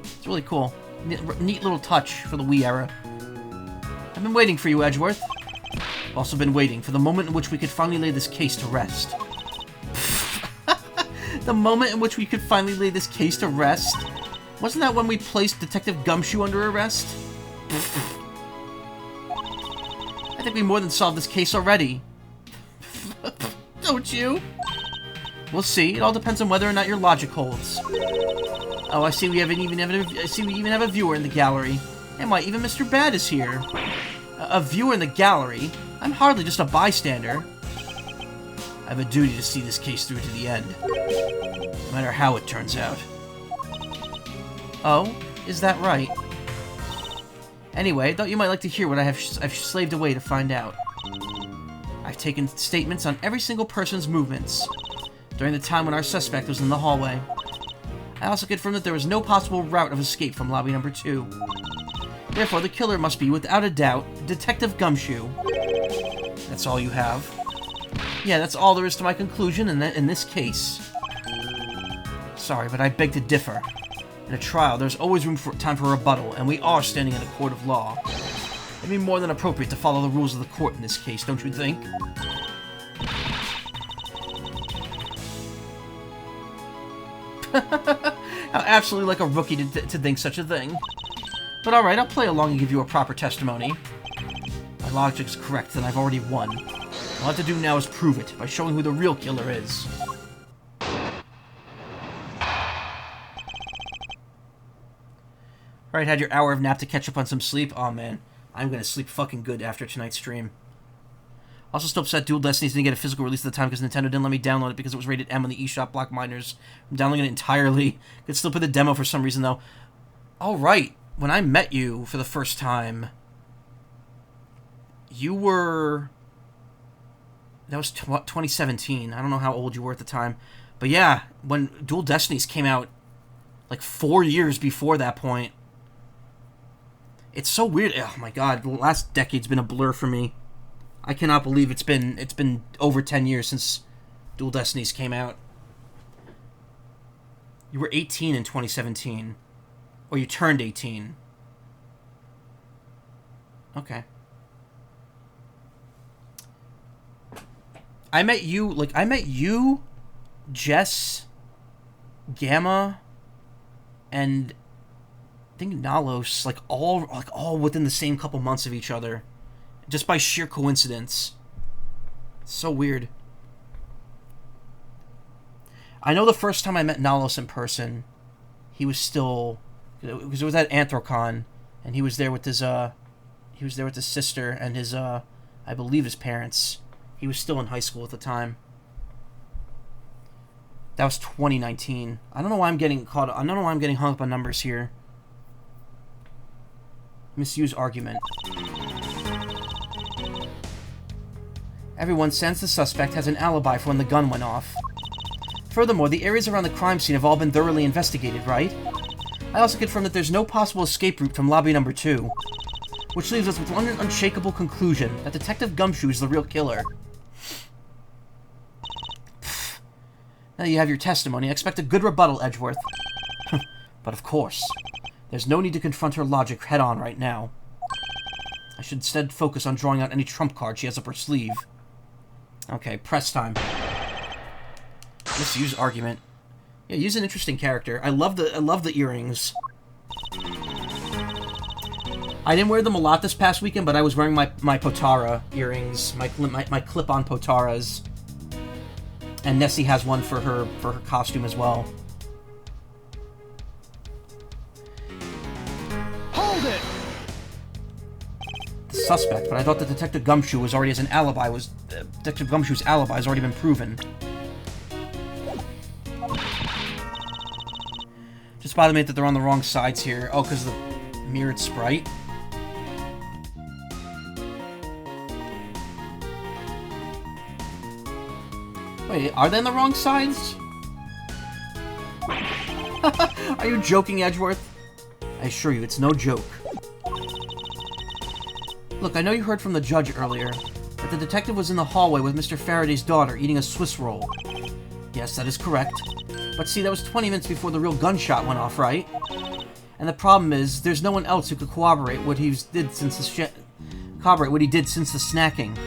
It's really cool. Neat little touch for the Wii era. I've been waiting for you, Edgeworth. I've also been waiting for the moment in which we could finally lay this case to rest. The moment in which we could finally lay this case to rest? Wasn't that when we placed Detective Gumshoe under arrest? I think we more than solved this case already. Don't you? We'll see. It all depends on whether or not your logic holds. Oh, I see we even have a viewer in the gallery. And why, even Mr. Bad is here. A viewer in the gallery? I'm hardly just a bystander. I have a duty to see this case through to the end. No matter how it turns out. Oh, is that right? Anyway, I thought you might like to hear what I've slaved away to find out. I've taken statements on every single person's movements during the time when our suspect was in the hallway. I also confirmed that there was no possible route of escape from lobby number 2. Therefore, the killer must be, without a doubt, Detective Gumshoe. That's all you have? Yeah, that's all there is to my conclusion in this case. Sorry, but I beg to differ. In a trial, there's always time for rebuttal, and we are standing in a court of law. It'd be more than appropriate to follow the rules of the court in this case, don't you think? How absolutely like a rookie to think such a thing. But alright, I'll play along and give you a proper testimony. My logic's correct, then I've already won. All I have to do now is prove it, by showing who the real killer is. Alright, had your hour of nap to catch up on some sleep? Aw, man. I'm gonna sleep fucking good after tonight's stream. Also still upset Dual Destinies didn't get a physical release at the time because Nintendo didn't let me download it because it was rated M on the eShop Block Miners. I'm downloading it entirely. Could still play the demo for some reason, though. Alright, when I met you for the first time, you were... That was 2017. I don't know how old you were at the time. But yeah, when Dual Destinies came out, like 4 years before that point. It's so weird. Oh my god, the last decade's been a blur for me. I cannot believe it's been over 10 years since Dual Destinies came out. You were 18 in 2017. Or you turned 18. Okay. I met you, Jess, Gamma, and I think Nalos, all within the same couple months of each other. Just by sheer coincidence. It's so weird. I know the first time I met Nalos in person, he was still... Because it was at Anthrocon, and he was there with his sister and his, I believe his parents. He was still in high school at the time. That was 2019. I don't know why I'm getting hung up on numbers here. Misuse argument. Everyone sensed the suspect has an alibi for when the gun went off. Furthermore, the areas around the crime scene have all been thoroughly investigated, right? I also confirm that there's no possible escape route from lobby number 2. Which leaves us with one unshakable conclusion, that Detective Gumshoe is the real killer. Now you have your testimony. I expect a good rebuttal, Edgeworth. But of course, there's no need to confront her logic head-on right now. I should instead focus on drawing out any trump card she has up her sleeve. Okay, press time. Misuse argument. Yeah, use an interesting character. I love the earrings. I didn't wear them a lot this past weekend, but I was wearing my Potara earrings, my clip-on Potaras. And Nessie has one for her costume as well. Hold it! The suspect, but I thought that Detective Gumshoe was already as an alibi Detective Gumshoe's alibi has already been proven. Just bothered me that they're on the wrong sides here. Oh, because of the mirrored sprite. Wait, are they on the wrong sides? Are you joking, Edgeworth? I assure you, it's no joke. Look, I know you heard from the judge earlier that the detective was in the hallway with Mr. Faraday's daughter eating a Swiss roll. Yes, that is correct. But see, that was 20 minutes before the real gunshot went off, right? And the problem is, there's no one else who could corroborate what he did since the snacking.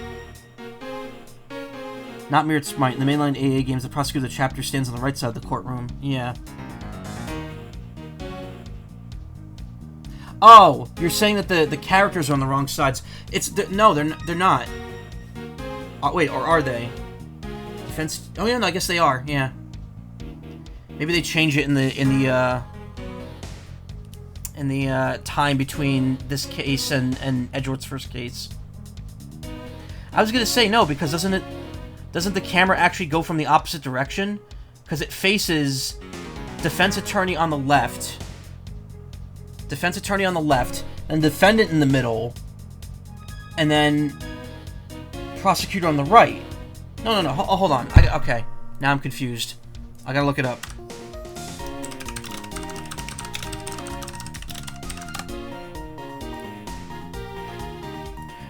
Not mirrored sprite. In the mainline AA games, the prosecutor of the chapter stands on the right side of the courtroom. Yeah. Oh, you're saying that the characters are on the wrong sides. No, they're not. Wait, or are they? Defense. Oh yeah, no, I guess they are. Yeah. Maybe they change it in the time between this case and Edgeworth's first case. I was gonna say no, because doesn't the camera actually go from the opposite direction? Because it faces defense attorney on the left, and defendant in the middle, and then prosecutor on the right. No. Hold on. Okay, now I'm confused. I gotta look it up.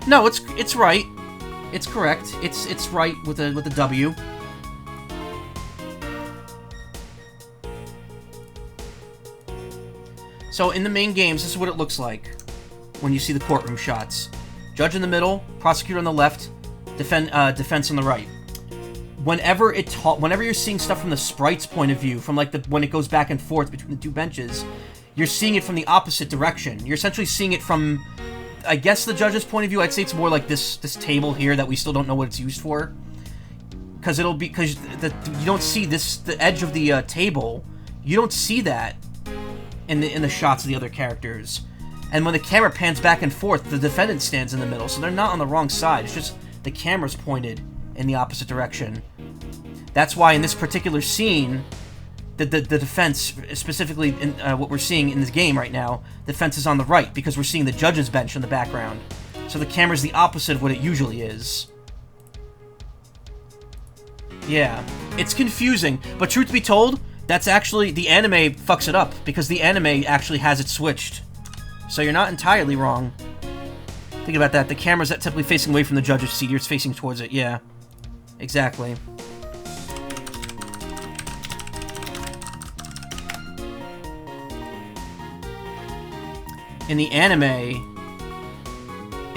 No, it's right. It's correct. It's right with a W. So in the main games, this is what it looks like when you see the courtroom shots. Judge in the middle, prosecutor on the left, defense on the right. Whenever you're seeing stuff from the sprite's point of view, from like when it goes back and forth between the two benches, you're seeing it from the opposite direction. You're essentially seeing it from, I guess, the judge's point of view. I'd say it's more like this table here that we still don't know what it's used for, because you don't see the edge of the table. You don't see that in the shots of the other characters. And when the camera pans back and forth, the defendant stands in the middle, so they're not on the wrong side. It's just the camera's pointed in the opposite direction. That's why in this particular scene, the defense, specifically in what we're seeing in this game right now, the defense is on the right, because we're seeing the judge's bench in the background. So the camera's the opposite of what it usually is. Yeah, it's confusing, but truth be told, that's actually, the anime fucks it up, because the anime actually has it switched. So you're not entirely wrong. Think about that, the camera's typically facing away from the judge's seat, you're facing towards it, yeah. Exactly. In the anime,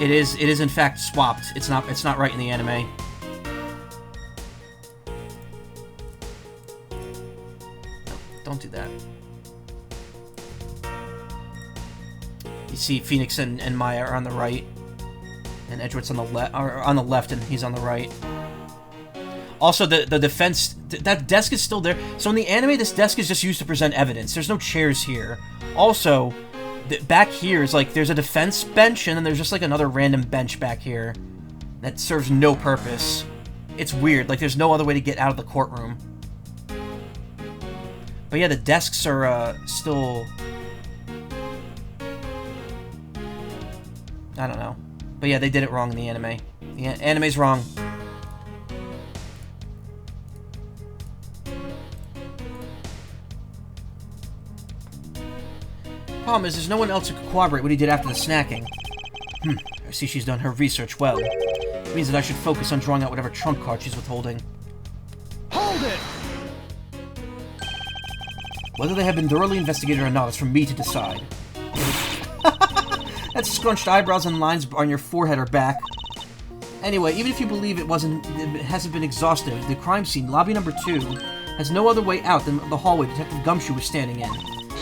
it is in fact swapped. It's not right in the anime. Don't do that. You see Phoenix and Maya are on the right, and Edgeworth's on the left, and he's on the right. Also, the defense, that desk is still there. So in the anime, this desk is just used to present evidence. There's no chairs here. Also, back here is like, there's a defense bench, and then there's just like another random bench back here that serves no purpose. It's weird, like there's no other way to get out of the courtroom. But yeah, the desks are still... I don't know. But yeah, they did it wrong in the anime. The anime's wrong. Problem is, there's no one else who could corroborate what he did after the snacking. I see she's done her research well. It means that I should focus on drawing out whatever trump card she's withholding. Hold it! Whether they have been thoroughly investigated or not is for me to decide. That's scrunched eyebrows and lines on your forehead are back. Anyway, even if you believe it hasn't been exhaustive, the crime scene, lobby number 2, has no other way out than the hallway Detective Gumshoe was standing in.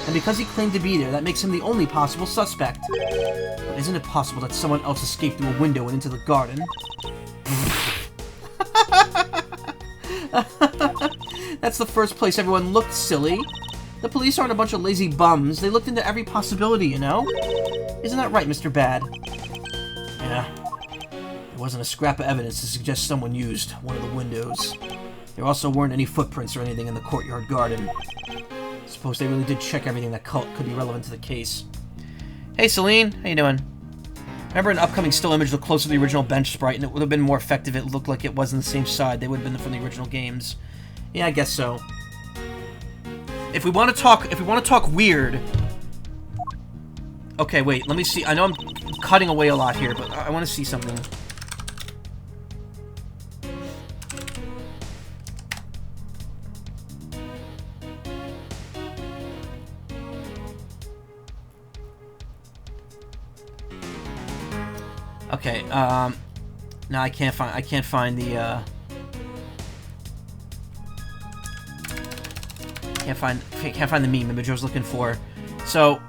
And because he claimed to be there, that makes him the only possible suspect. But isn't it possible that someone else escaped through a window and into the garden? That's the first place everyone looked, silly. The police aren't a bunch of lazy bums. They looked into every possibility, you know? Isn't that right, Mr. Bad? Yeah. There wasn't a scrap of evidence to suggest someone used one of the windows. There also weren't any footprints or anything in the courtyard garden. Suppose they really did check everything that could be relevant to the case. Hey, Celine. How you doing? Remember an upcoming still image looked closer to the original bench sprite, and it would have been more effective if it looked like it was on the same side. They would have been from the original games. Yeah, I guess so. If we want to talk weird... Okay, wait, let me see. I know I'm cutting away a lot here, but I want to see something. Okay, no, I can't find the, can't find the meme image I was looking for. So,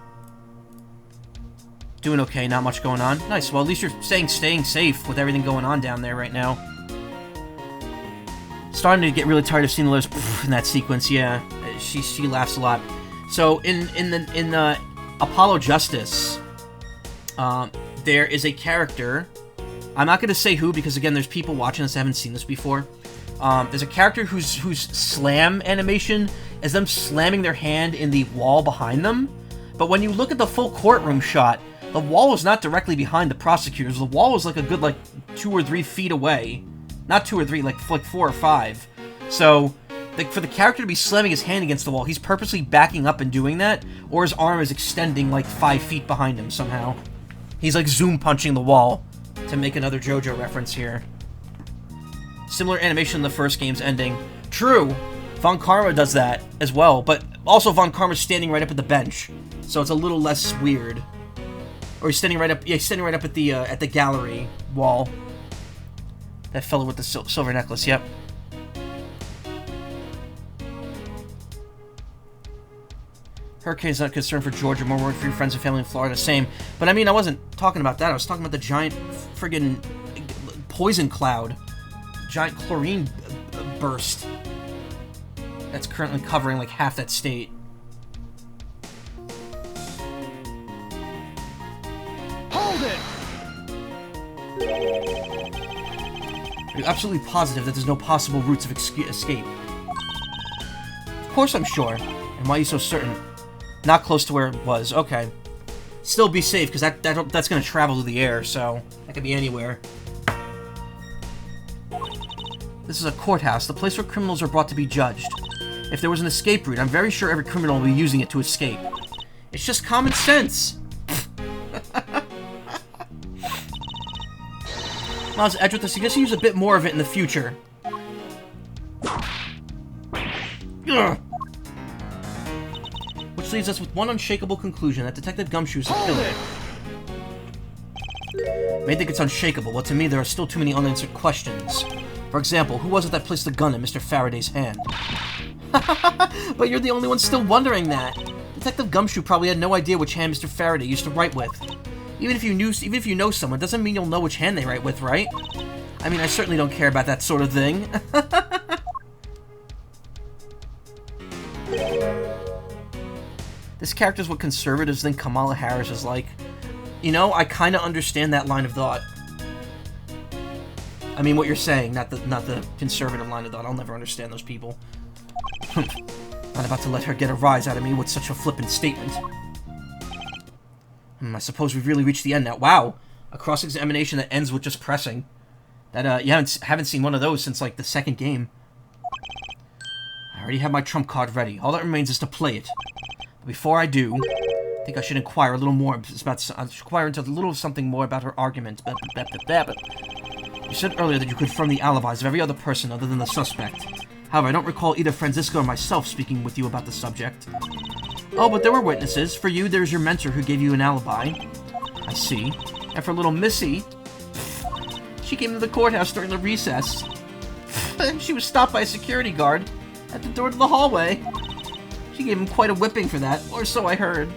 doing okay, not much going on. Nice, well, at least you're staying safe with everything going on down there right now. Starting to get really tired of seeing the letters in that sequence, yeah. She laughs a lot. So, in the Apollo Justice, there is a character, I'm not going to say who, because again, there's people watching this that haven't seen this before. There's a character whose slam animation is them slamming their hand in the wall behind them. But when you look at the full courtroom shot, the wall is not directly behind the prosecutors. The wall is like a good 2 or 3 feet away. Not 2 or 3, like 4 or 5. So, for the character to be slamming his hand against the wall, he's purposely backing up and doing that, or his arm is extending like 5 feet behind him somehow. He's like zoom punching the wall, to make another JoJo reference here. Similar animation in the first game's ending. True, Von Karma does that as well, but also Von Karma's standing right up at the bench, so it's a little less weird. Or he's standing right up, yeah, he's standing right up at the gallery wall. That fellow with the silver necklace, yep. Hurricane's not concerned for Georgia, more worried for your friends and family in Florida, same. But I mean, I wasn't talking about that, I was talking about the giant friggin' poison cloud. Giant chlorine burst. That's currently covering like half that state. Hold it! Are you absolutely positive that there's no possible routes of escape? Of course I'm sure. And why are you so certain? Not close to where it was. Okay. Still be safe, because that's going to travel through the air, so that could be anywhere. This is a courthouse, the place where criminals are brought to be judged. If there was an escape route, I'm very sure every criminal will be using it to escape. It's just common sense. Miles Edgeworth, I suggest you use a bit more of it in the future. Ugh. Which leaves us with one unshakable conclusion, that Detective Gumshoe is a killer. May think it's unshakable, but to me there are still too many unanswered questions. For example, who was it that placed the gun in Mr. Faraday's hand? But you're the only one still wondering that. Detective Gumshoe probably had no idea which hand Mr. Faraday used to write with. Even if you know someone, doesn't mean you'll know which hand they write with, right? I mean, I certainly don't care about that sort of thing. This character's what conservatives think Kamala Harris is like. You know, I kind of understand that line of thought. I mean, what you're saying, not the conservative line of thought. I'll never understand those people. Not about to let her get a rise out of me with such a flippant statement. I suppose we've really reached the end now. Wow, a cross-examination that ends with just pressing. That you haven't seen one of those since like the second game. I already have my trump card ready. All that remains is to play it. But before I do, I think I should inquire a little more into a little something more about her argument. You said earlier that you confirm the alibis of every other person other than the suspect. However, I don't recall either Francisco or myself speaking with you about the subject. Oh, but there were witnesses. For you, there's your mentor who gave you an alibi. I see. And for little Missy, she came to the courthouse during the recess. She was stopped by a security guard at the door to the hallway. She gave him quite a whipping for that, or so I heard.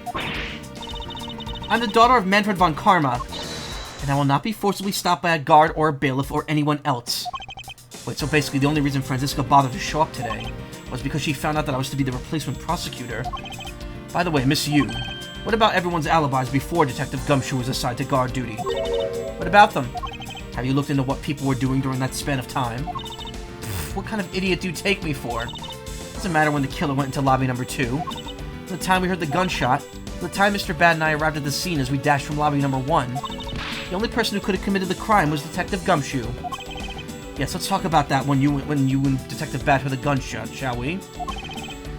I'm the daughter of Manfred von Karma, and I will not be forcibly stopped by a guard or a bailiff or anyone else. Wait, so basically the only reason Franziska bothered to show up today was because she found out that I was to be the replacement prosecutor. By the way, Miss Yu, what about everyone's alibis before Detective Gumshoe was assigned to guard duty? What about them? Have you looked into what people were doing during that span of time? What kind of idiot do you take me for? Doesn't matter when the killer went into lobby number 2. From the time we heard the gunshot, from the time Mr. Bad and I arrived at the scene as we dashed from lobby number 1, the only person who could have committed the crime was Detective Gumshoe. Yes, let's talk about that when you and Detective Bad heard the gunshot, shall we?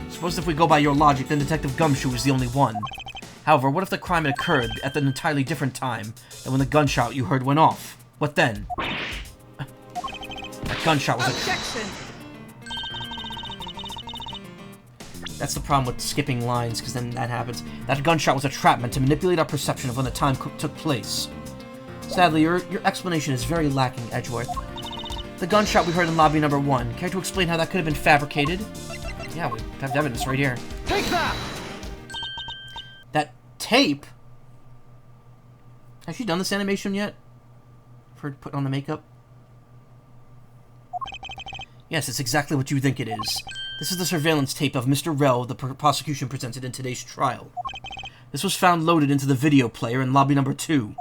Suppose if we go by your logic, then Detective Gumshoe is the only one. However, what if the crime had occurred at an entirely different time than when the gunshot you heard went off? What then? That gunshot was Objection! That's the problem with skipping lines, because then that happens. That gunshot was a trap meant to manipulate our perception of when the time took place. Sadly, your explanation is very lacking, Edgeworth. The gunshot we heard in lobby number 1. Care to explain how that could have been fabricated? Yeah, we have evidence right here. Take that! That tape? Has she done this animation yet? For putting on the makeup? Yes, it's exactly what you think it is. This is the surveillance tape of Mr. Rell the prosecution presented in today's trial. This was found loaded into the video player in lobby number 2.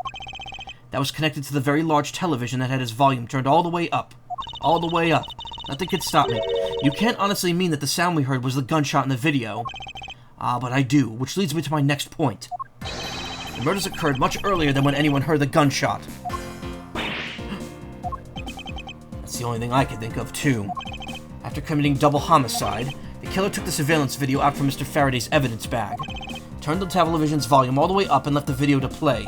That was connected to the very large television that had its volume turned all the way up. All the way up. Nothing could stop me. You can't honestly mean that the sound we heard was the gunshot in the video. Ah, but I do, which leads me to my next point. The murders occurred much earlier than when anyone heard the gunshot. That's the only thing I could think of, too. After committing double homicide, the killer took the surveillance video out from Mr. Faraday's evidence bag, turned the television's volume all the way up and left the video to play.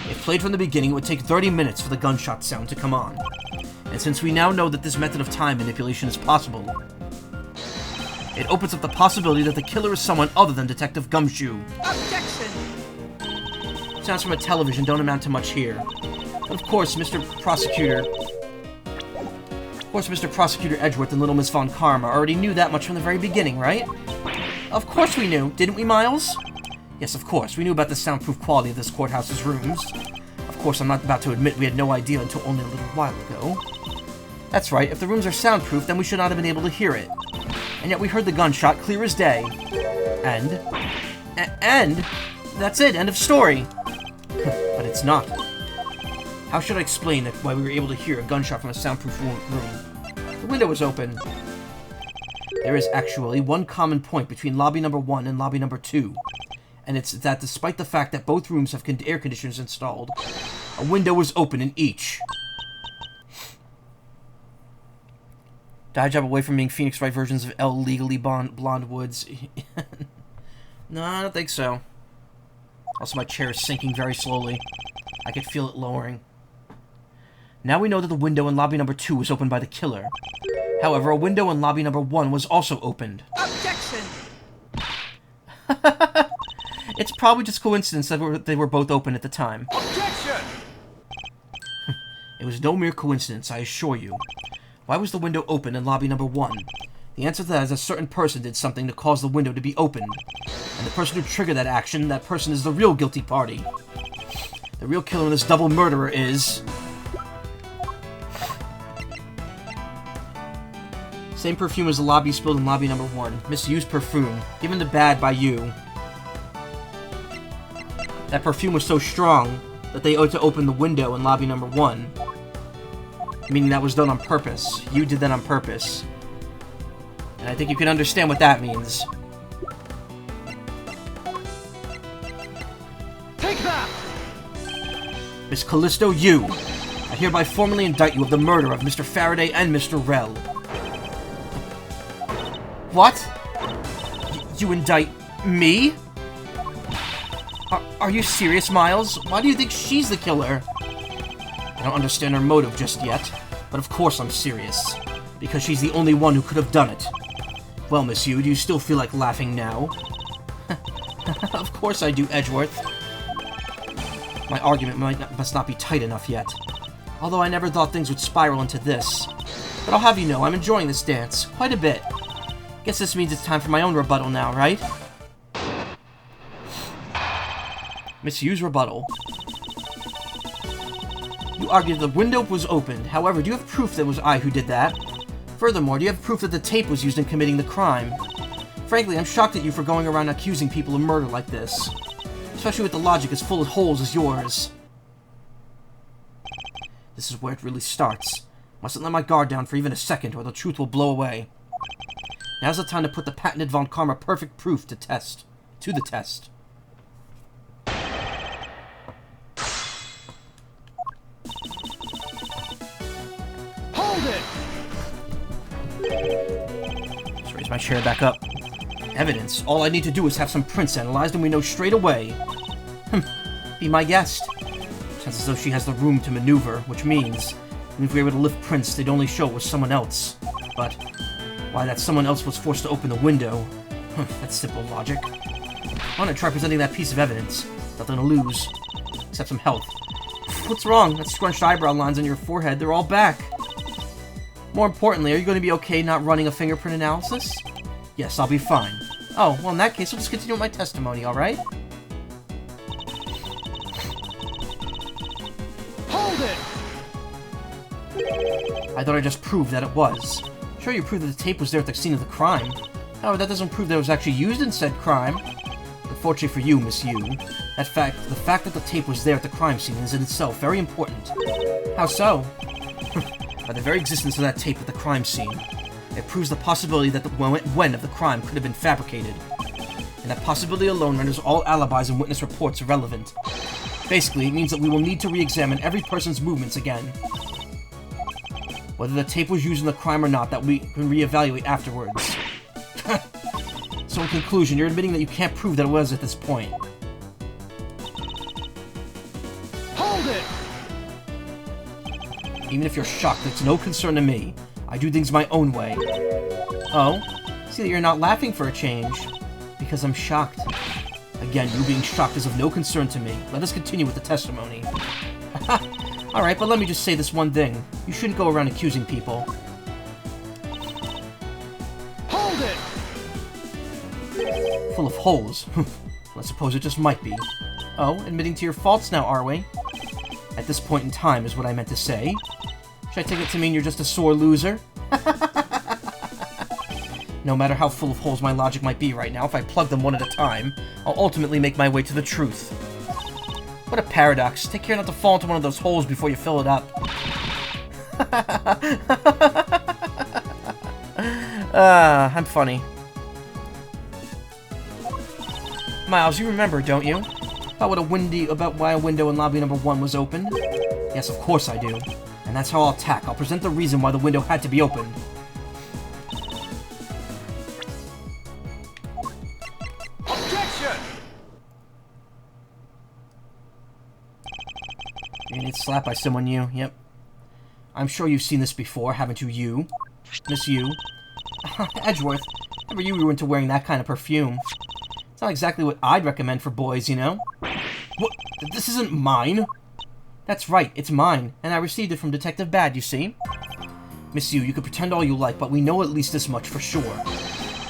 If played from the beginning, it would take 30 minutes for the gunshot sound to come on. And since we now know that this method of time manipulation is possible, it opens up the possibility that the killer is someone other than Detective Gumshoe. Objection! Sounds from a television don't amount to much here. But of course, Mr. Prosecutor Edgeworth and Little Miss Von Karma already knew that much from the very beginning, right? Of course we knew, didn't we, Miles? Yes, of course, we knew about the soundproof quality of this courthouse's rooms. Of course, I'm not about to admit we had no idea until only a little while ago. That's right, if the rooms are soundproof, then we should not have been able to hear it. And yet we heard the gunshot clear as day. And that's it, end of story. But it's not. How should I explain why we were able to hear a gunshot from a soundproof room? The window was open. There is actually one common point between lobby number 1 and lobby number 2. And it's that despite the fact that both rooms have air conditioners installed, a window was open in each. Dodge up away from being Phoenix Wright versions of L. Legally Blonde Woods. No, I don't think so. Also, my chair is sinking very slowly. I could feel it lowering. Now we know that the window in lobby number 2 was opened by the killer. However, a window in lobby number 1 was also opened. Objection! It's probably just coincidence that they were both open at the time. Objection! It was no mere coincidence, I assure you. Why was the window open in lobby number 1? The answer to that is a certain person did something to cause the window to be opened. And the person who triggered that action, that person is the real guilty party. The real killer in this double murderer is... Same perfume as the lobby spilled in lobby number 1. Misused perfume. Given to Bad by you. That perfume was so strong that they ought to open the window in lobby number 1. Meaning that was done on purpose. You did that on purpose. And I think you can understand what that means. Take that! Miss Callisto, you! I hereby formally indict you of the murder of Mr. Faraday and Mr. Rell. What? You indict me? Are you serious, Miles? Why do you think she's the killer? I don't understand her motive just yet, but of course I'm serious. Because she's the only one who could have done it. Well, Miss Yu, do you still feel like laughing now? Of course I do, Edgeworth. My argument must not be tight enough yet. Although I never thought things would spiral into this. But I'll have you know, I'm enjoying this dance. Quite a bit. Guess this means it's time for my own rebuttal now, right? Miss Yu's rebuttal. You argued the window was opened. However, do you have proof that it was I who did that? Furthermore, do you have proof that the tape was used in committing the crime? Frankly, I'm shocked at you for going around accusing people of murder like this. Especially with the logic as full of holes as yours. This is where it really starts. Mustn't let my guard down for even a second, or the truth will blow away. Now's the time to put the patented Von Karma perfect proof to the test. Hold it! Let's raise my chair back up. Evidence. All I need to do is have some prints analyzed and we know straight away. Be my guest. Sounds as though she has the room to maneuver, which means, even if we were able to lift prints, they'd only show it was someone else. But why that someone else was forced to open the window? That's simple logic. I want to try presenting that piece of evidence. Nothing to lose. Except some health. What's wrong? That scrunched eyebrow lines on your forehead, they're all back. More importantly, are you going to be okay not running a fingerprint analysis? Yes, I'll be fine. Oh, well in that case, I'll just continue with my testimony, alright? Hold it! I thought I just proved that it was. Sure, you proved that the tape was there at the scene of the crime. However, that doesn't prove that it was actually used in said crime. Unfortunately for you, Miss Yu, the fact that the tape was there at the crime scene is in itself very important. How so? By the very existence of that tape at the crime scene, it proves the possibility that the when of the crime could have been fabricated. And that possibility alone renders all alibis and witness reports irrelevant. Basically, it means that we will need to re-examine every person's movements again. Whether the tape was used in the crime or not, that we can re-evaluate afterwards. So in conclusion, you're admitting that you can't prove that it was at this point. Hold it! Even if you're shocked, it's no concern to me. I do things my own way. Oh? See that you're not laughing for a change. Because I'm shocked. Again, you being shocked is of no concern to me. Let us continue with the testimony. Alright, but let me just say this one thing. You shouldn't go around accusing people. Hold it! Full of holes. I suppose it just might be. Oh, admitting to your faults now, are we? At this point in time is what I meant to say. Should I take it to mean you're just a sore loser? No matter how full of holes my logic might be right now, if I plug them one at a time, I'll ultimately make my way to the truth. What a paradox. Take care not to fall into one of those holes before you fill it up. I'm funny. Miles, you remember, don't you? About why a window in lobby number 1 was opened? Yes, of course I do. And that's how I'll attack. I'll present the reason why the window had to be opened. Objection! You need slapped by someone new, yep. I'm sure you've seen this before, haven't you, Miss Yu? Edgeworth, never you were into wearing that kind of perfume. It's not exactly what I'd recommend for boys, you know? What? This isn't mine? That's right, it's mine, and I received it from Detective Bad, you see? Miss Yu, you can pretend all you like, but we know at least this much for sure.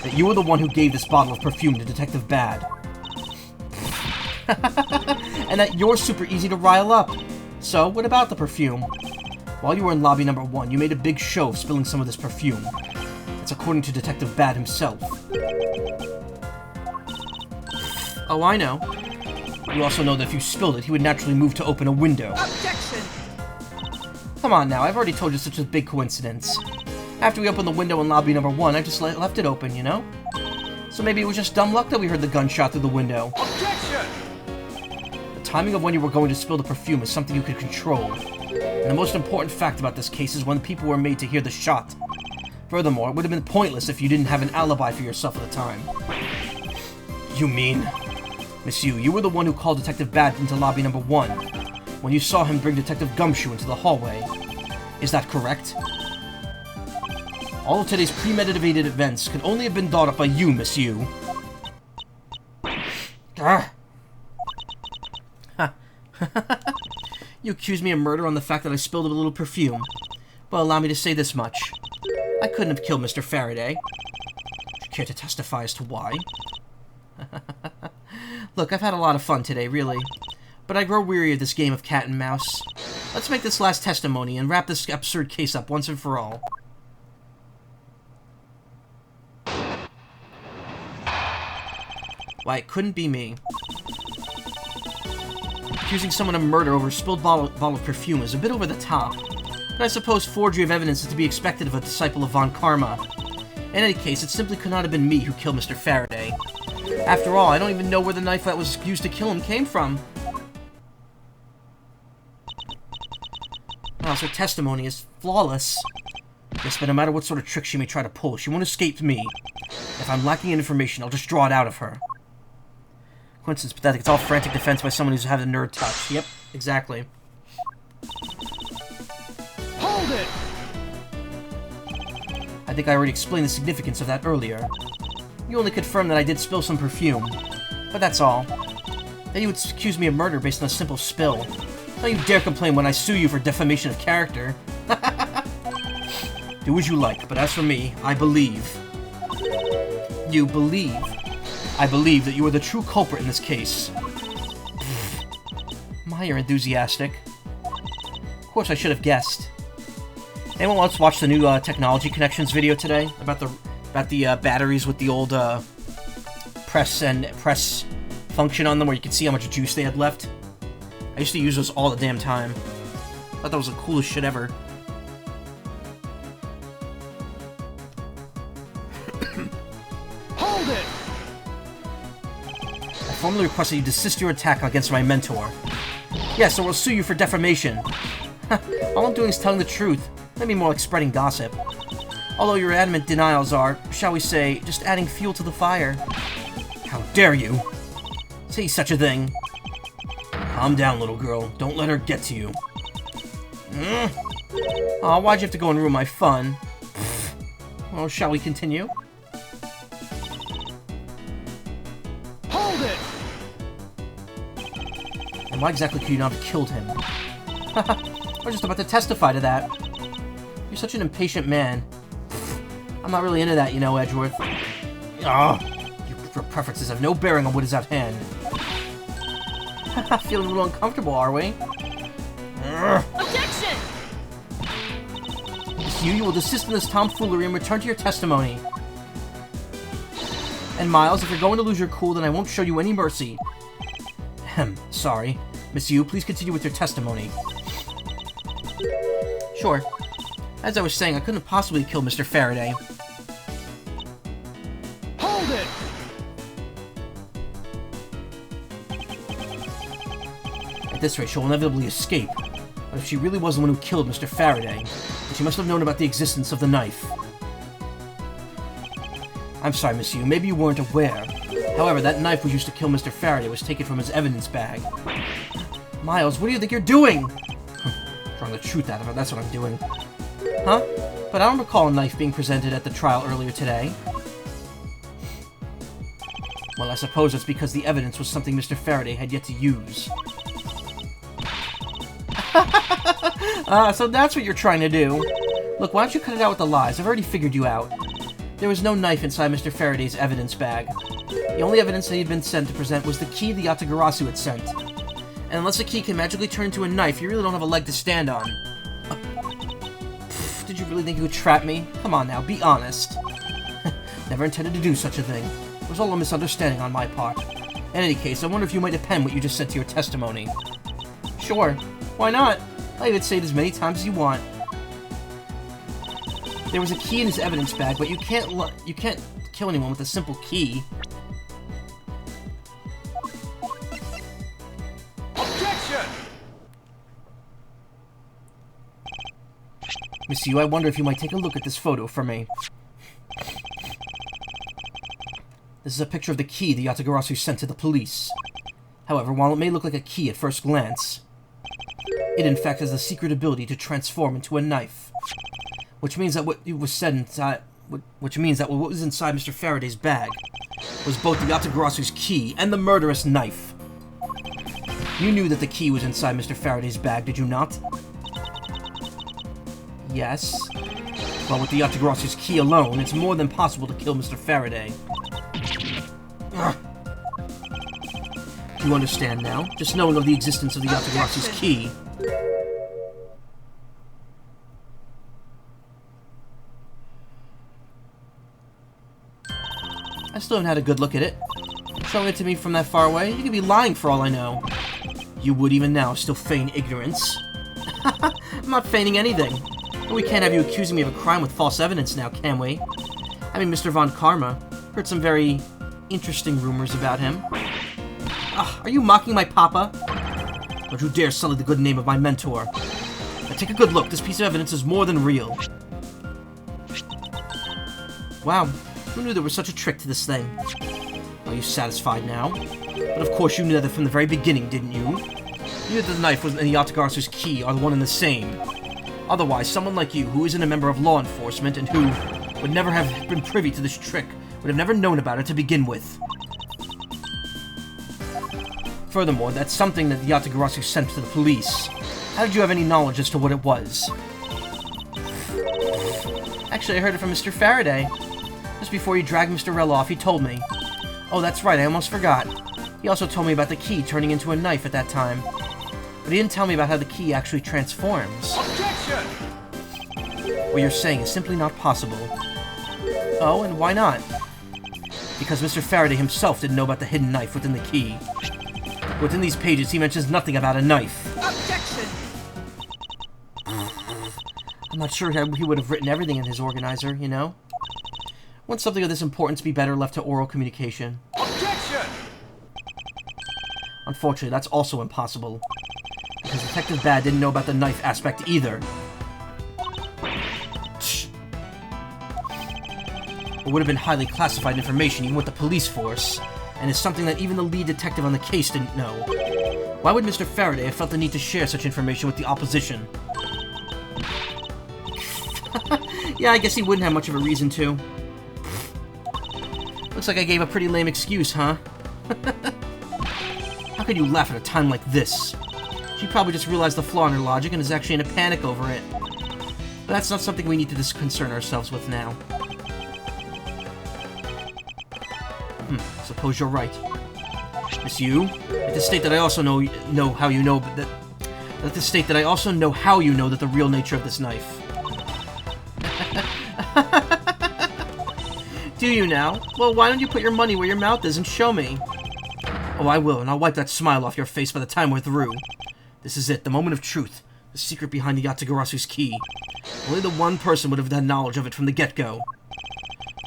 That you were the one who gave this bottle of perfume to Detective Bad. And that you're super easy to rile up. So, what about the perfume? While you were in lobby number 1, you made a big show of spilling some of this perfume. That's according to Detective Bad himself. Oh, I know. You also know that if you spilled it, he would naturally move to open a window. Objection! Come on now, I've already told you such a big coincidence. After we opened the window in lobby number 1, I just left it open, you know? So maybe it was just dumb luck that we heard the gunshot through the window. Objection! The timing of when you were going to spill the perfume is something you could control. And the most important fact about this case is when people were made to hear the shot. Furthermore, it would have been pointless if you didn't have an alibi for yourself at the time. You mean... Miss Yu, you were the one who called Detective Bad into lobby number 1, when you saw him bring Detective Gumshoe into the hallway. Is that correct? All of today's premeditated events could only have been thought up by you, Miss Yu. Ah. You accuse me of murder on the fact that I spilled a little perfume. Well, allow me to say this much. I couldn't have killed Mr. Faraday. Would you care to testify as to why? Look, I've had a lot of fun today, really. But I grow weary of this game of cat and mouse. Let's make this last testimony and wrap this absurd case up once and for all. Why, it couldn't be me. Accusing someone of murder over a spilled bottle of perfume is a bit over the top. But I suppose forgery of evidence is to be expected of a disciple of Von Karma. In any case, it simply could not have been me who killed Mr. Faraday. After all, I don't even know where the knife that was used to kill him came from. Well, her testimony is flawless. Yes, but no matter what sort of trick she may try to pull, she won't escape me. If I'm lacking in information, I'll just draw it out of her. Coincidence pathetic. It's all frantic defense by someone who's had a nerd touch. Yep, exactly. Hold it! I think I already explained the significance of that earlier. You only confirmed that I did spill some perfume. But that's all. Then you would accuse me of murder based on a simple spill. Don't you dare complain when I sue you for defamation of character. Do as you like, but as for me, I believe. You believe? I believe that you are the true culprit in this case. My, you're enthusiastic. Of course, I should have guessed. Anyone else watch the new Technology Connections video today about the batteries with the old press function on them, where you can see how much juice they had left? I used to use those all the damn time. I thought that was the coolest shit ever. Hold it! I formally request that you desist your attack against my mentor. Yes, or we'll sue you for defamation. All I'm doing is telling the truth. Maybe more like spreading gossip. Although your adamant denials are, shall we say, just adding fuel to the fire. How dare you say such a thing? Calm down, little girl. Don't let her get to you. Aw, why'd you have to go and ruin my fun? Well, shall we continue? Hold it! And why exactly could you not have killed him? I was just about to testify to that. You're such an impatient man. I'm not really into that, you know, Edgeworth. Your preferences have no bearing on what is at hand. Feeling a little uncomfortable, are we? Objection! It's you will desist in this tomfoolery and return to your testimony. And Miles, if you're going to lose your cool, then I won't show you any mercy. Sorry. Miss Yu, please continue with your testimony. Sure. As I was saying, I couldn't have possibly killed Mr. Faraday. Hold it! At this rate, she'll inevitably escape. But if she really was the one who killed Mr. Faraday, then she must have known about the existence of the knife. I'm sorry, Miss Yu, maybe you weren't aware. However, that knife was used to kill Mr. Faraday was taken from his evidence bag. Miles, what do you think you're doing? Drawing the truth out of her, that's what I'm doing. Huh? But I don't recall a knife being presented at the trial earlier today. Well, I suppose it's because the evidence was something Mr. Faraday had yet to use. So that's what you're trying to do. Look, why don't you cut it out with the lies? I've already figured you out. There was no knife inside Mr. Faraday's evidence bag. The only evidence that he'd been sent to present was the key the Yatagarasu had sent. And unless the key can magically turn into a knife, you really don't have a leg to stand on. Did you really think you could trap me? Come on now, be honest. Never intended to do such a thing. It was all a misunderstanding on my part. In any case, I wonder if you might append what you just said to your testimony. Sure. Why not? I'll even say it as many times as you want. There was a key in his evidence bag, but you can't kill anyone with a simple key. Objection! Miss Yu, I wonder if you might take a look at this photo for me. This is a picture of the key the Yatagarasu sent to the police. However, while it may look like a key at first glance, it in fact has the secret ability to transform into a knife. Which means that what was inside Mr. Faraday's bag was both the Yatagarasu's key and the murderous knife. You knew that the key was inside Mr. Faraday's bag, did you not? Yes. Well, with the Yatagarasu's key alone, it's more than possible to kill Mr. Faraday. Ugh. Do you understand now? Just knowing of the existence of the Yatagarasu's key. I still haven't had a good look at it. Showing it to me from that far away, you could be lying for all I know. You would even now still feign ignorance. I'm not feigning anything. But we can't have you accusing me of a crime with false evidence now, can we? I mean, Mr. Von Karma. Heard some very interesting rumors about him. Are you mocking my papa? Don't you dare sully the good name of my mentor. Now take a good look. This piece of evidence is more than real. Wow. Who knew there was such a trick to this thing? Are you satisfied now? But of course you knew that from the very beginning, didn't you? You knew that the knife and the Yatagarasu's key are the one and the same. Otherwise, someone like you, who isn't a member of law enforcement and who would never have been privy to this trick, would have never known about it to begin with. Furthermore, that's something that the Yatagarasu sent to the police. How did you have any knowledge as to what it was? Actually, I heard it from Mr. Faraday. Just before you dragged Mr. Rell off, he told me. Oh, that's right, I almost forgot. He also told me about the key turning into a knife at that time. But he didn't tell me about how the key actually transforms. Objection! What you're saying is simply not possible. Oh, and why not? Because Mr. Faraday himself didn't know about the hidden knife within the key. Within these pages, he mentions nothing about a knife. Objection! I'm not sure how he would have written everything in his organizer, you know? Wouldn't something of this importance be better left to oral communication? Objection! Unfortunately, that's also impossible. Because Detective Bad didn't know about the knife aspect either. It would have been highly classified information even with the police force, and is something that even the lead detective on the case didn't know. Why would Mr. Faraday have felt the need to share such information with the opposition? Yeah, I guess he wouldn't have much of a reason to. Looks like I gave a pretty lame excuse, huh? How could you laugh at a time like this? She probably just realized the flaw in her logic and is actually in a panic over it. But that's not something we need to concern ourselves with now. Suppose you're right. Miss Yu, let this state that I also know how you know that. Let this state that I also know how you know that the real nature of this knife. Do you now? Well, why don't you put your money where your mouth is and show me? Oh, I will, and I'll wipe that smile off your face by the time we're through. This is it, the moment of truth. The secret behind the Yatagarasu's key. Only the one person would have had knowledge of it from the get-go.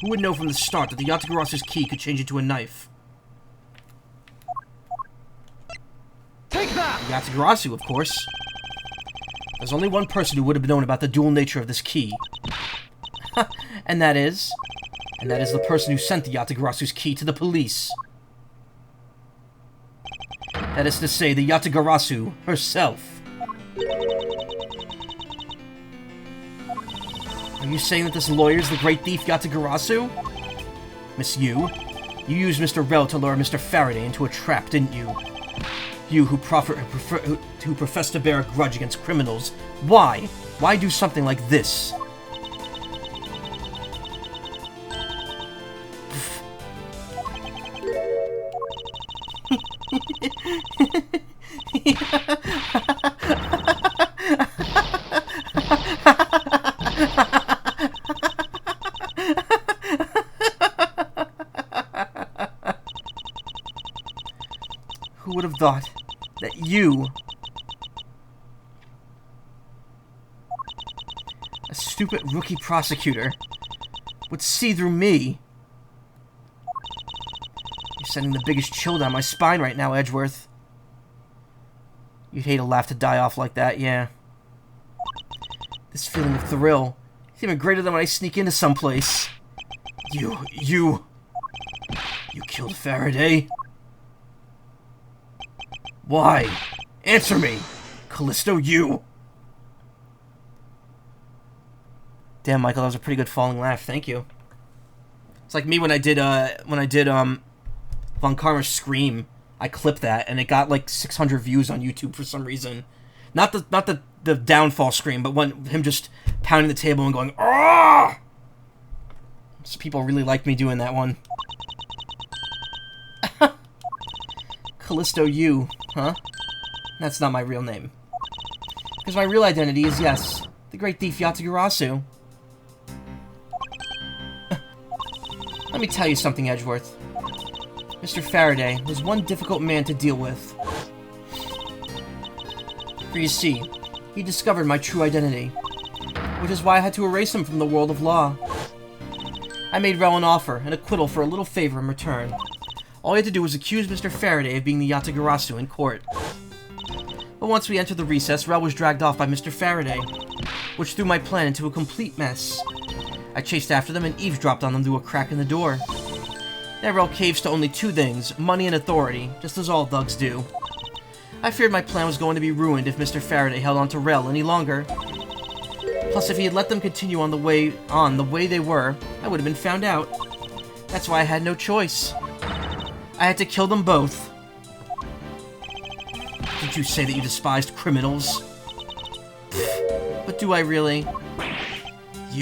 Who would know from the start that the Yatagarasu's key could change into a knife? Take that! The Yatagarasu, of course. There's only one person who would have known about the dual nature of this key. And that is the person who sent the Yatagarasu's key to the police. That is to say, the Yatagarasu herself. Are you saying that this lawyer's the great thief Yatagarasu? Miss Yu, you used Mr. Rell to lure Mr. Faraday into a trap, didn't you? You who profess to bear a grudge against criminals. Why? Why do something like this? Who would have thought that you, a stupid rookie prosecutor, would see through me? You're sending the biggest chill down my spine right now, Edgeworth. You'd hate a laugh to die off like that, yeah. This feeling of thrill is even greater than when I sneak into someplace. You killed Faraday? Why? Answer me! Callisto, you! Damn, Michael, that was a pretty good falling laugh. Thank you. like me when I did Von Karma's Scream. I clipped that, and it got like 600 views on YouTube for some reason. Not the downfall scream, but him just pounding the table and going, "Ah!" So people really liked me doing that one. Callisto U, huh? That's not my real name. Because my real identity is, yes, the great thief Yatagarasu. Let me tell you something, Edgeworth. Mr. Faraday was one difficult man to deal with. For you see, he discovered my true identity, which is why I had to erase him from the world of law. I made Rel an offer, an acquittal for a little favor in return. All he had to do was accuse Mr. Faraday of being the Yatagarasu in court. But once we entered the recess, Rel was dragged off by Mr. Faraday, which threw my plan into a complete mess. I chased after them and eavesdropped on them through a crack in the door. That Rel caves to only two things, money and authority, just as all thugs do. I feared my plan was going to be ruined if Mr. Faraday held on to Rel any longer. Plus, if he had let them continue on the way they were, I would have been found out. That's why I had no choice. I had to kill them both. Did you say that you despised criminals? But do I really? Have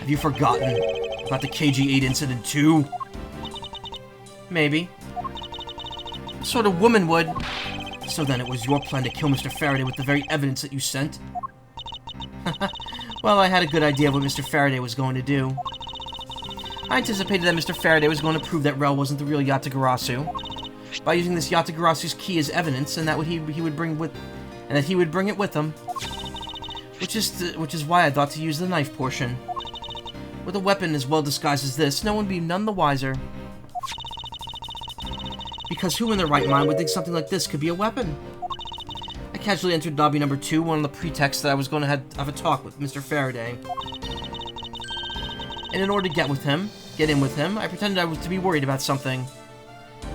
you forgotten about the KG-8 incident too? Maybe. What sort of woman would? So then it was your plan to kill Mr. Faraday with the very evidence that you sent? Well, I had a good idea of what Mr. Faraday was going to do. I anticipated that Mr. Faraday was going to prove that Rel wasn't the real Yatagarasu by using this Yatagarasu's key as evidence, and that he would bring it with him. Which is why I thought to use the knife portion. With a weapon as well disguised as this, no one would be none the wiser. Because who in their right mind would think something like this could be a weapon? I casually entered lobby number 2 on the pretext that I was going to have a talk with Mr. Faraday. And in order to get in with him, I pretended I was to be worried about something.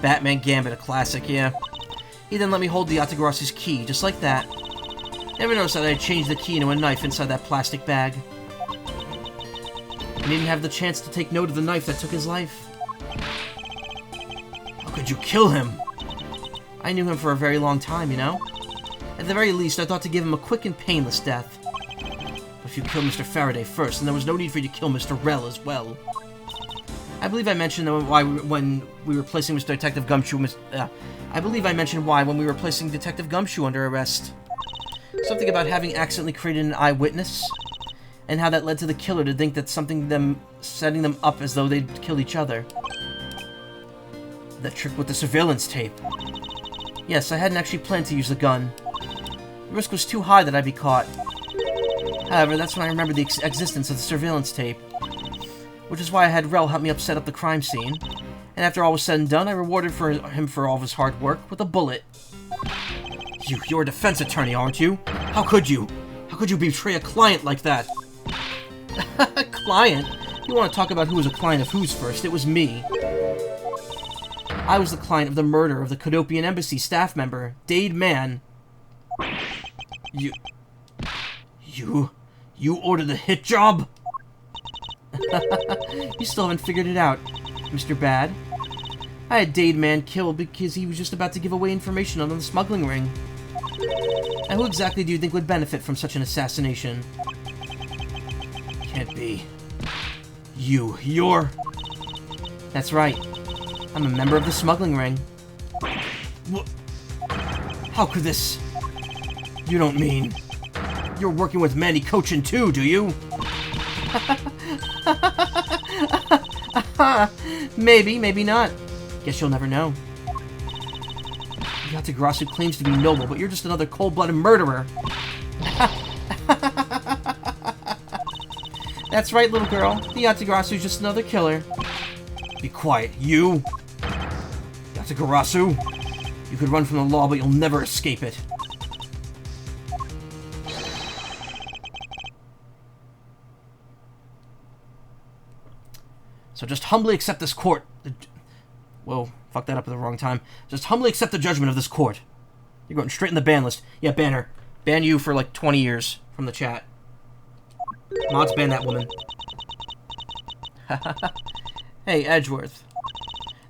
Batman Gambit, a classic, yeah. He then let me hold the Yatagarasu's key, just like that. Never noticed that I had changed the key into a knife inside that plastic bag. I didn't have the chance to take note of the knife that took his life. How could you kill him? I knew him for a very long time, you know? At the very least, I thought to give him a quick and painless death. But if you kill Mr. Faraday first, then there was no need for you to kill Mr. Rel as well. I believe I mentioned when we were placing Mr. Detective Gumshoe. I believe I mentioned why when we were placing Detective Gumshoe under arrest. Something about having accidentally created an eyewitness, and how that led to the killer to think that setting them up as though they'd killed each other. That trick with the surveillance tape. Yes, I hadn't actually planned to use the gun. The risk was too high that I'd be caught. However, that's when I remembered the existence of the surveillance tape. Which is why I had Rel help me set up the crime scene. And after all was said and done, I rewarded him for all of his hard work with a bullet. You're a defense attorney, aren't you? How could you? How could you betray a client like that? A client? You want to talk about who was a client of whose first? It was me. I was the client of the murder of the Kodopian Embassy staff member, Dade Mann. You ordered the hit job? You still haven't figured it out, Mr. Bad. I had Dade Mann killed because he was just about to give away information on the smuggling ring. Now who exactly do you think would benefit from such an assassination? Can't be. You're... That's right. I'm a member of the smuggling ring. What? How could this... You don't mean... You're working with Manny Cochin too, do you? Maybe, maybe not. Guess you'll never know. Yatagarasu claims to be noble, but you're just another cold-blooded murderer. That's right, little girl. The Yatagarasu's just another killer. Be quiet, you! Yatagarasu! You could run from the law, but you'll never escape it. So just humbly accept this court. Whoa, fucked that up at the wrong time. Just humbly accept the judgment of this court. You're going straight in the ban list. Yeah, ban her. Ban you for like 20 years from the chat. Mods ban that woman. Hey, Edgeworth.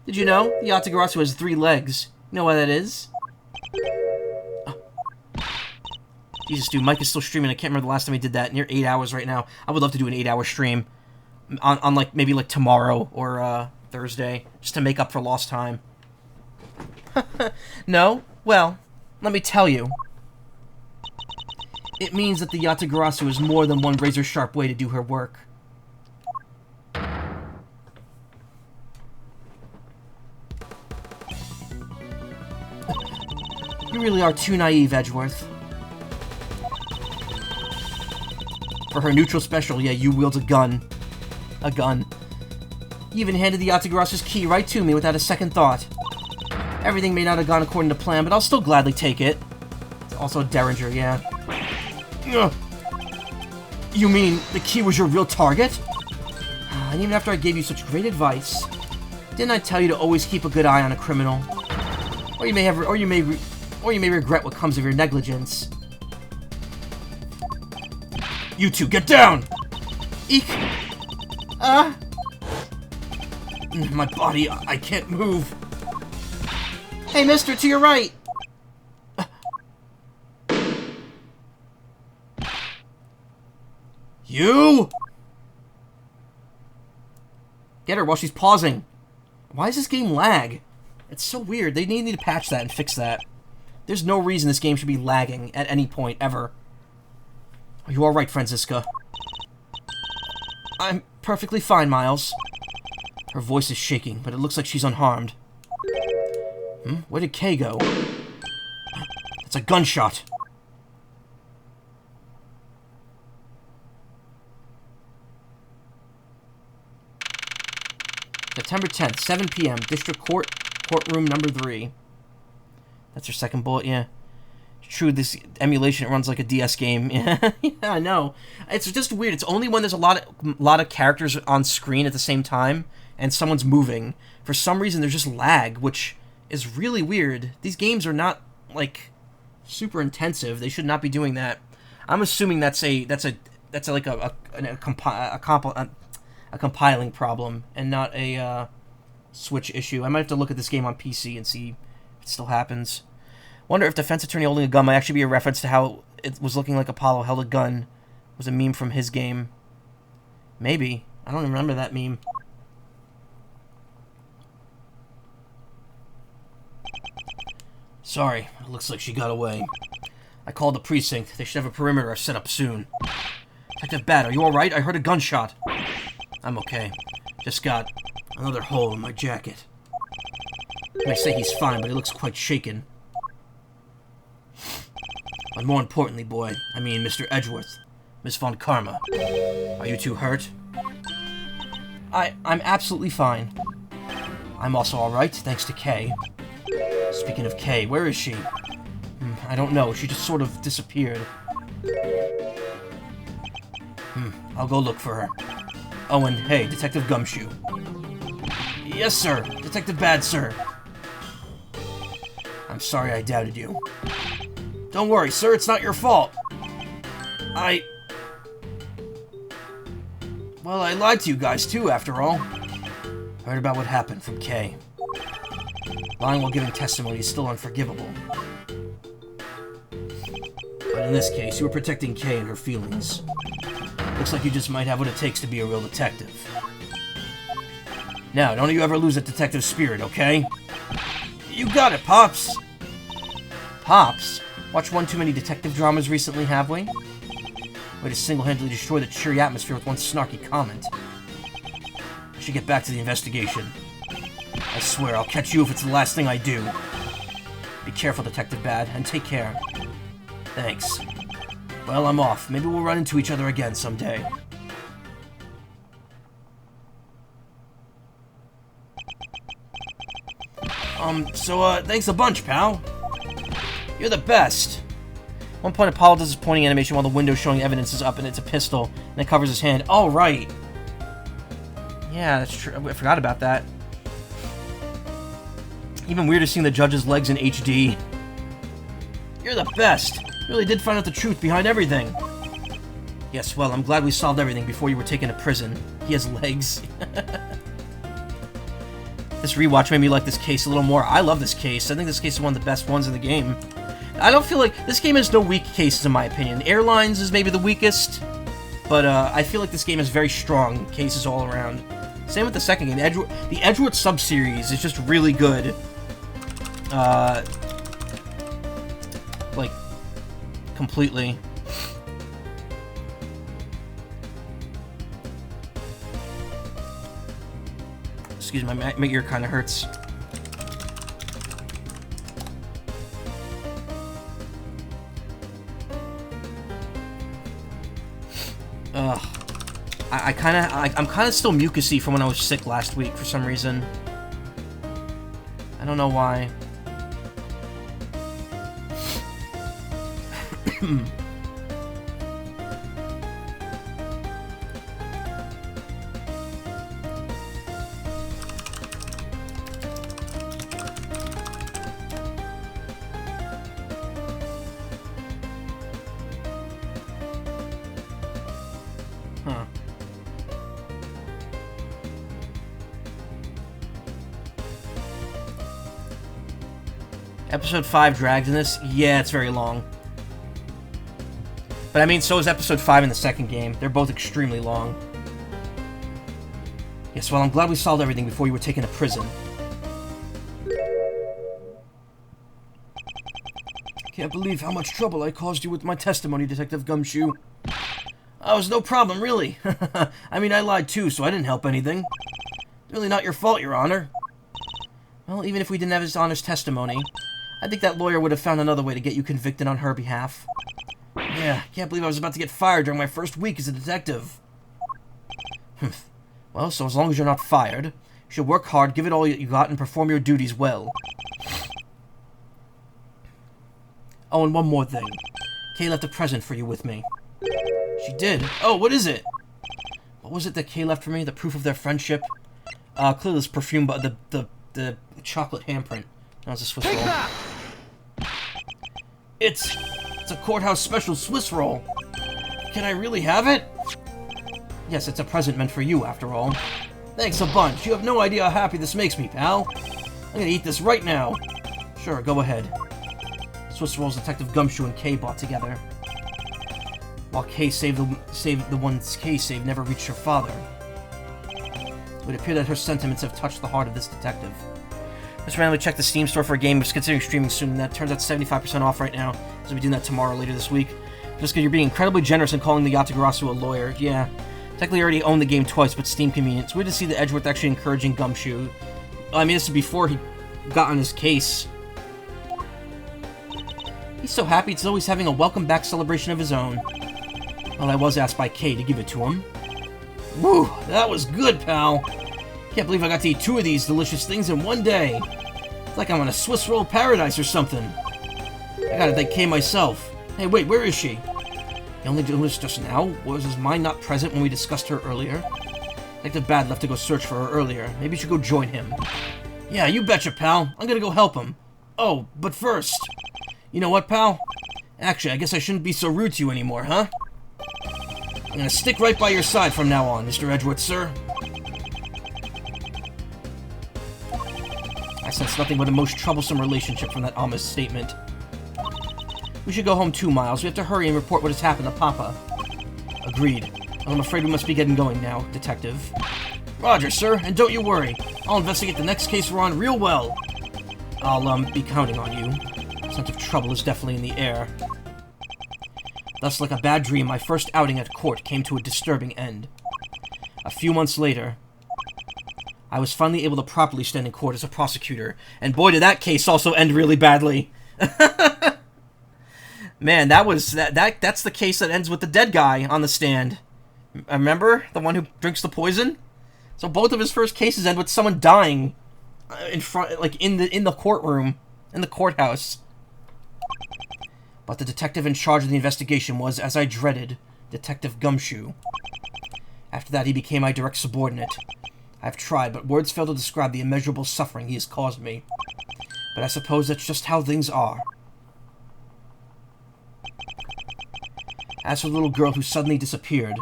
Did you know the Yatagarasu has 3 legs? You know why that is? Oh. Jesus, dude, Mike is still streaming. I can't remember the last time he did that. Near 8 hours right now. I would love to do an 8-hour stream on like maybe like tomorrow or Thursday, just to make up for lost time. No? Well, let me tell you. It means that the Yatagarasu is more than one razor-sharp way to do her work. You really are too naive, Edgeworth. For her neutral special, yeah, you wield a gun. A gun. You even handed the Yatagarasu's key right to me without a second thought. Everything may not have gone according to plan, but I'll still gladly take it. It's also a derringer, yeah. Ugh. You mean the key was your real target? And even after I gave you such great advice, didn't I tell you to always keep a good eye on a criminal? Or you may regret what comes of your negligence. You two, get down! Eek! My body, I can't move. Hey, mister, to your right! You! Get her while she's pausing. Why does this game lag? It's so weird. They need to patch that and fix that. There's no reason this game should be lagging at any point, ever. Are you alright, Franziska? I'm perfectly fine, Miles. Her voice is shaking, but it looks like she's unharmed. Where did Kay go? It's a gunshot. September 10th, 7 p.m., District Court, Courtroom number 3. That's her second bullet, yeah. It's true, this emulation, it runs like a DS game. Yeah, I know. It's just weird. It's only when there's a lot of characters on screen at the same time, and someone's moving. For some reason, there's just lag, which is really weird. These games are not, like, super intensive. They should not be doing that. I'm assuming that's like a compiling problem and not a Switch issue. I might have to look at this game on PC and see if it still happens. Wonder if defense attorney holding a gun might actually be a reference to how it was looking like Apollo held a gun. It was a meme from his game. Maybe. I don't even remember that meme. Sorry, it looks like she got away. I called the precinct. They should have a perimeter set up soon. Detective Bat, are you alright? I heard a gunshot. I'm okay. Just got another hole in my jacket. I say he's fine, but he looks quite shaken. But more importantly, boy, I mean Mr. Edgeworth, Miss Von Karma, are you two hurt? I'm absolutely fine. I'm also alright, thanks to Kay. Speaking of Kay, where is she? I don't know, she just sort of disappeared. I'll go look for her. Oh, and hey, Detective Gumshoe. Yes, sir. Detective Bad, sir. I'm sorry I doubted you. Don't worry, sir, it's not your fault. Well, I lied to you guys, too, after all. Heard about what happened from Kay. Lying while giving testimony is still unforgivable. But in this case, you were protecting Kay and her feelings. Looks like you just might have what it takes to be a real detective. Now, don't you ever lose that detective spirit, okay? You got it, Pops! Pops? Watched one too many detective dramas recently, have we? Way to single-handedly destroy the cheery atmosphere with one snarky comment. I should get back to the investigation. I swear, I'll catch you if it's the last thing I do. Be careful, Detective Bad, and take care. Thanks. Well, I'm off. Maybe we'll run into each other again someday. Thanks a bunch, pal. You're the best. At one point, Apollo does his pointing animation while the window showing evidence is up, and it's a pistol, and it covers his hand. Oh, right. Yeah, that's true. I forgot about that. Even weirder seeing the judge's legs in HD. You're the best. You really did find out the truth behind everything. Yes, well, I'm glad we solved everything before you were taken to prison. He has legs. This rewatch made me like this case a little more. I love this case. I think this case is one of the best ones in the game. I don't feel like... This game has no weak cases, in my opinion. Airlines is maybe the weakest, but I feel like this game has very strong cases all around. Same with the second game. The Edgeworth sub-series is just really good. Like, completely. Excuse me, my ear kind of hurts. I'm kind of still mucusy from when I was sick last week for some reason. I don't know why. Huh. Episode 5 dragged in this? Yeah, it's very long. But I mean, so is Episode 5 in the second game. They're both extremely long. Yes, well, I'm glad we solved everything before you were taken to prison. Can't believe how much trouble I caused you with my testimony, Detective Gumshoe. Oh, it was no problem, really. I mean, I lied too, so I didn't help anything. Really not your fault, Your Honor. Well, even if we didn't have his Honor's testimony, I think that lawyer would have found another way to get you convicted on her behalf. Yeah, can't believe I was about to get fired during my first week as a detective. Well, so as long as you're not fired, you should work hard, give it all you got, and perform your duties well. Oh, and one more thing. Kay left a present for you with me. She did? Oh, what is it? What was it that Kay left for me? The proof of their friendship? Clearly this perfume, but the chocolate handprint. That was a Swiss roll. It's a courthouse special Swiss roll. Can I really have it? Yes, it's a present meant for you, after all. Thanks a bunch. You have no idea how happy this makes me, pal. I'm gonna eat this right now. Sure, go ahead. Swiss rolls Detective Gumshoe and Kay bought together. While Kay saved the ones Kay saved never reached her father. It would appear that her sentiments have touched the heart of this detective. Just randomly check the Steam store for a game that's considering streaming soon, and that turns out 75% off right now. So we'll be doing that tomorrow, later this week. Just because you're being incredibly generous in calling the Yatagarasu a lawyer. Yeah. Technically I already owned the game twice, but Steam convenient. It's weird to see the Edgeworth actually encouraging Gumshoe. I mean, this is before he got on his case. He's so happy he's always having a welcome back celebration of his own. Well, I was asked by Kay to give it to him. Woo, that was good, pal. Can't believe I got to eat 2 of these delicious things in one day. It's like I'm on a Swiss roll paradise or something. I gotta thank Kay myself. Hey, wait, where is she? You only noticed just now? Was his mind not present when we discussed her earlier? Detective Bad left to go search for her earlier. Maybe you should go join him. Yeah, you betcha, pal. I'm gonna go help him. Oh, but first... You know what, pal? Actually, I guess I shouldn't be so rude to you anymore, huh? I'm gonna stick right by your side from now on, Mr. Edgeworth, sir. I sense nothing but a most troublesome relationship from that ominous statement. We should go home too, Miles. We have to hurry and report what has happened to Papa. Agreed. Well, I'm afraid we must be getting going now, Detective. Roger, sir, and don't you worry. I'll investigate the next case we're on real well. I'll, be counting on you. A sense of trouble is definitely in the air. Thus, like a bad dream, my first outing at court came to a disturbing end. A few months later, I was finally able to properly stand in court as a prosecutor, and boy did that case also end really badly. Man, that's the case that ends with the dead guy on the stand. Remember? The one who drinks the poison? So both of his first cases end with someone dying in front, like in the courtroom, in the courthouse. But the detective in charge of the investigation was, as I dreaded, Detective Gumshoe. After that, he became my direct subordinate. I've tried, but words fail to describe the immeasurable suffering he has caused me. But I suppose that's just how things are. As for the little girl who suddenly disappeared,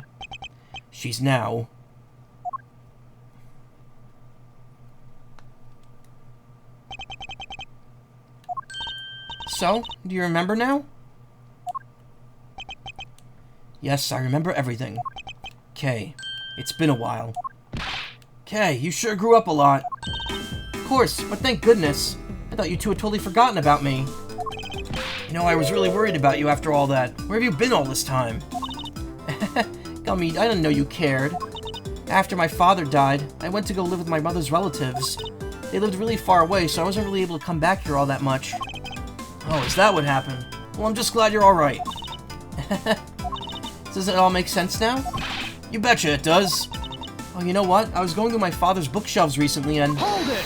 she's now So, do you remember now? Yes, I remember everything. Kay, it's been a while. Kay, you sure grew up a lot. Of course, but thank goodness. I thought you two had totally forgotten about me. You know, I was really worried about you after all that. Where have you been all this time? Gummy, I didn't know you cared. After my father died, I went to go live with my mother's relatives. They lived really far away, so I wasn't really able to come back here all that much. Oh, is that what happened? Well, I'm just glad you're alright. Does it all make sense now? You betcha it does. Oh, you know what? I was going through my father's bookshelves recently and... Hold it!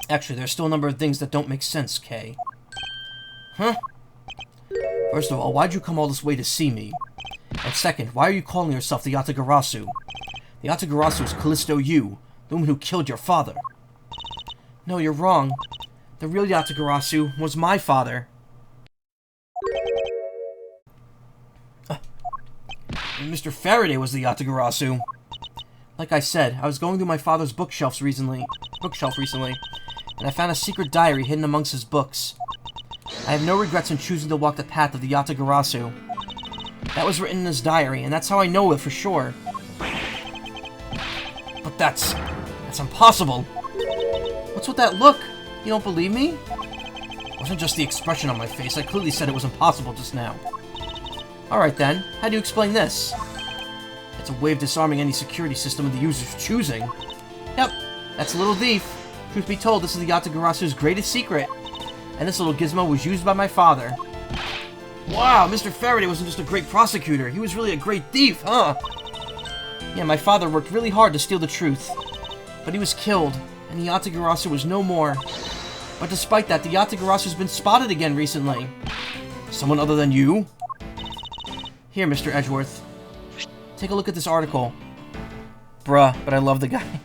Actually, there's still a number of things that don't make sense, Kay. Huh? First of all, why'd you come all this way to see me? And second, why are you calling yourself the Yatagarasu? The Yatagarasu is Callisto Yu, the woman who killed your father. No, you're wrong. The real Yatagarasu was my father. Mr. Faraday was the Yatagarasu. Like I said, I was going through my father's bookshelf recently, and I found a secret diary hidden amongst his books. I have no regrets in choosing to walk the path of the Yatagarasu. That was written in his diary, and that's how I know it for sure. But that's impossible. What's with that look? You don't believe me? It wasn't just the expression on my face. I clearly said it was impossible just now. Alright then, how do you explain this? It's a way of disarming any security system of the user's choosing. Yep, that's a little thief. Truth be told, this is the Yatagarasu's greatest secret. And this little gizmo was used by my father. Wow, Mr. Faraday wasn't just a great prosecutor, he was really a great thief, huh? Yeah, my father worked really hard to steal the truth. But he was killed, and the Yatagarasu was no more. But despite that, the Yatagarasu's been spotted again recently. Someone other than you? Here, Mr. Edgeworth. Take a look at this article. Bruh, but I love the guy.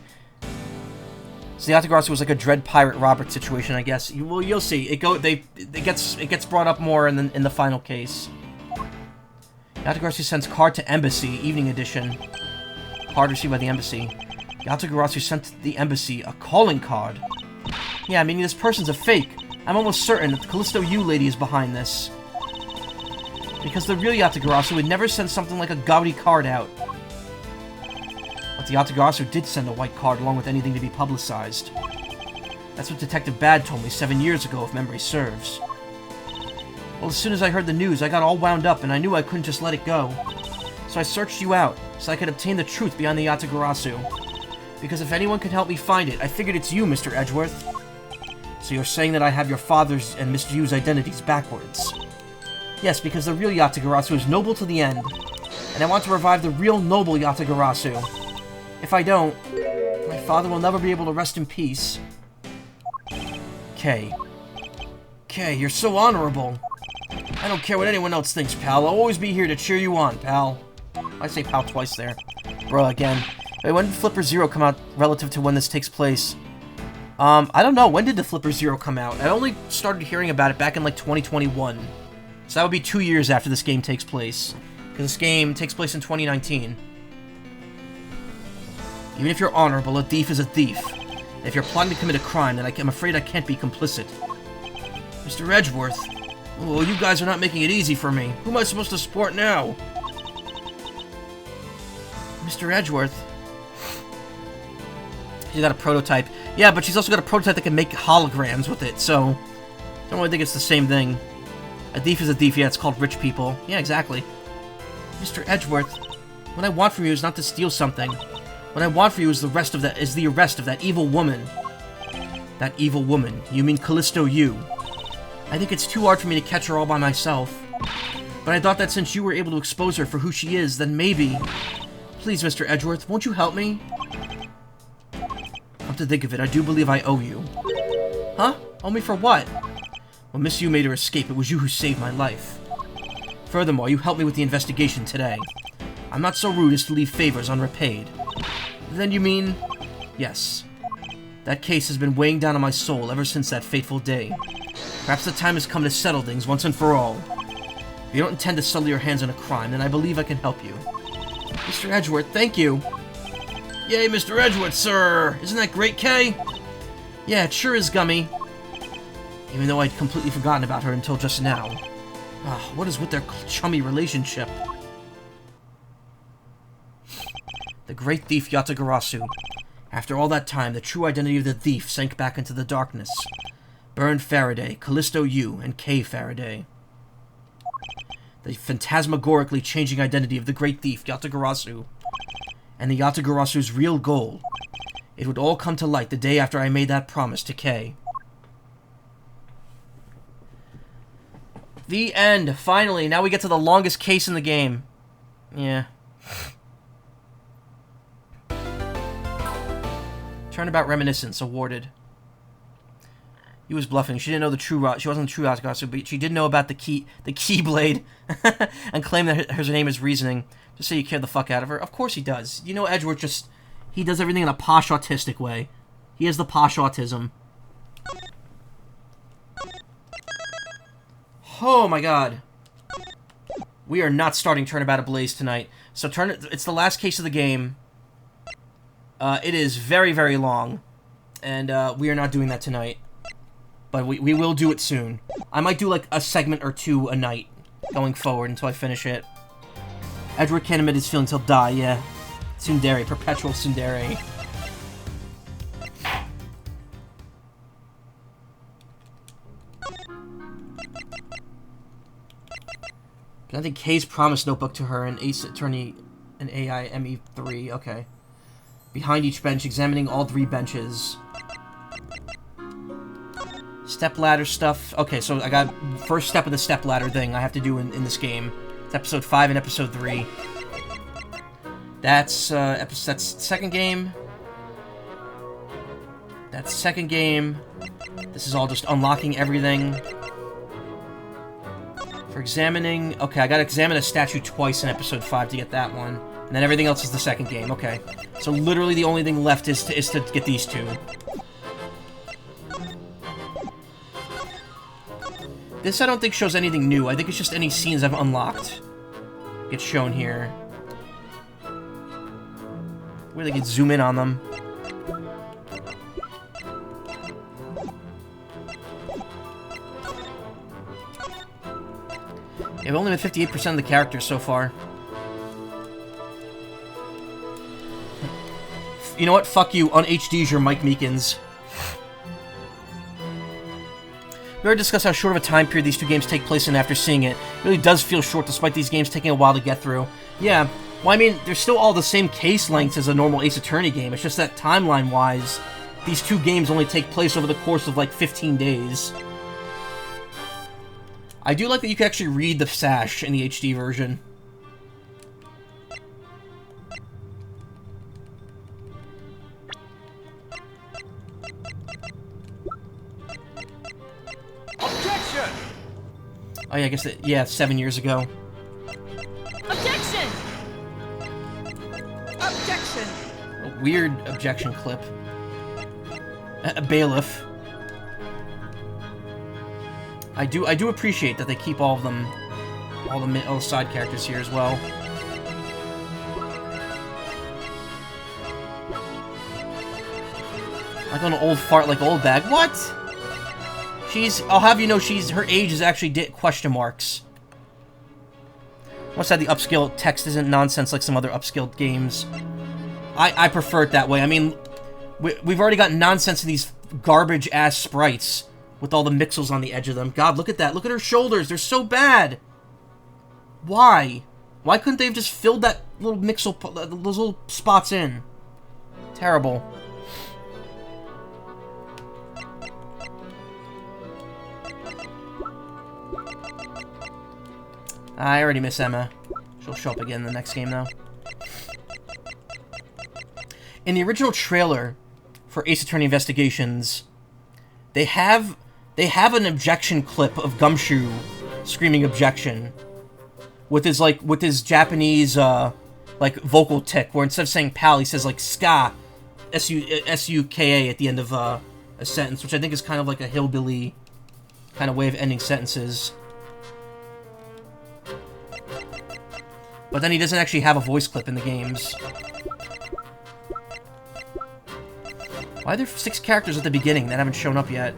So the Yatagarasu was like a Dread Pirate Robert situation, I guess. Well, you'll see. It gets brought up more in the final case. Yatagarasu sends card to embassy, evening edition. Card received by the embassy. Yatagarasu sent the embassy a calling card. Yeah, meaning this person's a fake. I'm almost certain that the Callisto Yu lady is behind this. Because the real Yatagarasu would never send something like a gaudy card out. But the Yatagarasu did send a white card along with anything to be publicized. That's what Detective Bad told me 7 years ago, if memory serves. Well, as soon as I heard the news, I got all wound up and I knew I couldn't just let it go. So I searched you out, so I could obtain the truth beyond the Yatagarasu. Because if anyone could help me find it, I figured it's you, Mr. Edgeworth. So you're saying that I have your father's and Mr. Yu's identities backwards. Yes, because the real Yatagarasu is noble to the end, and I want to revive the real noble Yatagarasu. If I don't, my father will never be able to rest in peace. Kay. Kay, you're so honorable. I don't care what anyone else thinks, pal. I'll always be here to cheer you on, pal. I say pal twice there. Bruh, again. Wait, when did Flipper Zero come out relative to when this takes place? I don't know. When did the Flipper Zero come out? I only started hearing about it back in, like, 2021. So that would be 2 years after this game takes place. Because this game takes place in 2019. Even if you're honorable, a thief is a thief. And if you're plotting to commit a crime, then I'm afraid I can't be complicit. Mr. Edgeworth. Oh, you guys are not making it easy for me. Who am I supposed to support now? Mr. Edgeworth. She's got a prototype. Yeah, but she's also got a prototype that can make holograms with it, so... I don't really think it's the same thing. A thief is a thief, yeah, it's called rich people. Yeah, exactly. Mr. Edgeworth, what I want from you is not to steal something. What I want for you is the arrest of that evil woman. That evil woman. You mean Callisto Yu. I think it's too hard for me to catch her all by myself. But I thought that since you were able to expose her for who she is, then maybe... Please, Mr. Edgeworth, won't you help me? Come to think of it, I do believe I owe you. Huh? Owe me for what? When Miss Yu made her escape, it was you who saved my life. Furthermore, you helped me with the investigation today. I'm not so rude as to leave favors unrepaid. Then you mean... Yes. That case has been weighing down on my soul ever since that fateful day. Perhaps the time has come to settle things once and for all. If you don't intend to sully your hands on a crime, then I believe I can help you. Mr. Edgeworth, thank you! Yay, Mr. Edgeworth, sir! Isn't that great, Kay? Yeah, it sure is, Gummy. Even though I'd completely forgotten about her until just now. What is with their chummy relationship? The great thief Yatagarasu. After all that time, the true identity of the thief sank back into the darkness. Burned Faraday, Callisto U, and Kay Faraday. The phantasmagorically changing identity of the great thief Yatagarasu. And the Yatagarasu's real goal. It would all come to light the day after I made that promise to Kay. The end. Finally. Now we get to the longest case in the game. Yeah. Turnabout Reminiscence awarded. He was bluffing. She didn't know the true. She wasn't the true Yatagarasu, but she did know about the Keyblade, and claimed that her name is Reasoning. Just so you care the fuck out of her. Of course he does. You know, Edgeworth he does everything in a posh autistic way. He has the posh autism. Oh my god. We are not starting Turnabout Ablaze tonight. So it's the last case of the game. It is very, very long. And we are not doing that tonight. But we will do it soon. I might do like a segment or two a night going forward until I finish it. Edgeworth can't admit his feelings, he'll die, yeah. Tsundere, perpetual Tsundere. Presenting Kay's promise notebook to her, an Ace Attorney, an AIME3, okay. Behind each bench, examining all 3 benches. Step ladder stuff. Okay, so I got first step of the step ladder thing I have to do in this game. It's episode 5 and episode 3. That's second game. That's second game. This is all just unlocking everything. For examining... Okay, I gotta examine a statue twice in episode 5 to get that one. And then everything else is the second game, okay. So literally the only thing left is to get these 2. This I don't think shows anything new. I think it's just any scenes I've unlocked get shown here. Where they can zoom in on them. I've only met 58% of the characters so far. You know what? Fuck you. On HD's your Mike Meekins. We already discussed how short of a time period these 2 games take place in after seeing it. It really does feel short despite these games taking a while to get through. Yeah, well I mean, they're still all the same case lengths as a normal Ace Attorney game. It's just that timeline-wise, these 2 games only take place over the course of like 15 days. I do like that you can actually read the sash in the HD version. Objection! Oh yeah, I guess that, yeah, 7 years ago. Objection! Objection! A weird objection clip. A bailiff. I do appreciate that they keep all of them, all the side characters here as well. Like an old fart, like old bag. What? I'll have you know, her age is actually question marks. Once that the upscale text isn't nonsense like some other upscaled games. I prefer it that way. I mean, we've already got nonsense in these garbage-ass sprites with all the mixels on the edge of them. God, look at that. Look at her shoulders. They're so bad. Why? Why couldn't they have just filled that little mixel, those little spots in? Terrible. I already miss Emma. She'll show up again in the next game, though. In the original trailer for Ace Attorney Investigations, they have an objection clip of Gumshoe screaming objection with his Japanese like vocal tick, where instead of saying pal, he says like ska, S-U-K-A at the end of a sentence, which I think is kind of like a hillbilly kind of way of ending sentences. But then he doesn't actually have a voice clip in the games. Why are there 6 characters at the beginning that haven't shown up yet?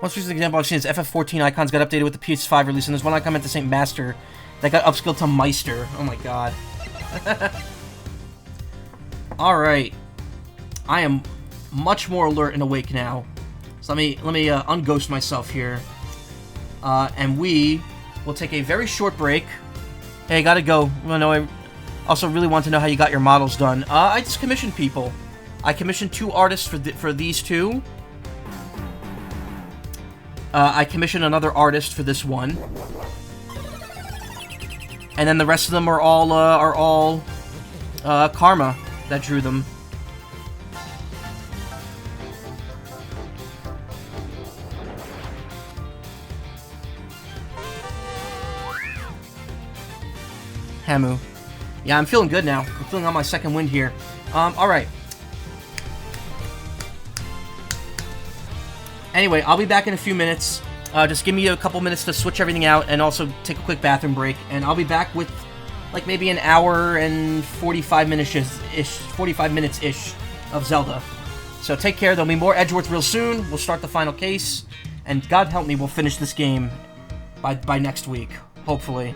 Most recent example I've seen is FF14 icons got updated with the PS5 release, and there's one icon meant to Saint Master that got upskilled to Meister. Oh my god. Alright. I am much more alert and awake now. So let me unghost myself here. And we will take a very short break. Hey, gotta go. I also really want to know how you got your models done. I just commissioned people. I commissioned 2 artists for these 2. I commissioned another artist for this one. And then the rest of them are all Karma that drew them. Hamu. Yeah, I'm feeling good now. I'm feeling on my second wind here. Alright. Anyway, I'll be back in a few minutes. Just give me a couple minutes to switch everything out and also take a quick bathroom break. And I'll be back with, like, maybe an hour and 45 minutes-ish of Zelda. So take care. There'll be more Edgeworth real soon. We'll start the final case. And God help me, we'll finish this game by next week. Hopefully.